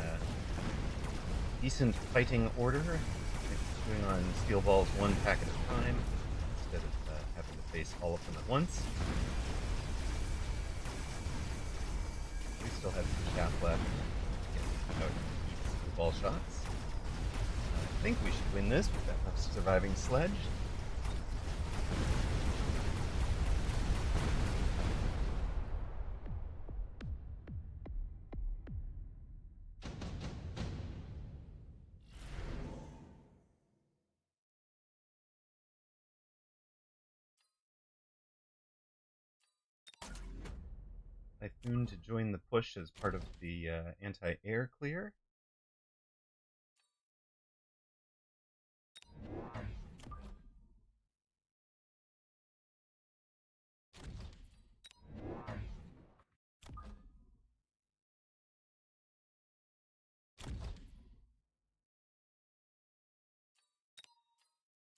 decent fighting order, going on steel balls one pack at a time, instead of having to face all of them at once. We still have 2 chaff left. Get out steel ball shots. I think we should win this. We've got enough surviving sledge. Typhoon to join the push as part of the anti-air clear.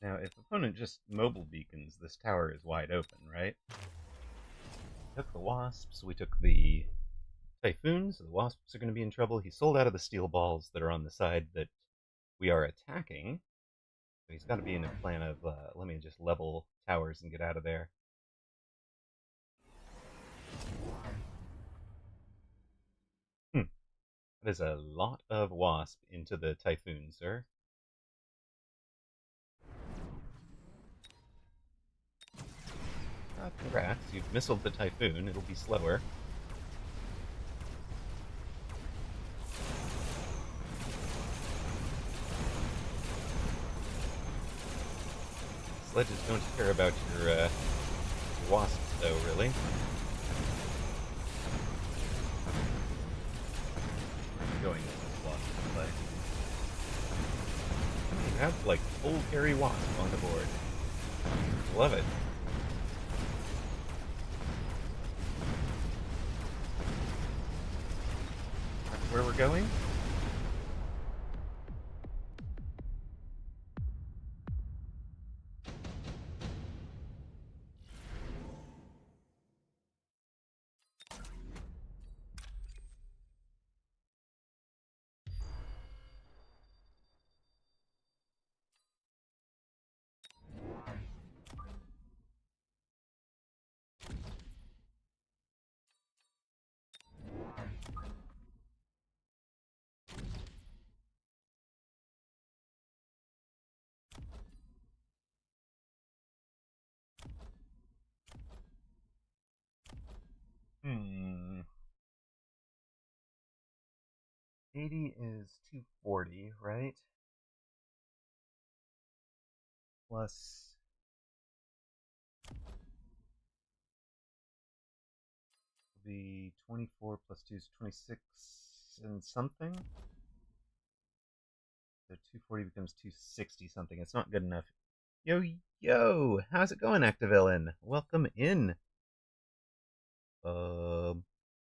Now, if opponent just mobile beacons, this tower is wide open, right? We took the wasps, we took the typhoons, so the wasps are going to be in trouble. He sold out of the steel balls that are on the side that we are attacking. So he's got to be in a plan of, let me just level towers and get out of there. That is a lot of wasp into the typhoon, sir. Congrats, you've missiled the typhoon. It'll be slower. Sledges don't care about your wasps, though, really. Going with this wasp play. You have, like, full carry wasp on the board. Love it. That's where we're going? Hmm. 80 is 240, right? Plus the 24 plus 2 is 26 and something. So 240 becomes 260 something. It's not good enough. Yo, yo! How's it going, Activillain? Welcome in.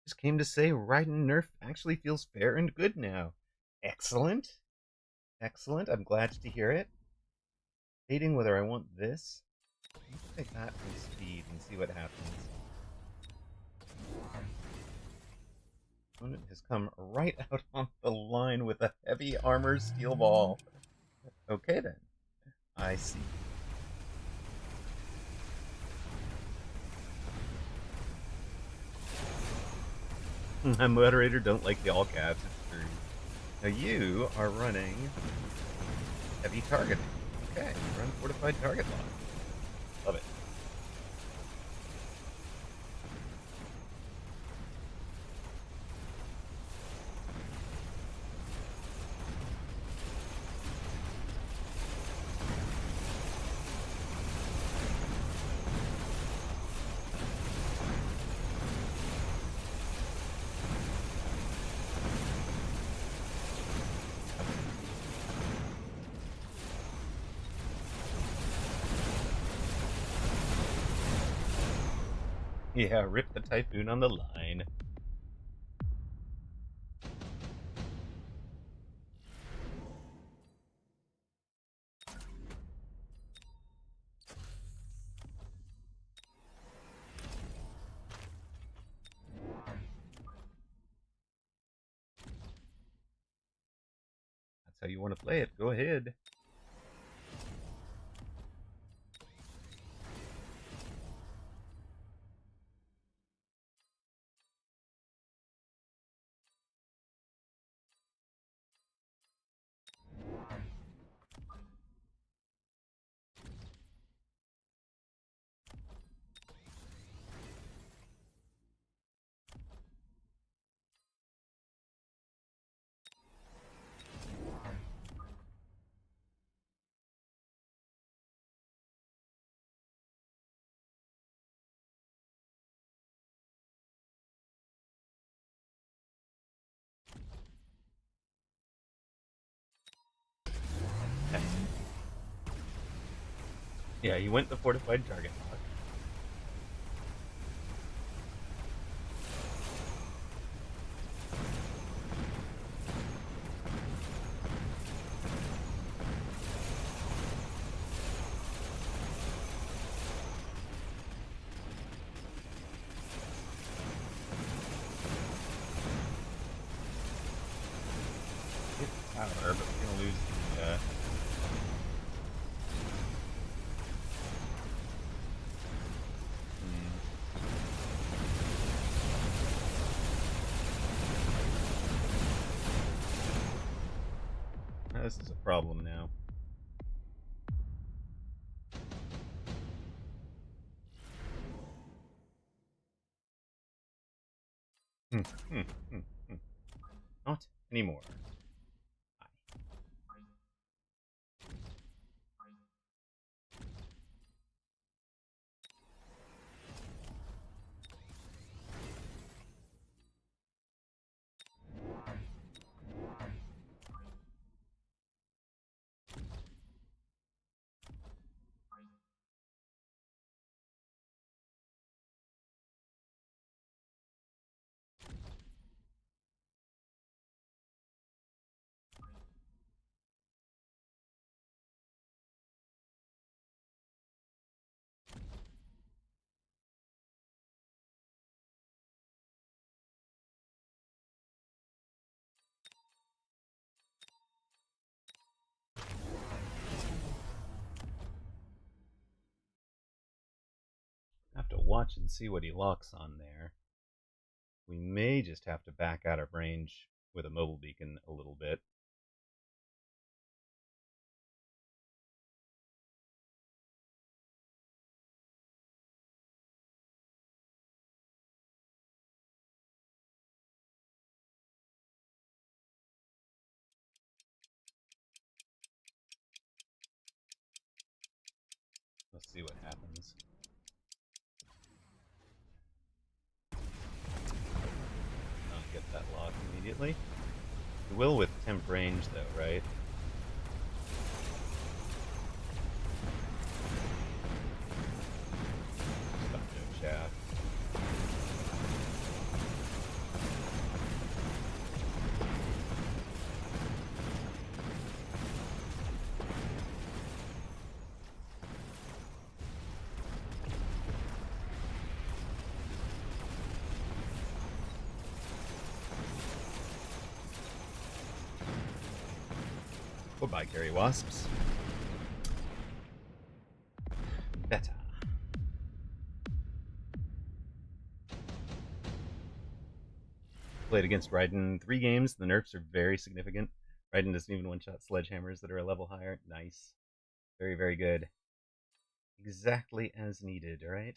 Just came to say Raiden Nerf actually feels fair and good now. Excellent. Excellent. I'm glad to hear it. Debating whether I want this. Let's take that from speed and see what happens. Opponent has come right out on the line with a heavy armor steel ball. Okay then. I see. My moderator don't like the all caps, it's true. Now you are running heavy targeting. Okay, run fortified target lock. Love it. Yeah, rip the typhoon on the line. That's how you want to play it. Go ahead. Yeah, you went the fortified target lock. Get the tower, but we're gonna lose the This is a problem now. Not anymore. Have to watch and see what he locks on there. We may just have to back out of range with a mobile beacon a little bit. Let's see what happens. Not get that lock immediately. We will with temp range though, right? Stop no chaff. Goodbye, Gary Wasps. Better. Played against Raiden 3 games. The nerfs are very significant. Raiden doesn't even one-shot sledgehammers that are a level higher. Nice. Very, very good. Exactly as needed, right?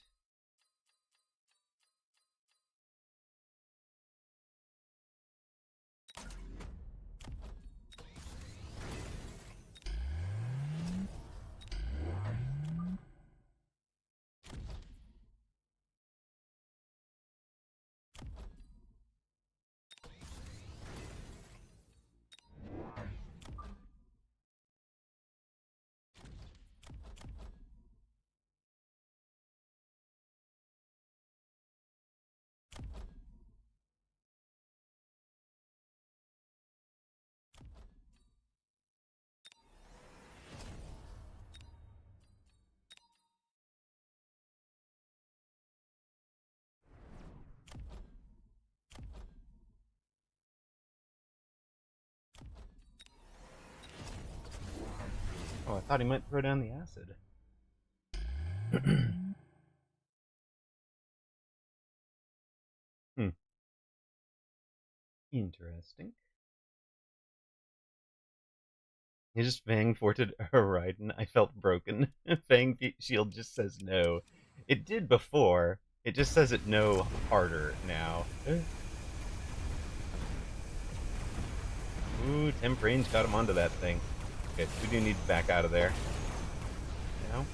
Oh, I thought he might throw down the acid. Interesting. He just Fang forted a Raiden. I felt broken. Fang Shield just says no. It did before. It just says it no harder now. Ooh, temp range got him onto that thing. Okay, we do need to back out of there. Now.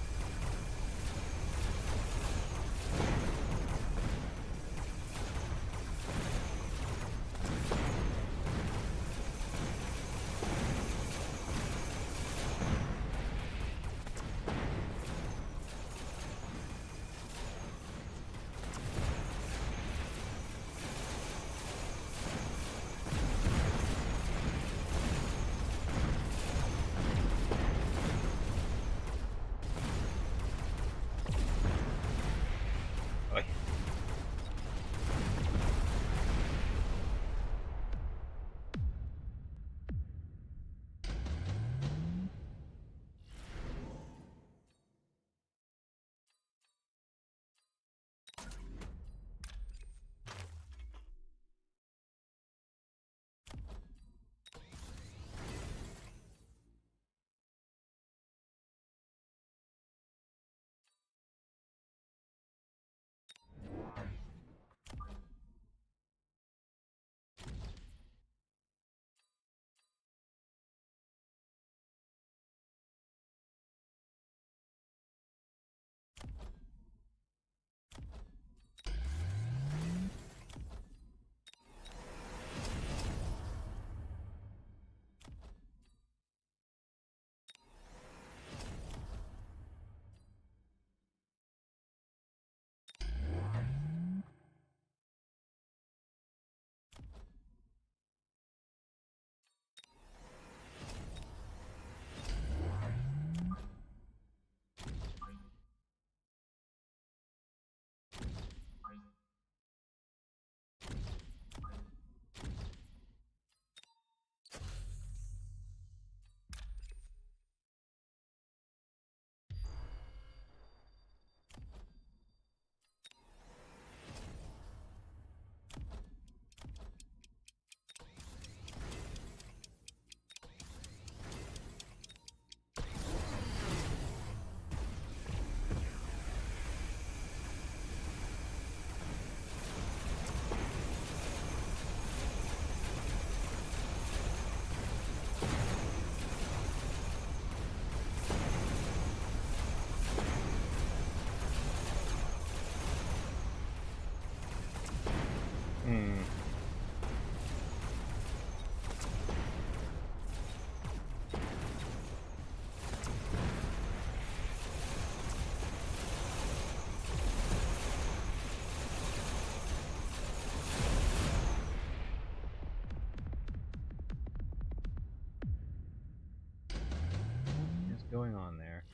going on there?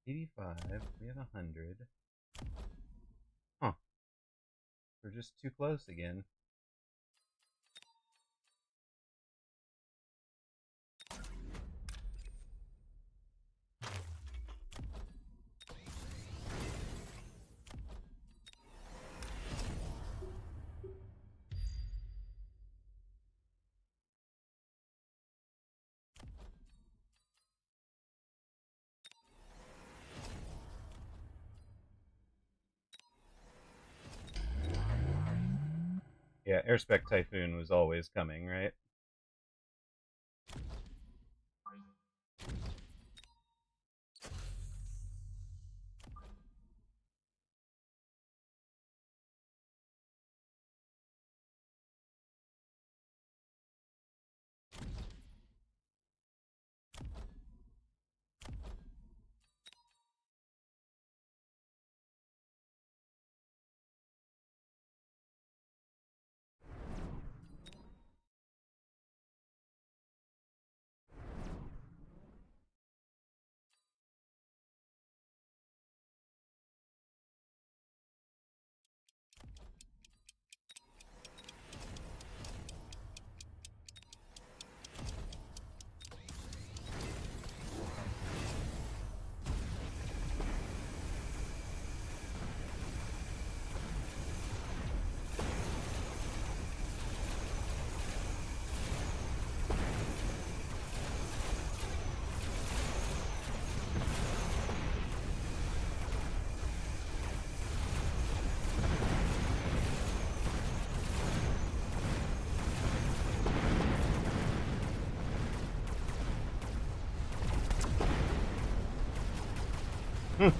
85. We have 100. Huh. We're just too close again. Yeah, Airspec Typhoon was always coming, right?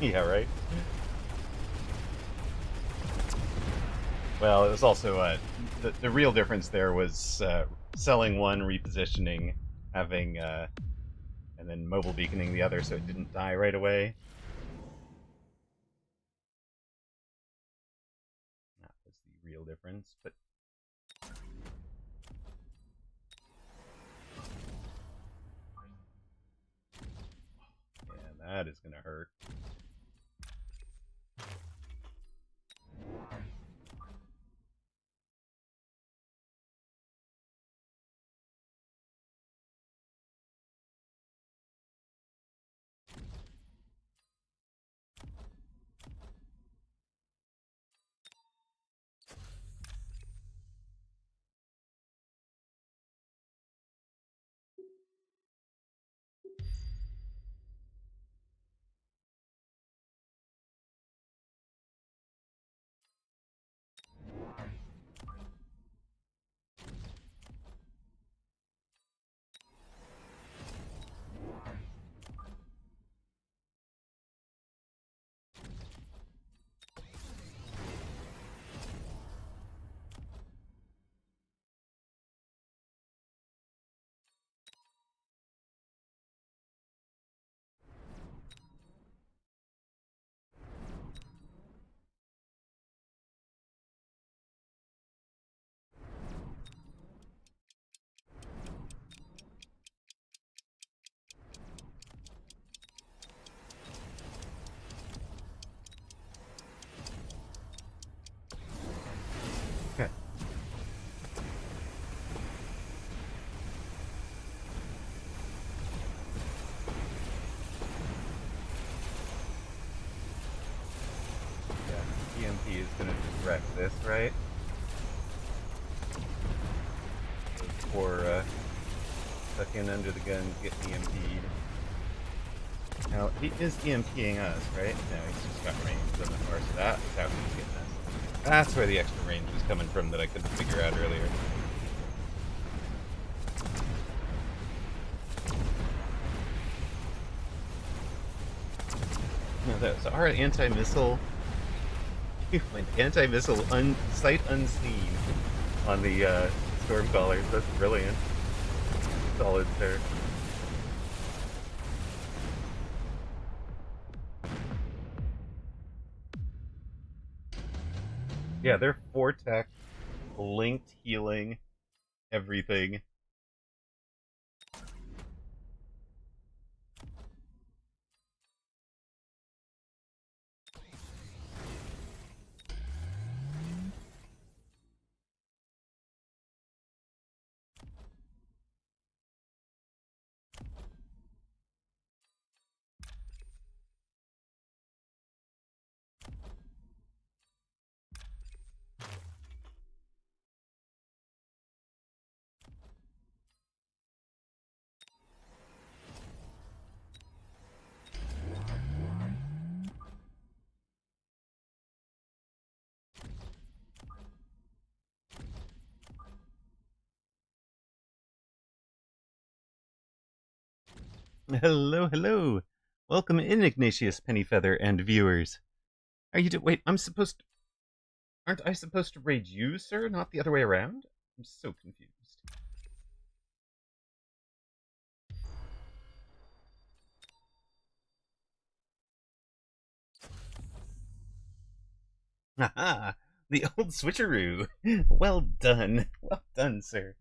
Yeah, right. Well, it was also the real difference there was selling one, repositioning, having and then mobile beaconing the other, so it didn't die right away. That was the real difference. But yeah, that is gonna hurt. Okay. Yeah, EMP is gonna just wreck this, right? Or stuck in under the gun, get EMP'd. Now, he is EMPing us, right? No, he's just got range on the far, so that was how he was getting us. That's where the extra range was coming from that I couldn't figure out earlier. No, so our anti-missile... anti-missile sight unseen on the Stormcallers. That's brilliant. Solid there. Yeah, they're 4-tech, linked healing, everything. Hello, hello. Welcome in, Ignatius Pennyfeather and viewers. Are you wait, aren't I supposed to raid you, sir, not the other way around? I'm so confused. Haha, the old switcheroo. Well done. Well done, sir.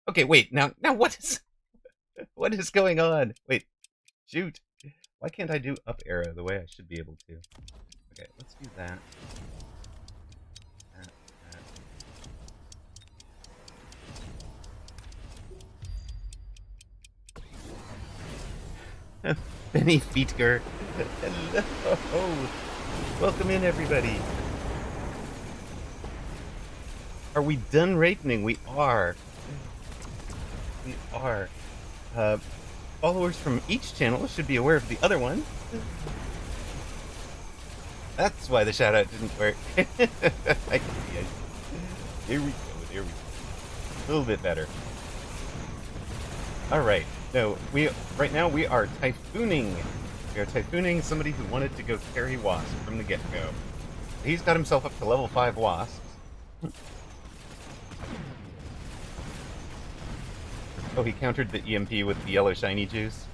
Okay, wait, now what is going on? Wait, shoot. Why can't I do up arrow the way I should be able to? Okay, let's do that. That, that. Benny Feetger. Hello. Welcome in, everybody. Are we done rating? We are. We are. Uh, Followers from each channel should be aware of the other one. That's why the shout out didn't work. I can see it. Here we go. There we go. A little bit better. All right. No, right now we are typhooning. We are typhooning somebody who wanted to go carry Wasp from the get-go. He's got himself up to level 5 Wasps. Oh, he countered the EMP with the yellow shiny juice.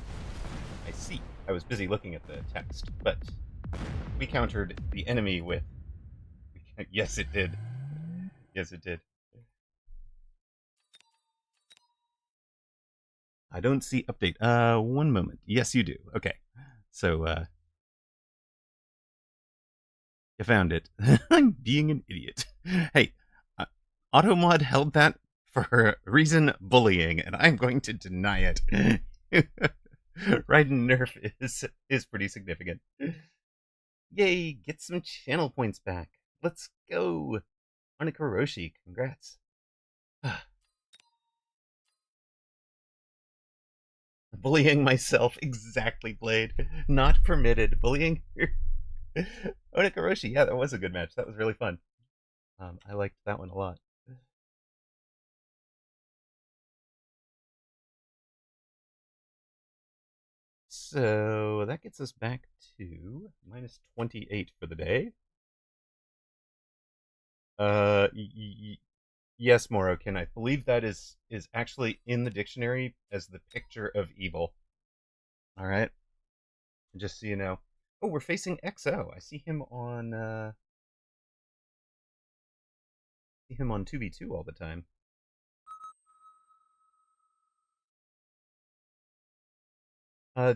I see. I was busy looking at the text, but we countered the enemy with... Yes, it did. Yes, it did. I don't see update. One moment. Yes, you do. Okay. So, you found it. I'm being an idiot. Hey, Automod held that for reason bullying, and I'm going to deny it. Raiden Nerf is pretty significant. Yay, get some channel points back. Let's go. Onikaroshi, congrats. Bullying myself, exactly, Blade. Not permitted. Bullying. Onikaroshi, yeah, that was a good match. That was really fun. I liked that one a lot. So that gets us back to minus 28 for the day. Yes, Morokin. I believe that is actually in the dictionary as the picture of evil. All right, just so you know. Oh, we're facing XO. I see him on 2v2 all the time.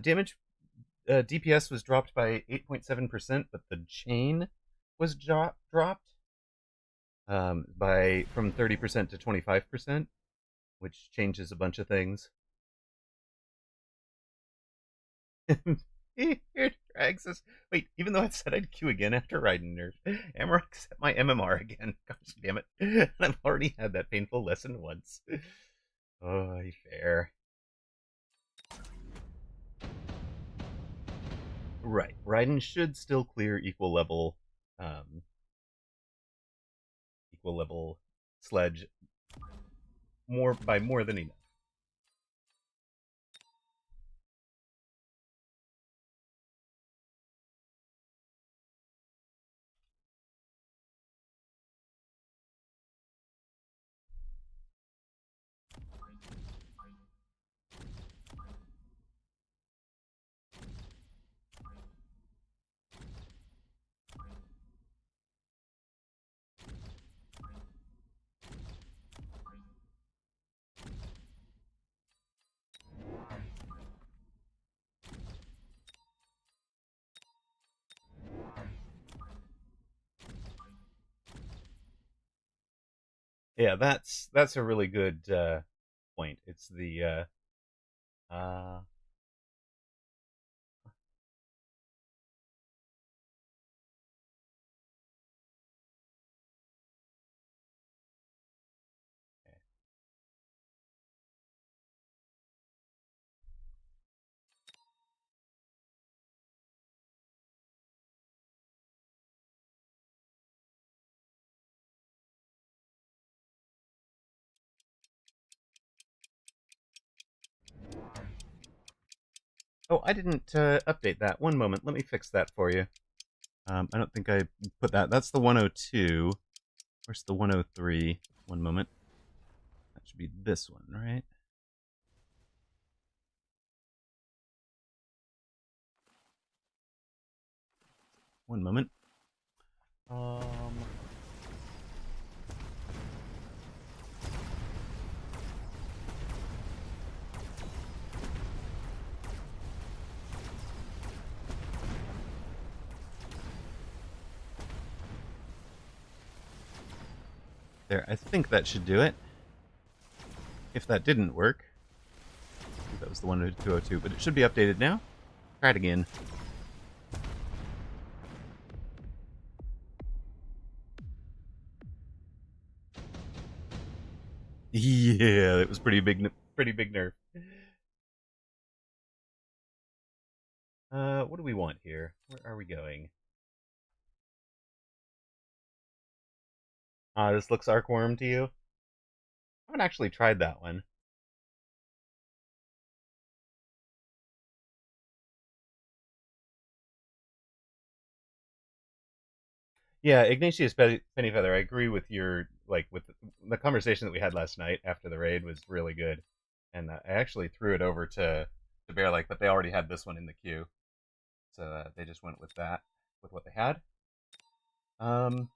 Damage DPS was dropped by 8.7%, but the chain was dropped by from 30% to 25%, which changes a bunch of things. Here drags us. Wait, even though I said I'd queue again after Raiden Nerf, Amaroq set my MMR again. Gosh damn it. I've already had that painful lesson once. Oh, fair. Right. Raiden should still clear equal level sledge more than enough. Yeah, that's a really good point. It's the uh Oh, I didn't update that. One moment. Let me fix that for you. I don't think I put that. That's the 102. Where's the 103? One moment. That should be this one, right? One moment. There, I think that should do it. If that didn't work, I think that was the 10202, but it should be updated now. Try it again. Yeah, it was pretty big nerf. What do we want here? Where are we going? This looks Arcworm to you? I haven't actually tried that one. Yeah, Ignatius Pennyfeather, I agree with your, like, with the conversation that we had last night after the raid was really good. And I actually threw it over to Bear Lake, but they already had this one in the queue. So they just went with that, with what they had. Um,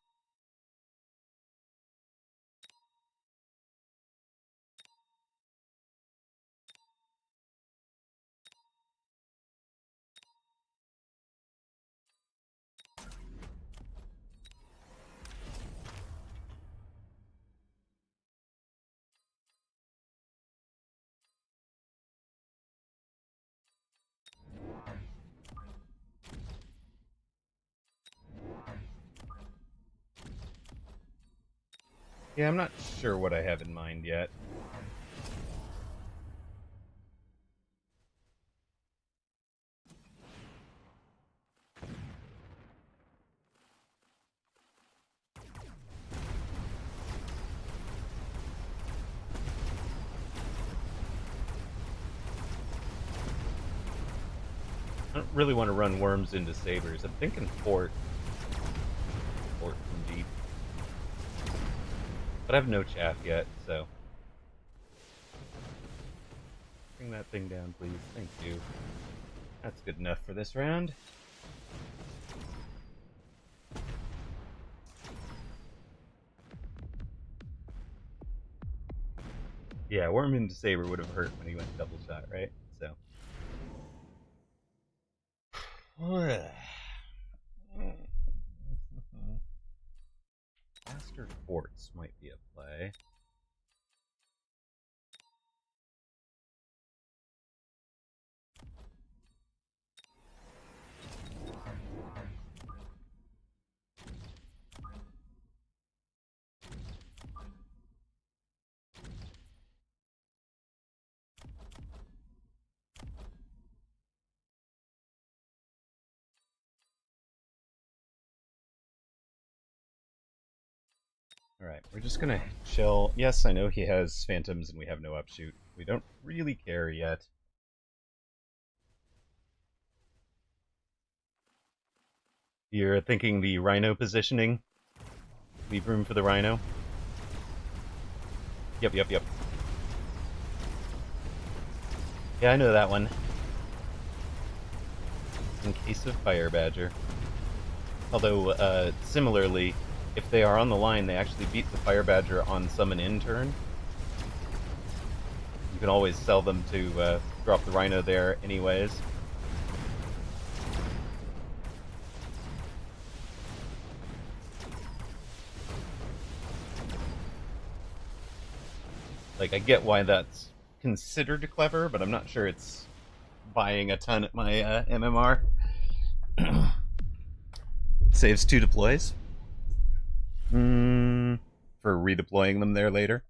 yeah, I'm not sure what I have in mind yet. I don't really want to run worms into sabers. I'm thinking fort from deep. But I have no chaff yet, so. Bring that thing down, please. Thank you. That's good enough for this round. Yeah, worm into saber would have hurt when he went double shot, right? So. Master forts might be a play. Alright, we're just gonna chill. Yes, I know he has phantoms and we have no upshoot. We don't really care yet. You're thinking the rhino positioning? Leave room for the rhino? Yep. Yeah, I know that one. In case of Fire Badger. Although, similarly, if they are on the line, they actually beat the Fire Badger on summon in turn. You can always sell them to drop the rhino there anyways. Like, I get why that's considered clever, but I'm not sure it's buying a ton at my MMR. Saves 2 deploys. For redeploying them there later.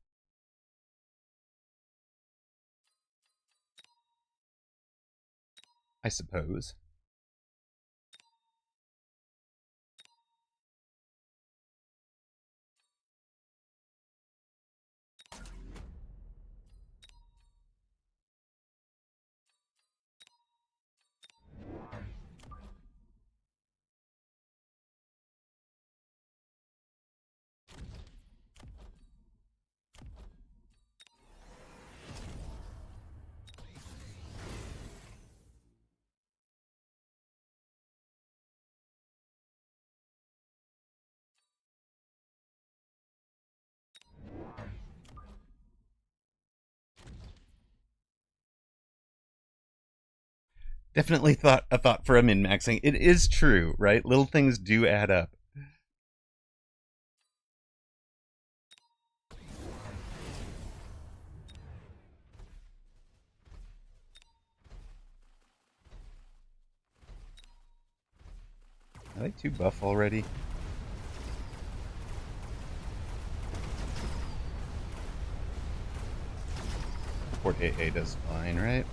I suppose. Definitely thought a thought for a min-maxing. It is true, right? Little things do add up. Are they too buff already? Port AA does fine, right?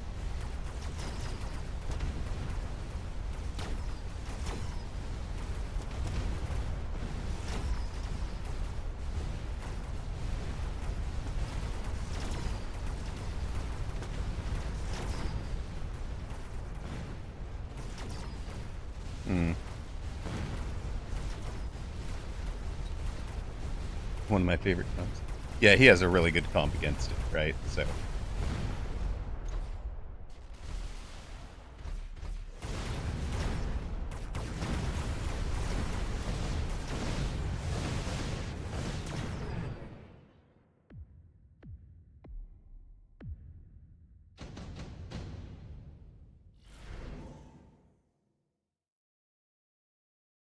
Hmm. One of my favorite comps. Yeah, he has a really good comp against it, right? So.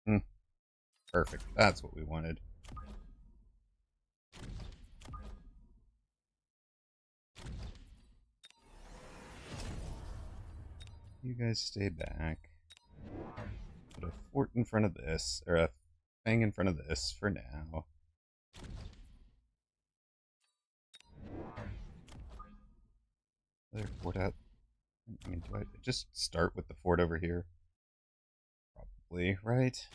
Hmm. Perfect. That's what we wanted. You guys stay back. Put a fort in front of this, or a thing in front of this for now. Other fort out. I mean, do I just start with the fort over here? Probably, right?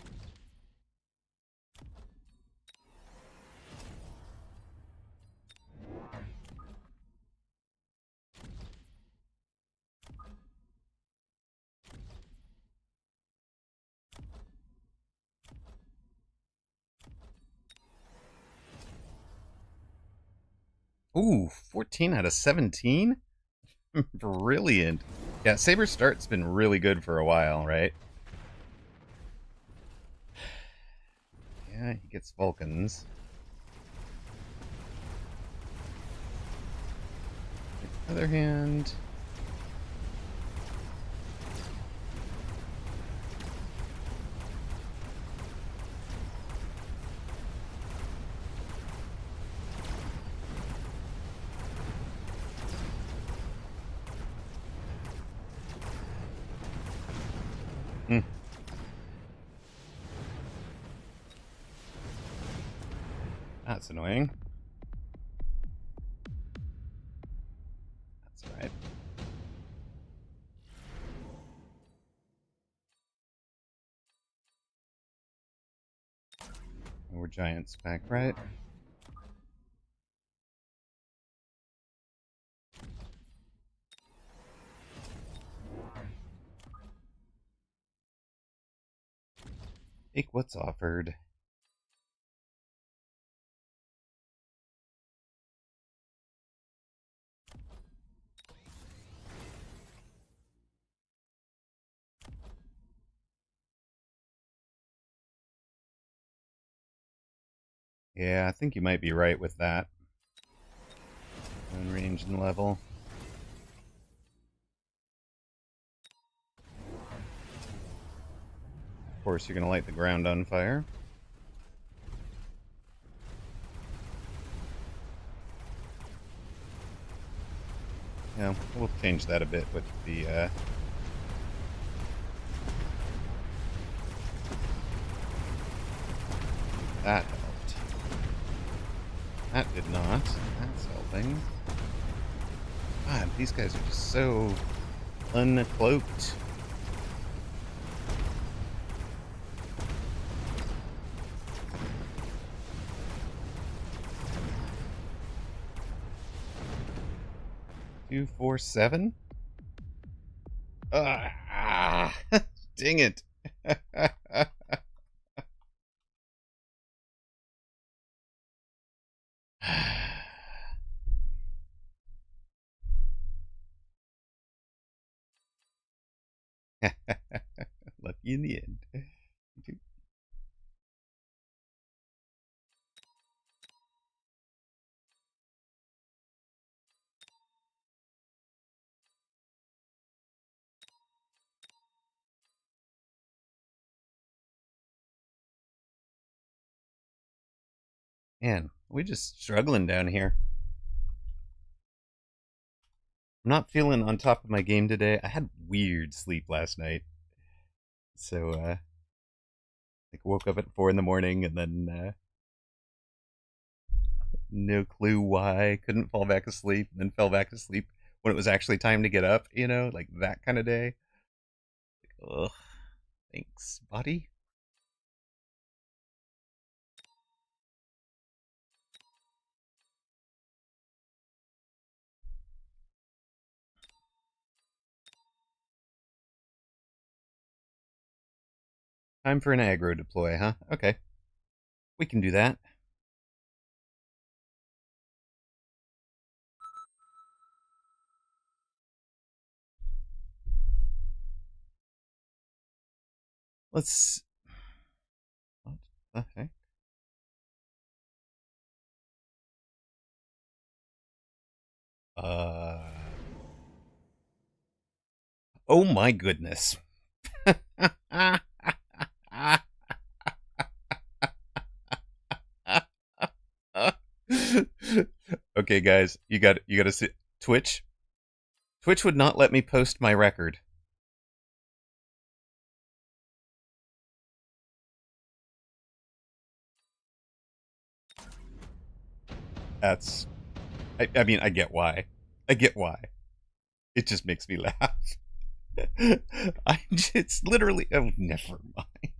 Ooh, 14 out of 17? Brilliant. Yeah, Saber's start's been really good for a while, right? Yeah, he gets Vulcans. On the other hand... Hmm. That's annoying. That's alright. We're giants back, right? Take what's offered. Yeah, I think you might be right with that. In range and level. Of course, you're going to light the ground on fire. Yeah, we'll change that a bit with the that helped. That did not. That's helping. God, these guys are just so uncloaked. Two, four, seven. Ah, dang it. Lucky in the end. Man, we just struggling down here. I'm not feeling on top of my game today. I had weird sleep last night. So, like woke up at 4 in the morning and then no clue why. Couldn't fall back asleep and then fell back asleep when it was actually time to get up, like that kind of day. Ugh. Thanks, buddy. Time for an aggro deploy, huh? Okay. We can do that. Let's... What the heck? Oh my goodness. Okay, guys, you got to see Twitch. Twitch would not let me post my record. That's I mean, I get why. I get why. It just makes me laugh. It's literally oh never mind.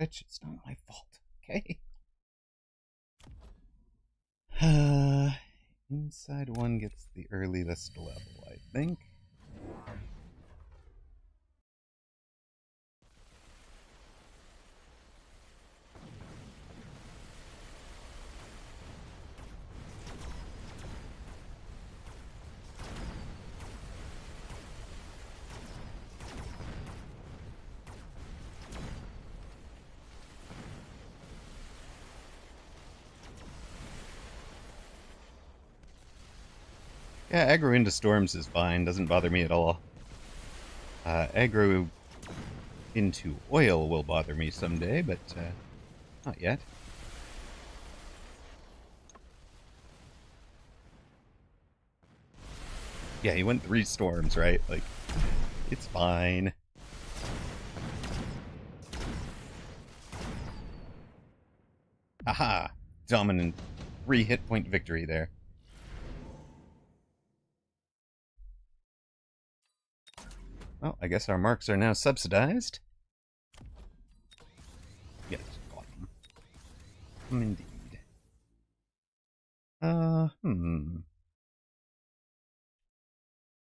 Bitch, it's not my fault. Okay. Inside one gets the earliest level, I think. Yeah, aggro into storms is fine. Doesn't bother me at all. Aggro into oil will bother me someday, but not yet. Yeah, he went 3 storms, right? Like, it's fine. Aha! Dominant 3 hit point victory there. Well, I guess our marks are now subsidized. Yes, got them. Indeed.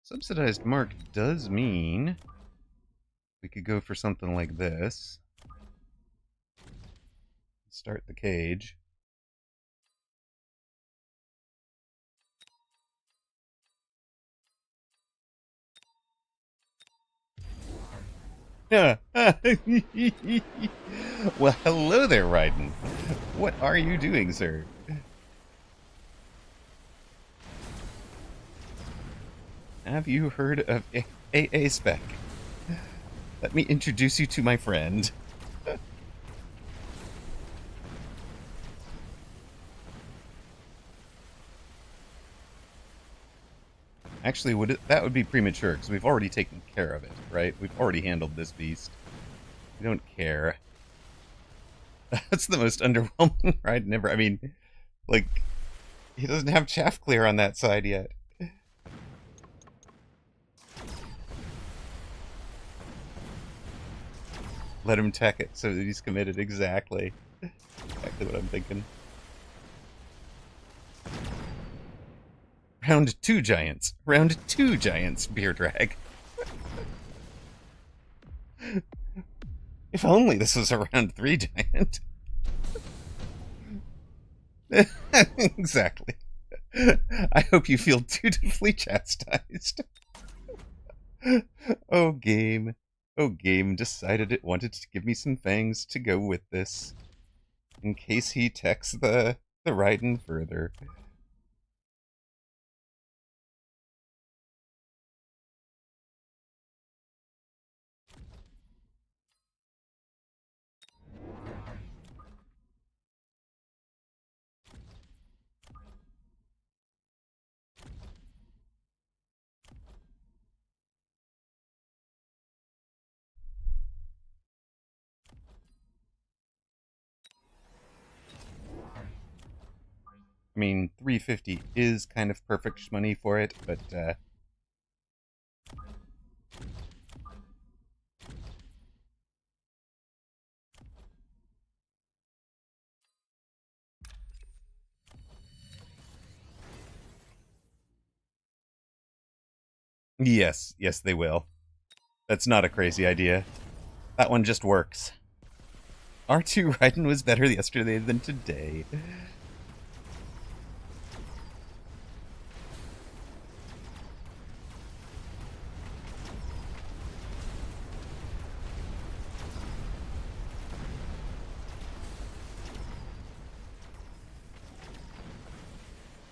Subsidized mark does mean we could go for something like this. Start the cage. Well, hello there, Raiden. What are you doing, sir? Have you heard of AA Spec? Let me introduce you to my friend. Actually, that would be premature, because we've already taken care of it, right? We've already handled this beast. We don't care. That's the most underwhelming ride ever. I mean, like, he doesn't have chaff clear on that side yet. Let him tech it so that he's committed. Exactly. Exactly what I'm thinking. Round 2 giants. Round 2 giants, beer drag. If only this was a round 3 giant. Exactly. I hope you feel dutifully chastised. Oh, game. Oh, game decided it wanted to give me some fangs to go with this. In case he techs the Raiden further. I mean, 350 is kind of perfect money for it, but yes, yes, they will. That's not a crazy idea. That one just works. R2 Raiden was better yesterday than today.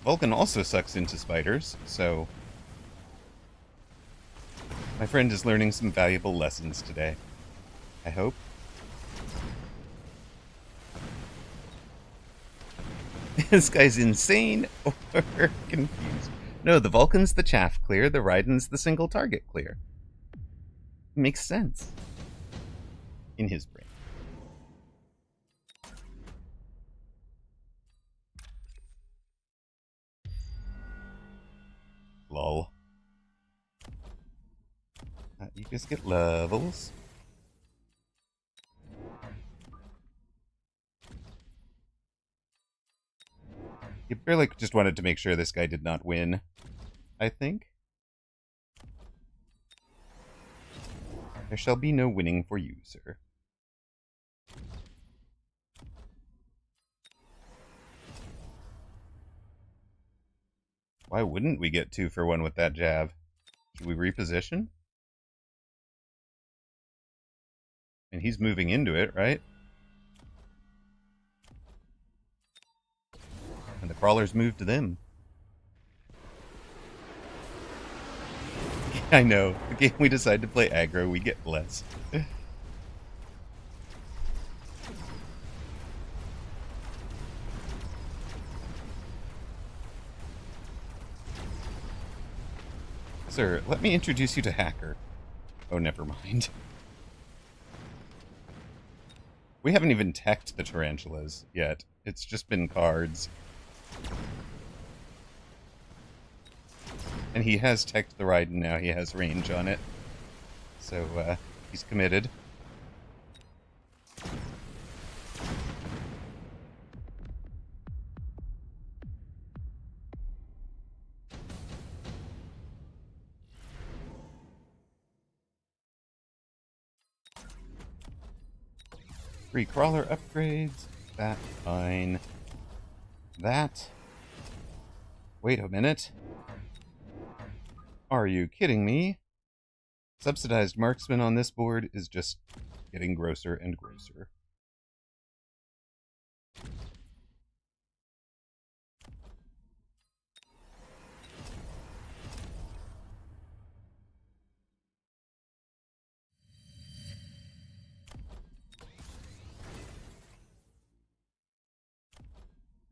Vulcan also sucks into spiders, so my friend is learning some valuable lessons today. I hope. This guy's insane or confused. No, the Vulcan's the chaff clear, the Raiden's the single target clear. Makes sense. In his brain. Lol. You just get levels. You barely just wanted to make sure this guy did not win, I think. There shall be no winning for you, sir. Why wouldn't we get 2 for 1 with that jab? Should we reposition? And he's moving into it, right? And the crawlers moved to them. I know. The game we decide to play aggro, we get less. Sir, let me introduce you to Hacker. Oh, never mind. We haven't even teched the tarantulas yet. It's just been cards. And he has teched the Raiden now. He has range on it. So, he's committed. Free crawler upgrades. That, fine. That. Wait a minute. Are you kidding me? Subsidized marksman on this board is just getting grosser and grosser.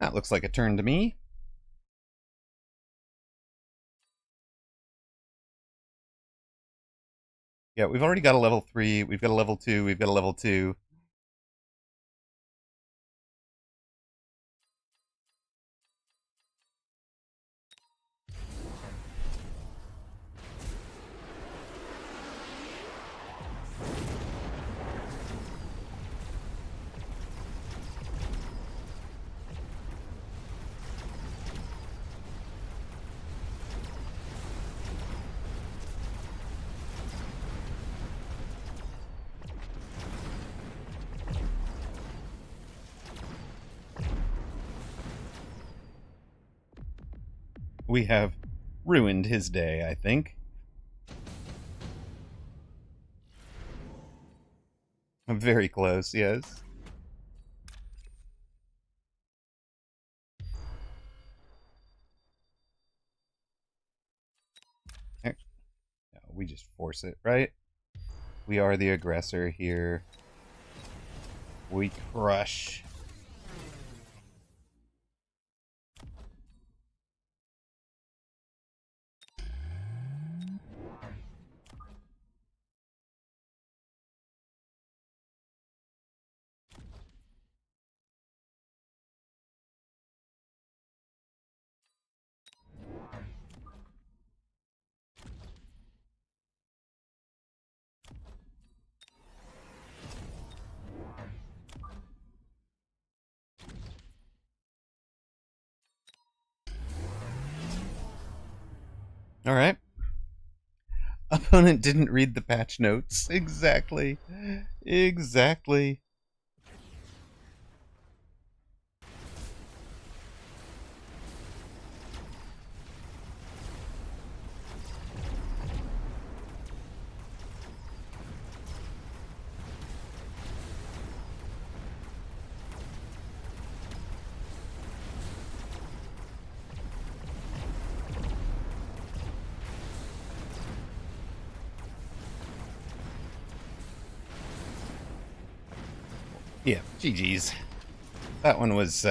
That looks like a turn to me. Yeah, we've already got a level 3, we've got a level 2, we've got a level 2. We have ruined his day, I think. I'm very close, yes. No, we just force it, right? We are the aggressor here. We crush. All right. Opponent didn't read the patch notes. Exactly. Exactly. Yeah, GG's. That one was,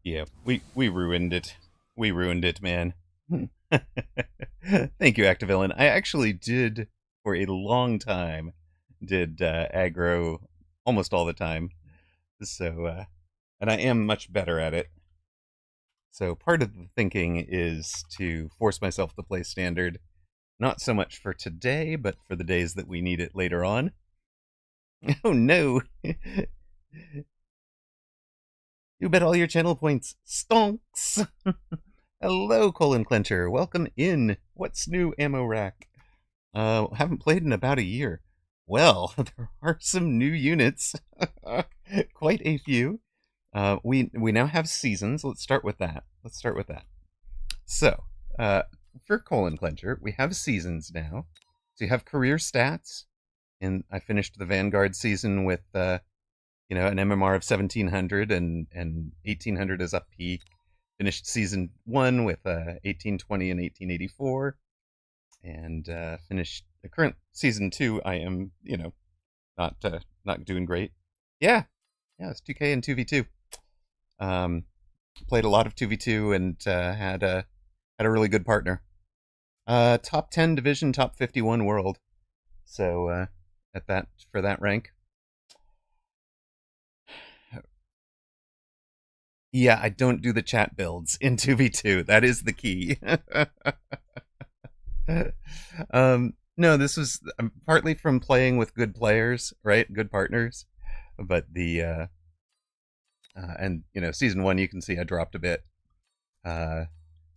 yeah, we ruined it. We ruined it, man. Thank you, Actavillain. I actually did, for a long time, did aggro almost all the time. So, and I am much better at it. So part of the thinking is to force myself to play standard, not so much for today, but for the days that we need it later on. Oh no! You bet all your channel points. Stonks! Hello, Colon Clencher. Welcome in. What's new, Amaroq? Haven't played in about a year. Well, there are some new units. Quite a few. We now have seasons. Let's start with that. So, for Colon Clencher, we have seasons now. So you have career stats, and I finished the Vanguard season with an MMR of 1700 and 1800 as up peak. Finished season 1 with 1820 and 1884, and finished the current season 2. I am not doing great. Yeah, it's 2K and 2v2. Played a lot of 2v2 and had a really good partner. Top 10 division, top 51 world. So at that for that rank. Yeah, I don't do the chat builds in 2v2. That is the key. No, this was partly from playing with good players, right? Good partners. But the and season 1 you can see I dropped a bit.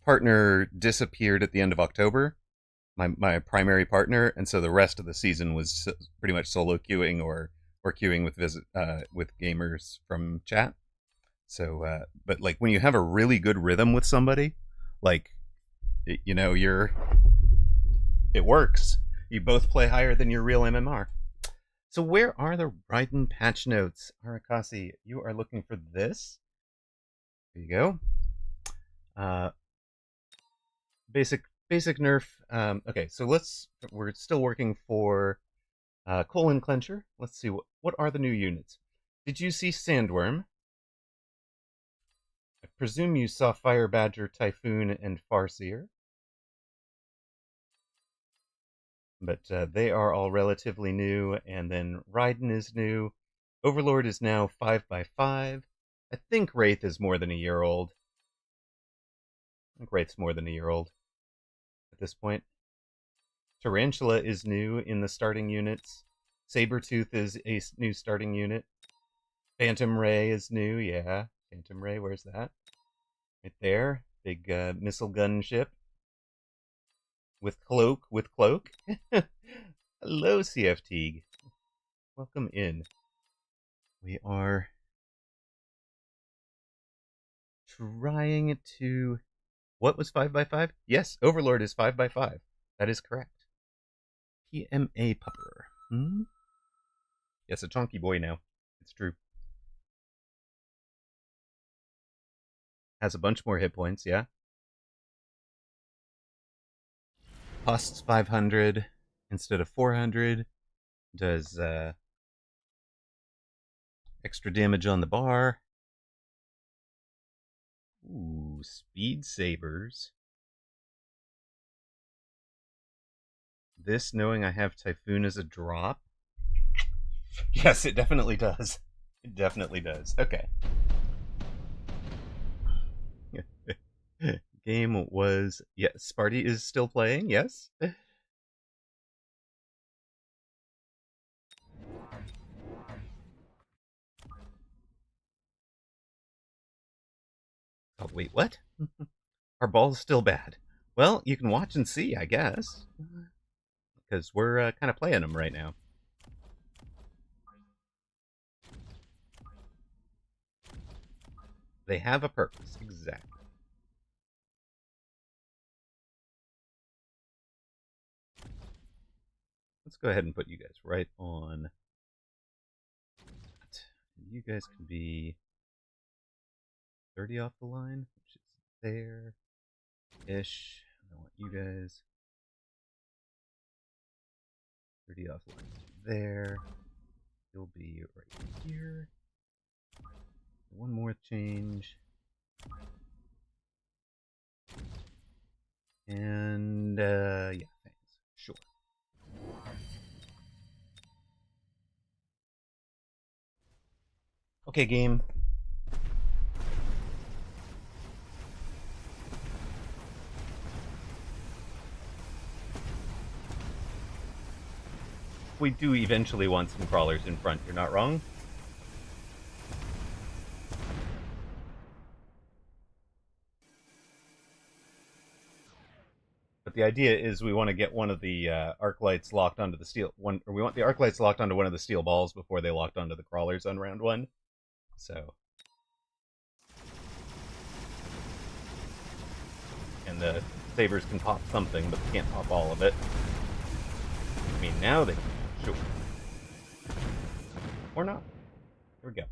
Partner disappeared at the end of October, my primary partner, and so the rest of the season was pretty much solo queuing or queuing with gamers from chat. So, but like when you have a really good rhythm with somebody, like it works. You both play higher than your real MMR. So where are the Raiden patch notes? Arakasi, you are looking for this. There you go. Basic Nerf. Okay, so we're still working for Colon Clencher. Let's see, what are the new units? Did you see Sandworm? I presume you saw Fire Badger, Typhoon, and Farseer. But they are all relatively new, and then Raiden is new. Overlord is now 5x5. I think Wraith is more than a year old. I think Wraith's more than a year old at this point. Tarantula is new in the starting units. Sabretooth is a new starting unit. Phantom Ray is new, yeah. Phantom Ray, where's that? Right there. Big missile gun ship. With cloak. Hello, CF Teague. Welcome in. We are trying to... What was 5x5? Yes, Overlord is 5x5. That is correct. PMA Pupper. Hmm? Yes, a chunky boy now. It's true. Has a bunch more hit points, yeah. Costs 500 instead of 400. Does extra damage on the bar. Ooh, speed sabers. This knowing I have Typhoon as a drop? Yes, it definitely does. It definitely does. Okay. Game was... Yes, Sparty is still playing, yes. Oh, wait, what? Our ball's still bad. Well, you can watch and see, I guess. Because we're kind of playing them right now. They have a purpose, exactly. Let's go ahead and put you guys right on that. You guys can be 30 off the line, which is there-ish. I want you guys 30 off the line there. You'll be right here. One more change. And, yeah, thanks. Sure. Okay, game. We do eventually want some crawlers in front, you're not wrong. But the idea is we want to get one of the arc lights locked onto the steel one, or we want the arc lights locked onto one of the steel balls before they locked onto the crawlers on round one. So, and the sabers can pop something, but they can't pop all of it. I mean, now they can, sure, or not. Here we go.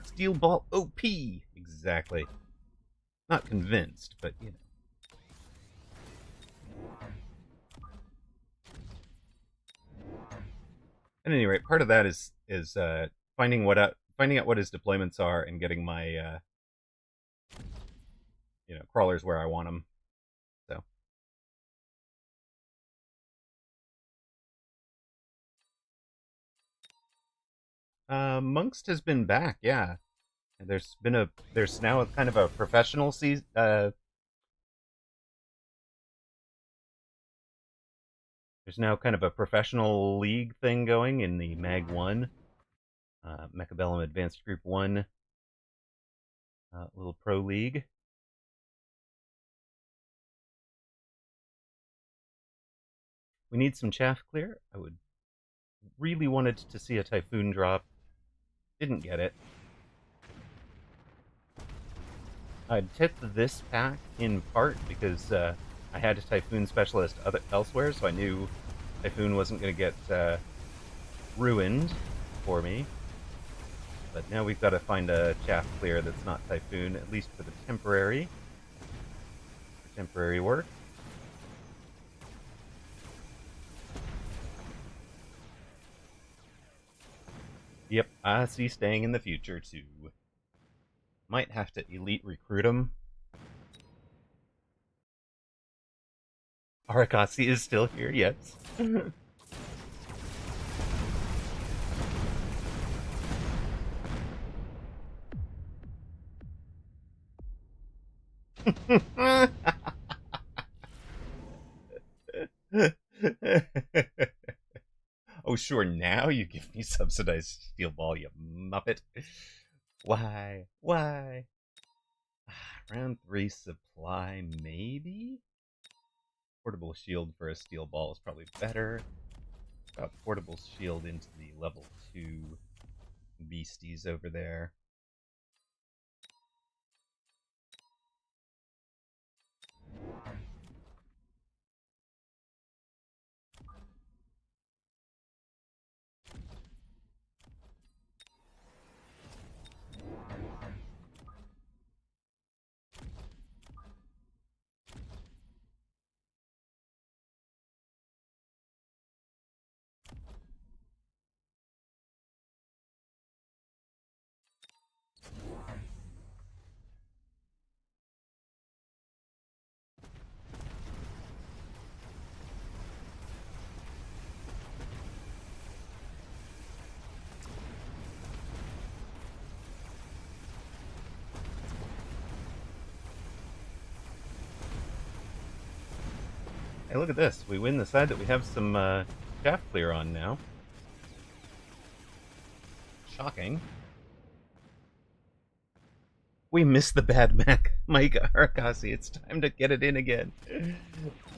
Steel ball OP! Exactly. Not convinced, but you know. At any rate, part of that is finding out what his deployments are and getting my crawlers where I want them. So Monkst has been back, yeah. And there's now kind of a professional season. There's now kind of a professional league thing going in the Mag 1, Mechabellum Advanced Group 1 little pro league. We need some chaff clear. I would really wanted to see a Typhoon drop. Didn't get it. I'd tipped this pack in part because I had a Typhoon specialist elsewhere, so I knew Typhoon wasn't going to get ruined for me. But now we've got to find a chaff clear that's not Typhoon, at least for the temporary work. Yep, I see staying in the future too. Might have to elite recruit him. Arakasi is still here, yes. Oh, sure, now you give me subsidized steel ball, you muppet. Why? Why? Round 3 supply, maybe? Portable shield for a steel ball is probably better. Got portable shield into the level 2 beasties over there. Hey, look at this. We win the side that we have some shaft clear on now. Shocking. We missed the bad Mike Arakasi. It's time to get it in again.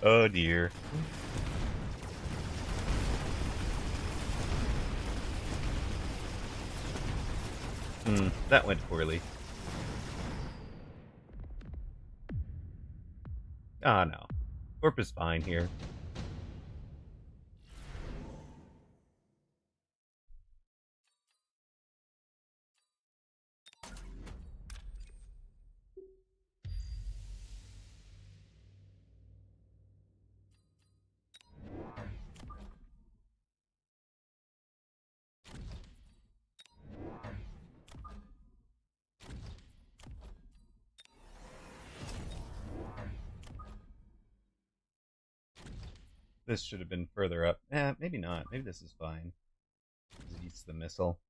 Oh dear. That went poorly. Ah, no. Corp is fine here. This should have been further up. Maybe not. Maybe this is fine. It eats the missile.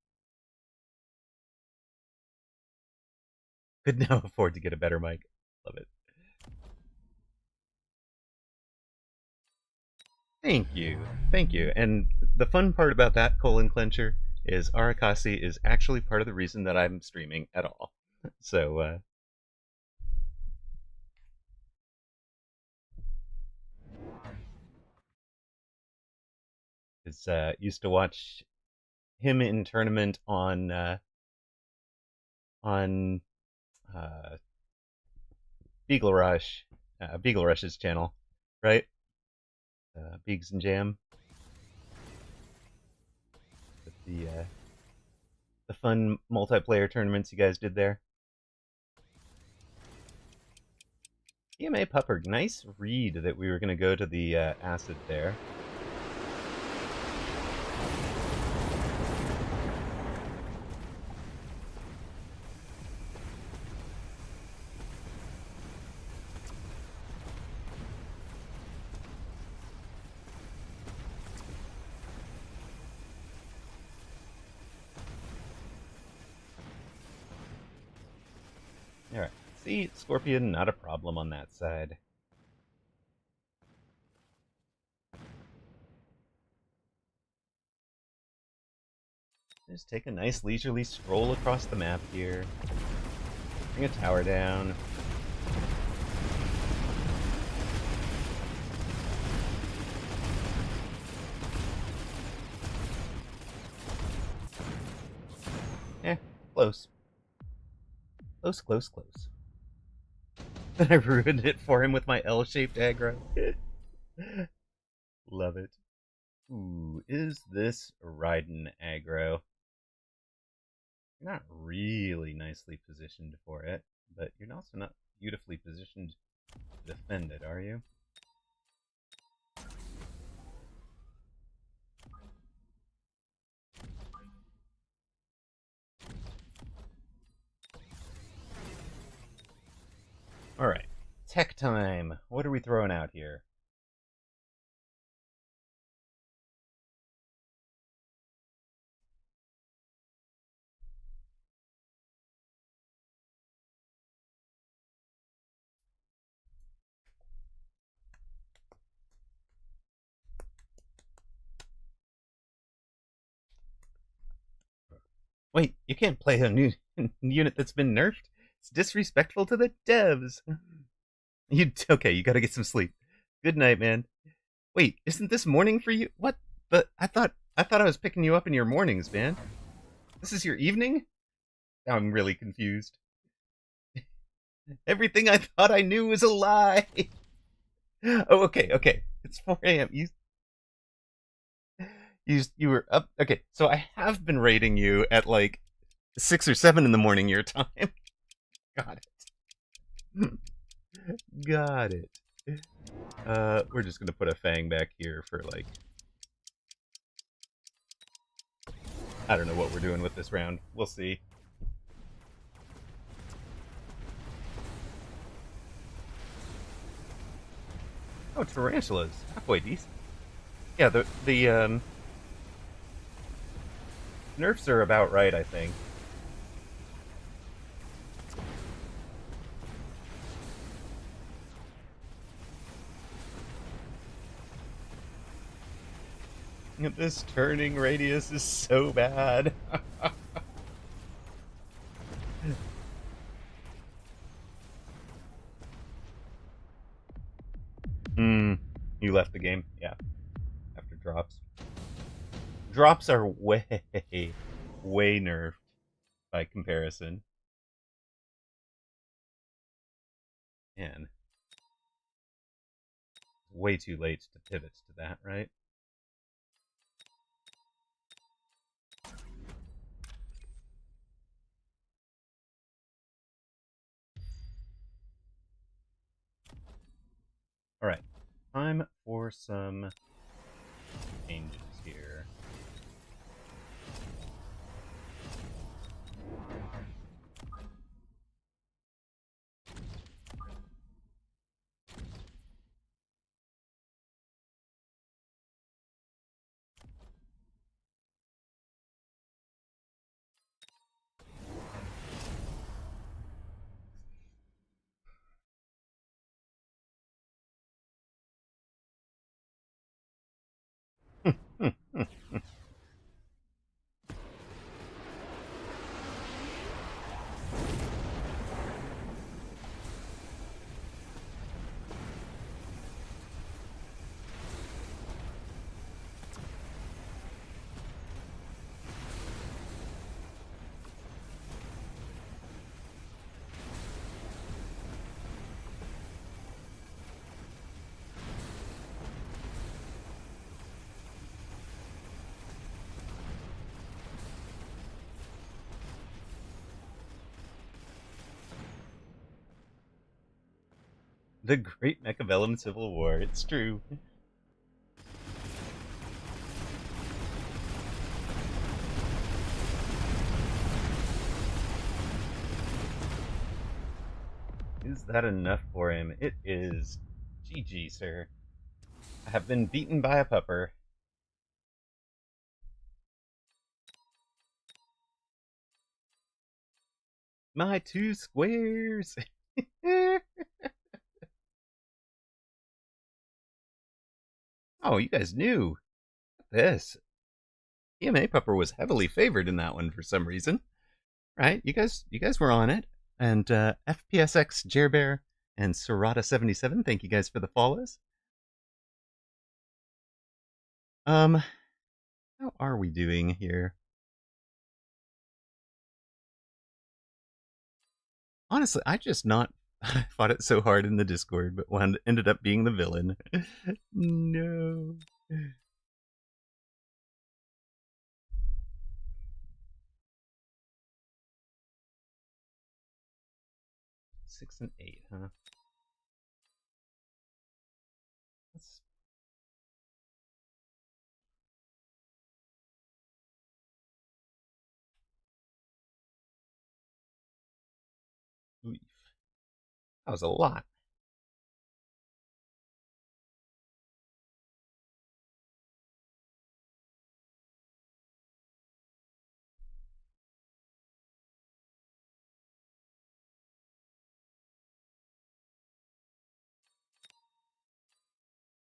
Could now afford to get a better mic. Love it. Thank you. Thank you. And the fun part about that colon clencher is Arakasi is actually part of the reason that I'm streaming at all. So, used to watch him in tournament on uh, Beagle Rush, Beagle Rush's channel, right? Beags and Jam. With the fun multiplayer tournaments you guys did there. EMA Pupper, nice read that we were going to go to the acid there. Alright, see, Scorpion, not a problem on that side. Just take a nice leisurely stroll across the map here. Bring a tower down. Close. Close, close, close. Then I ruined it for him with my L-shaped aggro. Love it. Ooh, is this Raiden aggro? You're not really nicely positioned for it, but you're also not beautifully positioned to defend it, are you? Alright, tech time. What are we throwing out here? Wait, you can't play a new unit that's been nerfed? It's disrespectful to the devs. You okay? You got to get some sleep. Good night, man. Wait, isn't this morning for you? What? But I thought I was picking you up in your mornings, man. This is your evening? Now I'm really confused. Everything I thought I knew was a lie. Oh, okay. It's 4 a.m. You were up. Okay, so I have been rating you at like 6 or 7 in the morning your time. Got it. Got it. We're just gonna put a fang back here for like, I don't know what we're doing with this round. We'll see. Oh, tarantulas. Halfway decent. Yeah, the nerfs are about right, I think. This turning radius is so bad. Hmm. You left the game? Yeah. After drops. Drops are way, way nerfed by comparison. Man. Way too late to pivot to that, right? Alright. Time for some changes here. The Great Mechabellum Civil War. It's true. Is that enough for him? It is. GG, sir. I have been beaten by a pupper. My 2 squares. Oh, you guys knew this. EMA Pupper was heavily favored in that one for some reason, right? You guys were on it, and FPSX Jerbear and Serrata77. Thank you guys for the follows. How are we doing here? Honestly, I just not I fought it so hard in the Discord, but one ended up being the villain. No. 6 and 8, huh? That's... That was a lot.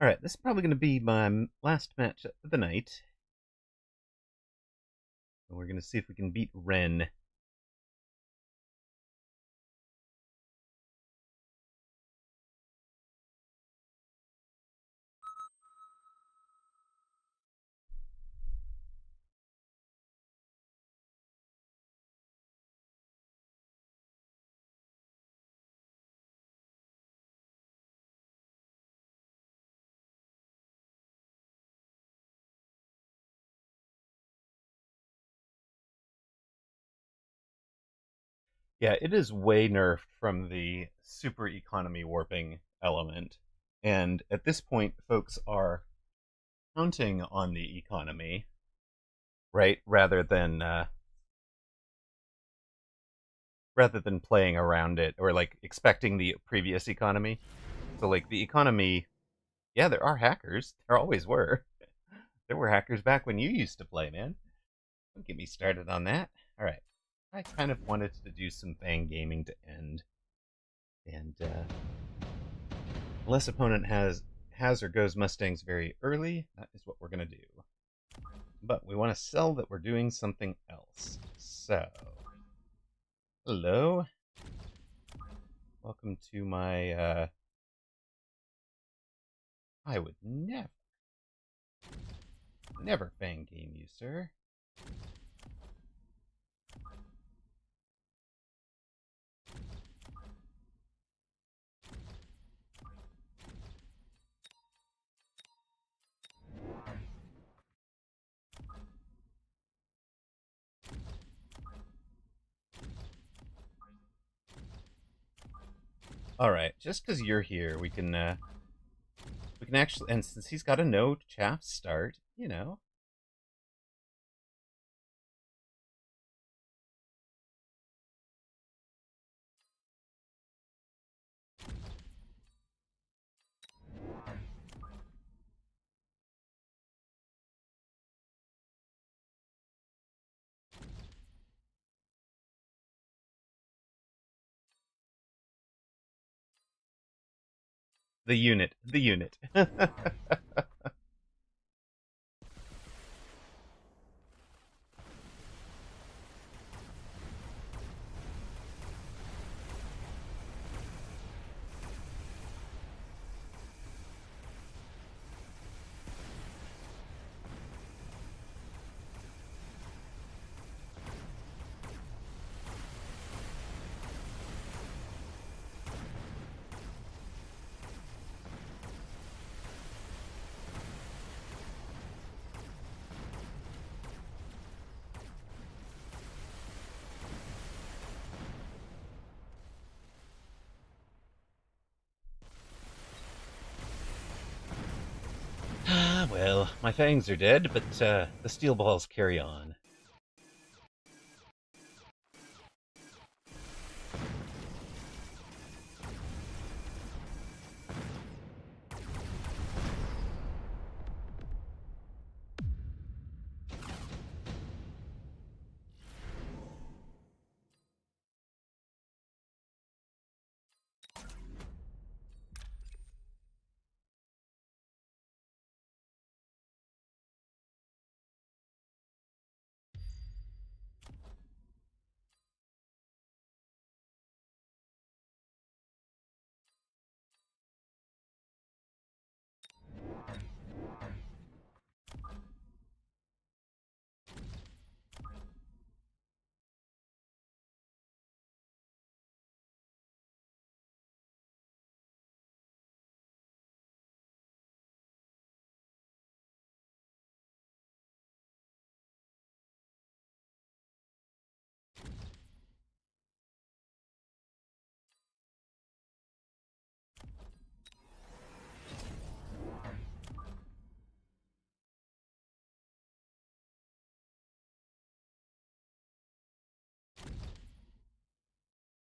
Alright, this is probably going to be my last match of the night. And we're going to see if we can beat Ren. Yeah, it is way nerfed from the super economy warping element. And at this point, folks are counting on the economy, right? Rather than playing around it or like expecting the previous economy. So like the economy, yeah, there are hackers. There always were. There were hackers back when you used to play, man. Don't get me started on that. All right. I kind of wanted to do some Fang gaming to end. And unless opponent has or goes Mustangs very early, that is what we're gonna do. But we want to sell that we're doing something else. So, hello, welcome to my. I would never Fang game you, sir. All right, just because you're here, we can actually, and since he's got a no chaff start, the unit. Ah, well, my fangs are dead, but the steel balls carry on.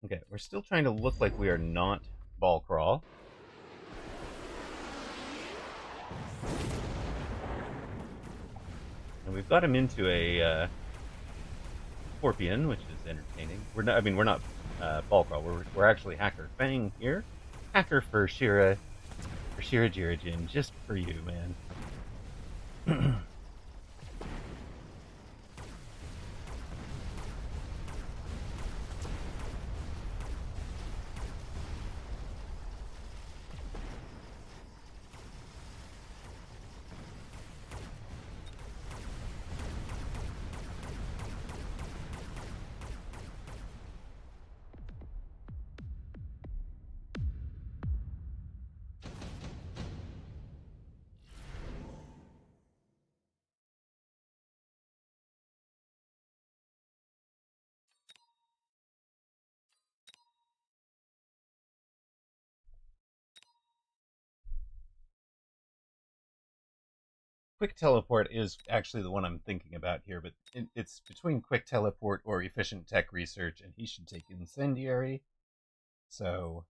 Okay, we're still trying to look like we are not ball crawl. And we've got him into a scorpion, which is entertaining. We're not. I mean, we're not ball crawl. We're actually hacker Fang here. Hacker for Shira Jirajin, just for you, man. quick teleport is actually the one I'm thinking about here, but it's between quick teleport or efficient tech research, and he should take incendiary. So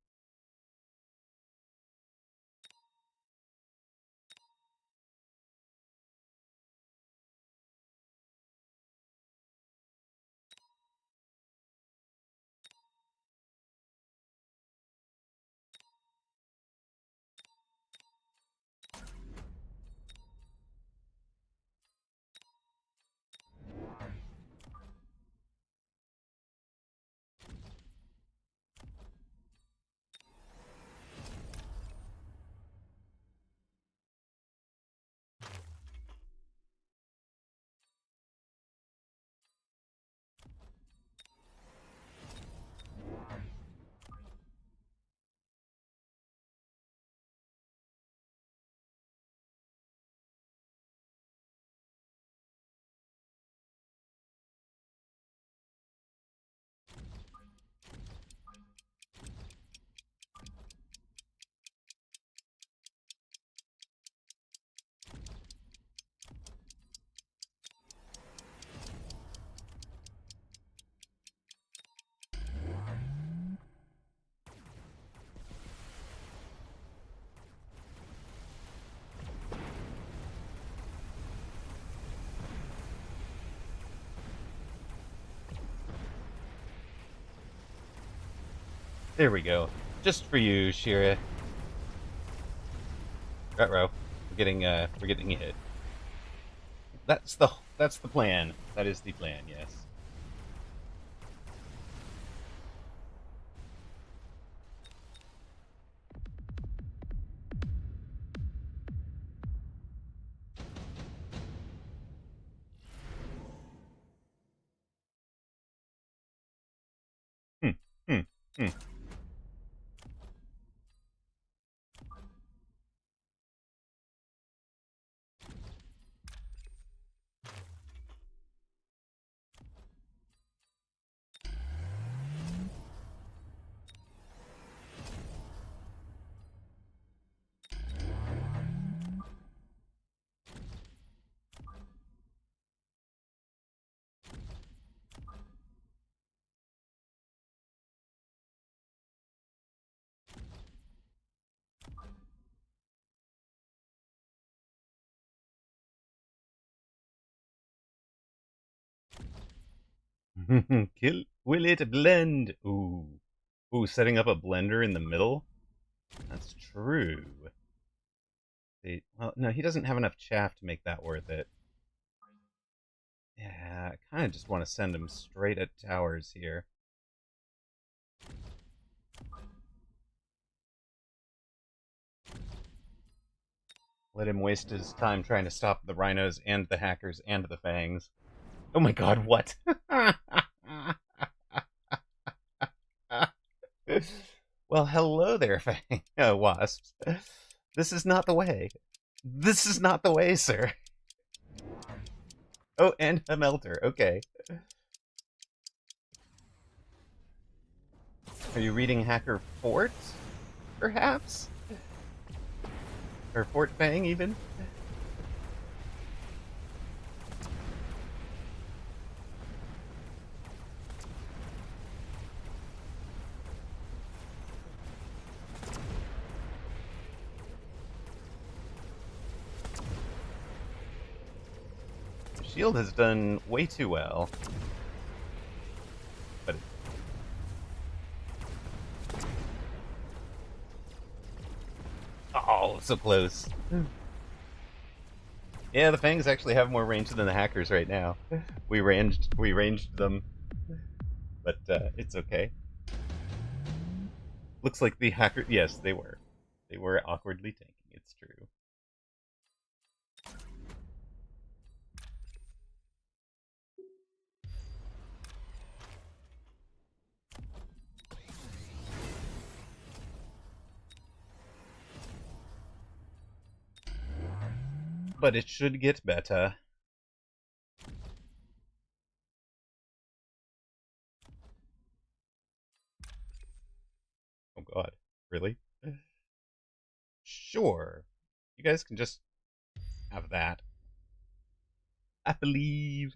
there we go. Just for you, Shira. Ruh-roh. We're getting hit. That's the plan. That is the plan, yes. Hmm. Hmm. Hmm. Kill. Will it blend? Ooh. Ooh, setting up a blender in the middle? That's true. Well, no, he doesn't have enough chaff to make that worth it. Yeah, I kind of just want to send him straight at towers here. Let him waste his time trying to stop the rhinos and the hackers and the fangs. Oh my god, what? Well, hello there, fang wasps. This is not the way. This is not the way, sir. Oh, and a melter. Okay. Are you reading Hacker Fort? Perhaps? Or Fort Fang, even? Shield has done way too well. But oh, so close. Yeah, the fangs actually have more range than the hackers right now. We ranged them, but it's okay. Looks like the hacker. Yes, they were. They were awkwardly tanking. It's true. But it should get better. Oh god, really? Sure. You guys can just have that. I believe.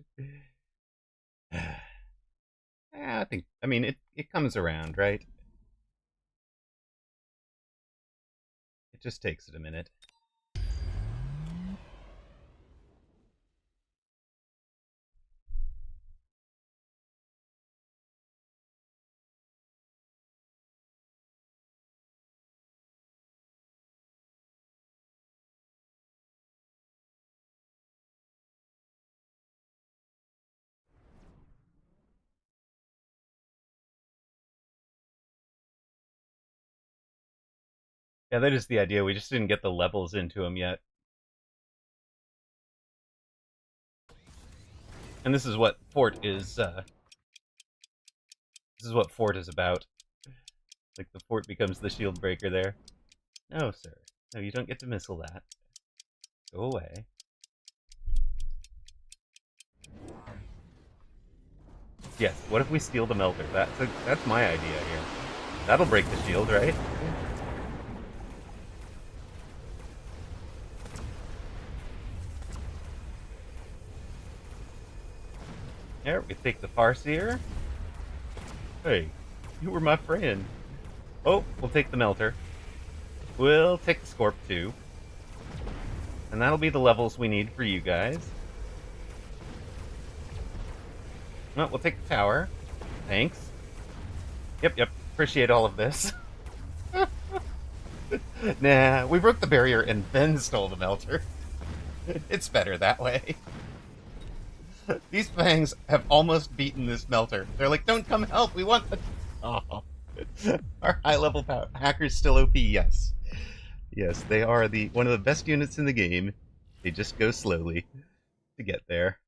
I mean, it comes around, right? It just takes it a minute. Yeah, that is the idea. We just didn't get the levels into them yet. And this is what Fort is. This is what Fort is about. Like the Fort becomes the shield breaker there. No, sir. No, you don't get to missile that. Go away. Yes. What if we steal the melter? That's my idea here. That'll break the shield, right? Here, we take the Farseer. Hey, you were my friend. Oh, we'll take the melter. We'll take the Scorp too. And that'll be the levels we need for you guys. Well, we'll take the tower. Thanks. Yep. Appreciate all of this. Nah, we broke the barrier and then stole the melter. It's better that way. These fangs have almost beaten this melter. They're like, don't come help, we want the... Oh. Our high-level hackers still OP, yes. Yes, they are one of the best units in the game. They just go slowly to get there.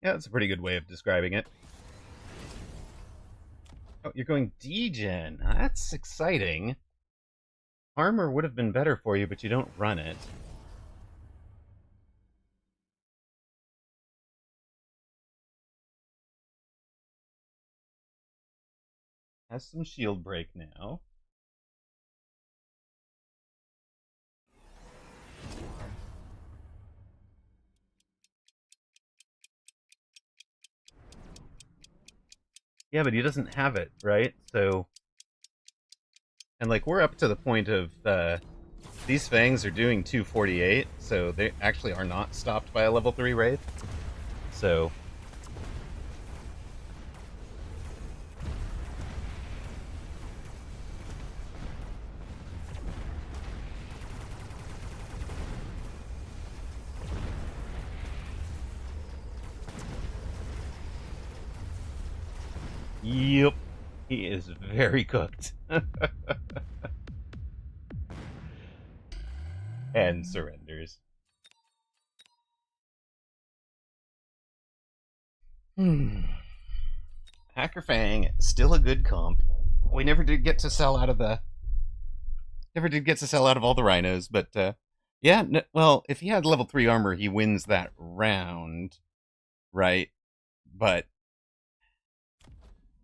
Yeah, that's a pretty good way of describing it. Oh, you're going degen. That's exciting. Armor would have been better for you, but you don't run it. Has some shield break now. Yeah, but he doesn't have it, right? So... And, like, we're up to the point of, these fangs are doing 248, so they actually are not stopped by a level 3 Wraith. So... Yep. He is very cooked. And surrenders. Hacker Fang, still a good comp. We never did get to sell out of all the rhinos, but yeah, well, if he had level 3 armor, he wins that round, right? But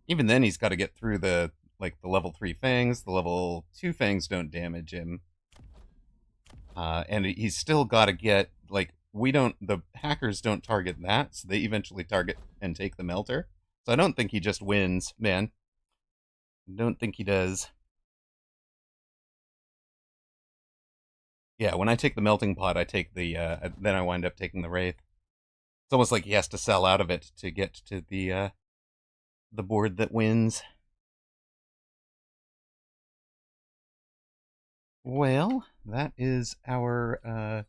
even then he's got to get through the level 3 fangs. The level 2 fangs don't damage him. And he's still got to get, the hackers don't target that, so they eventually target and take the melter. So I don't think he just wins, man. I don't think he does. Yeah, when I take the melting pot, I take then I wind up taking the Wraith. It's almost like he has to sell out of it to get to the board that wins. Well, that is our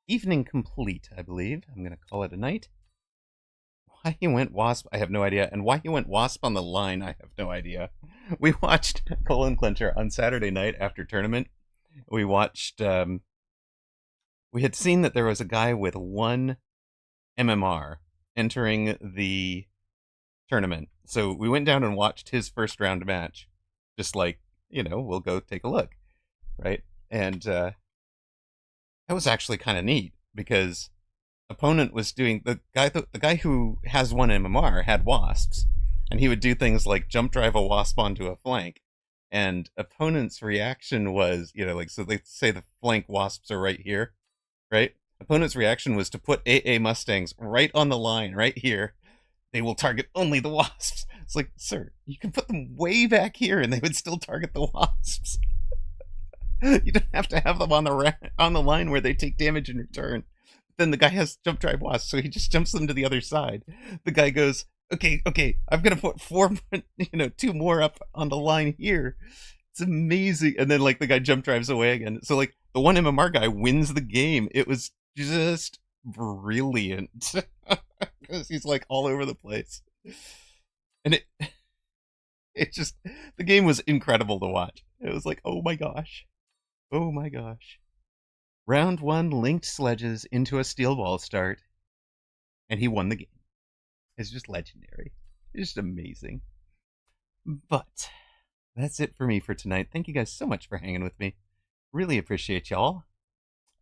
evening complete, I believe. I'm going to call it a night. Why he went Wasp, I have no idea. And why he went Wasp on the line, I have no idea. We watched Colon Clincher on Saturday night after tournament. We watched, we had seen that there was a guy with one MMR entering the tournament. So we went down and watched his first round match. Just like, we'll go take a look, right? And that was actually kind of neat because opponent was doing the guy who has one MMR had wasps, and he would do things like jump drive a wasp onto a flank, and opponent's reaction was, like, so they say the flank wasps are right here, right? Opponent's reaction was to put AA Mustangs right on the line, right here. They will target only the wasps. It's like, sir, you can put them way back here, and they would still target the wasps. You don't have to have them on the line where they take damage in return. Then the guy has jump drive wasps, so he just jumps them to the other side. The guy goes, okay, I'm gonna put two more up on the line here. It's amazing. And then like the guy jump drives away again. So like the one MMR guy wins the game. It was just brilliant because he's like all over the place, and it just, the game was incredible to watch. It was like, oh my gosh. Round one linked sledges into a steel ball start, and he won the game. It's just legendary. It's just amazing. But that's it for me for tonight. Thank you guys so much for hanging with me. Really appreciate y'all.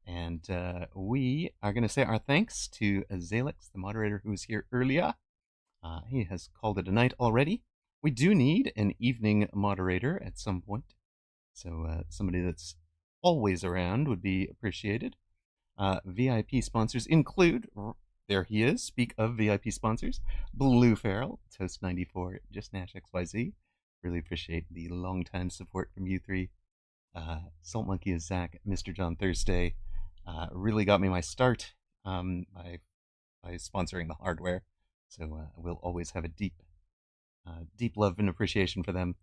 And we are going to say our thanks to Azalix, the moderator who was here earlier. He has called it a night already. We do need an evening moderator at some point. So somebody that's always around would be appreciated. VIP sponsors include, there he is, speak of VIP sponsors, Blue Feral, Toast94, Just Nash XYZ. Really appreciate the long-time support from you three. Salt Monkey is Zach, Mr. John Thursday. Really got me my start by sponsoring the hardware. So we'll always have a deep love and appreciation for them.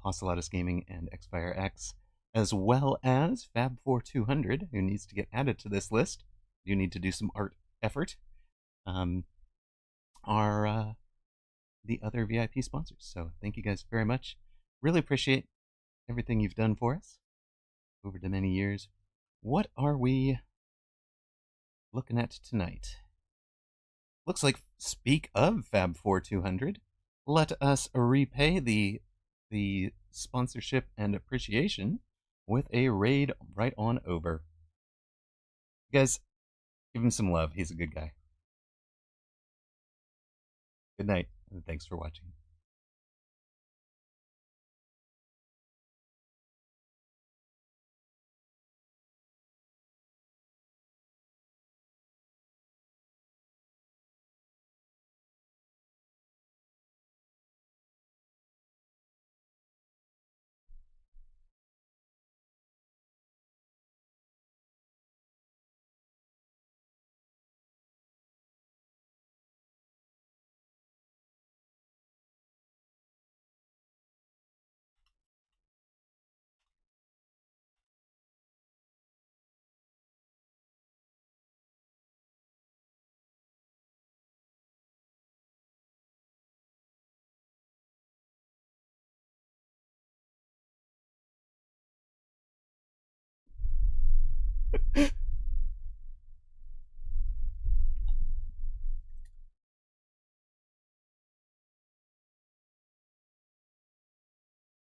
Ocelotus Gaming and Xfire X, as well as Fab4200, who needs to get added to this list. You need to do some art effort. Are the other VIP sponsors. So thank you guys very much. Really appreciate everything you've done for us over the many years. What are we looking at tonight? Looks like, speak of Fab4200, let us repay the sponsorship and appreciation with a raid right on over. You guys, give him some love. He's a good guy. Good night, and thanks for watching.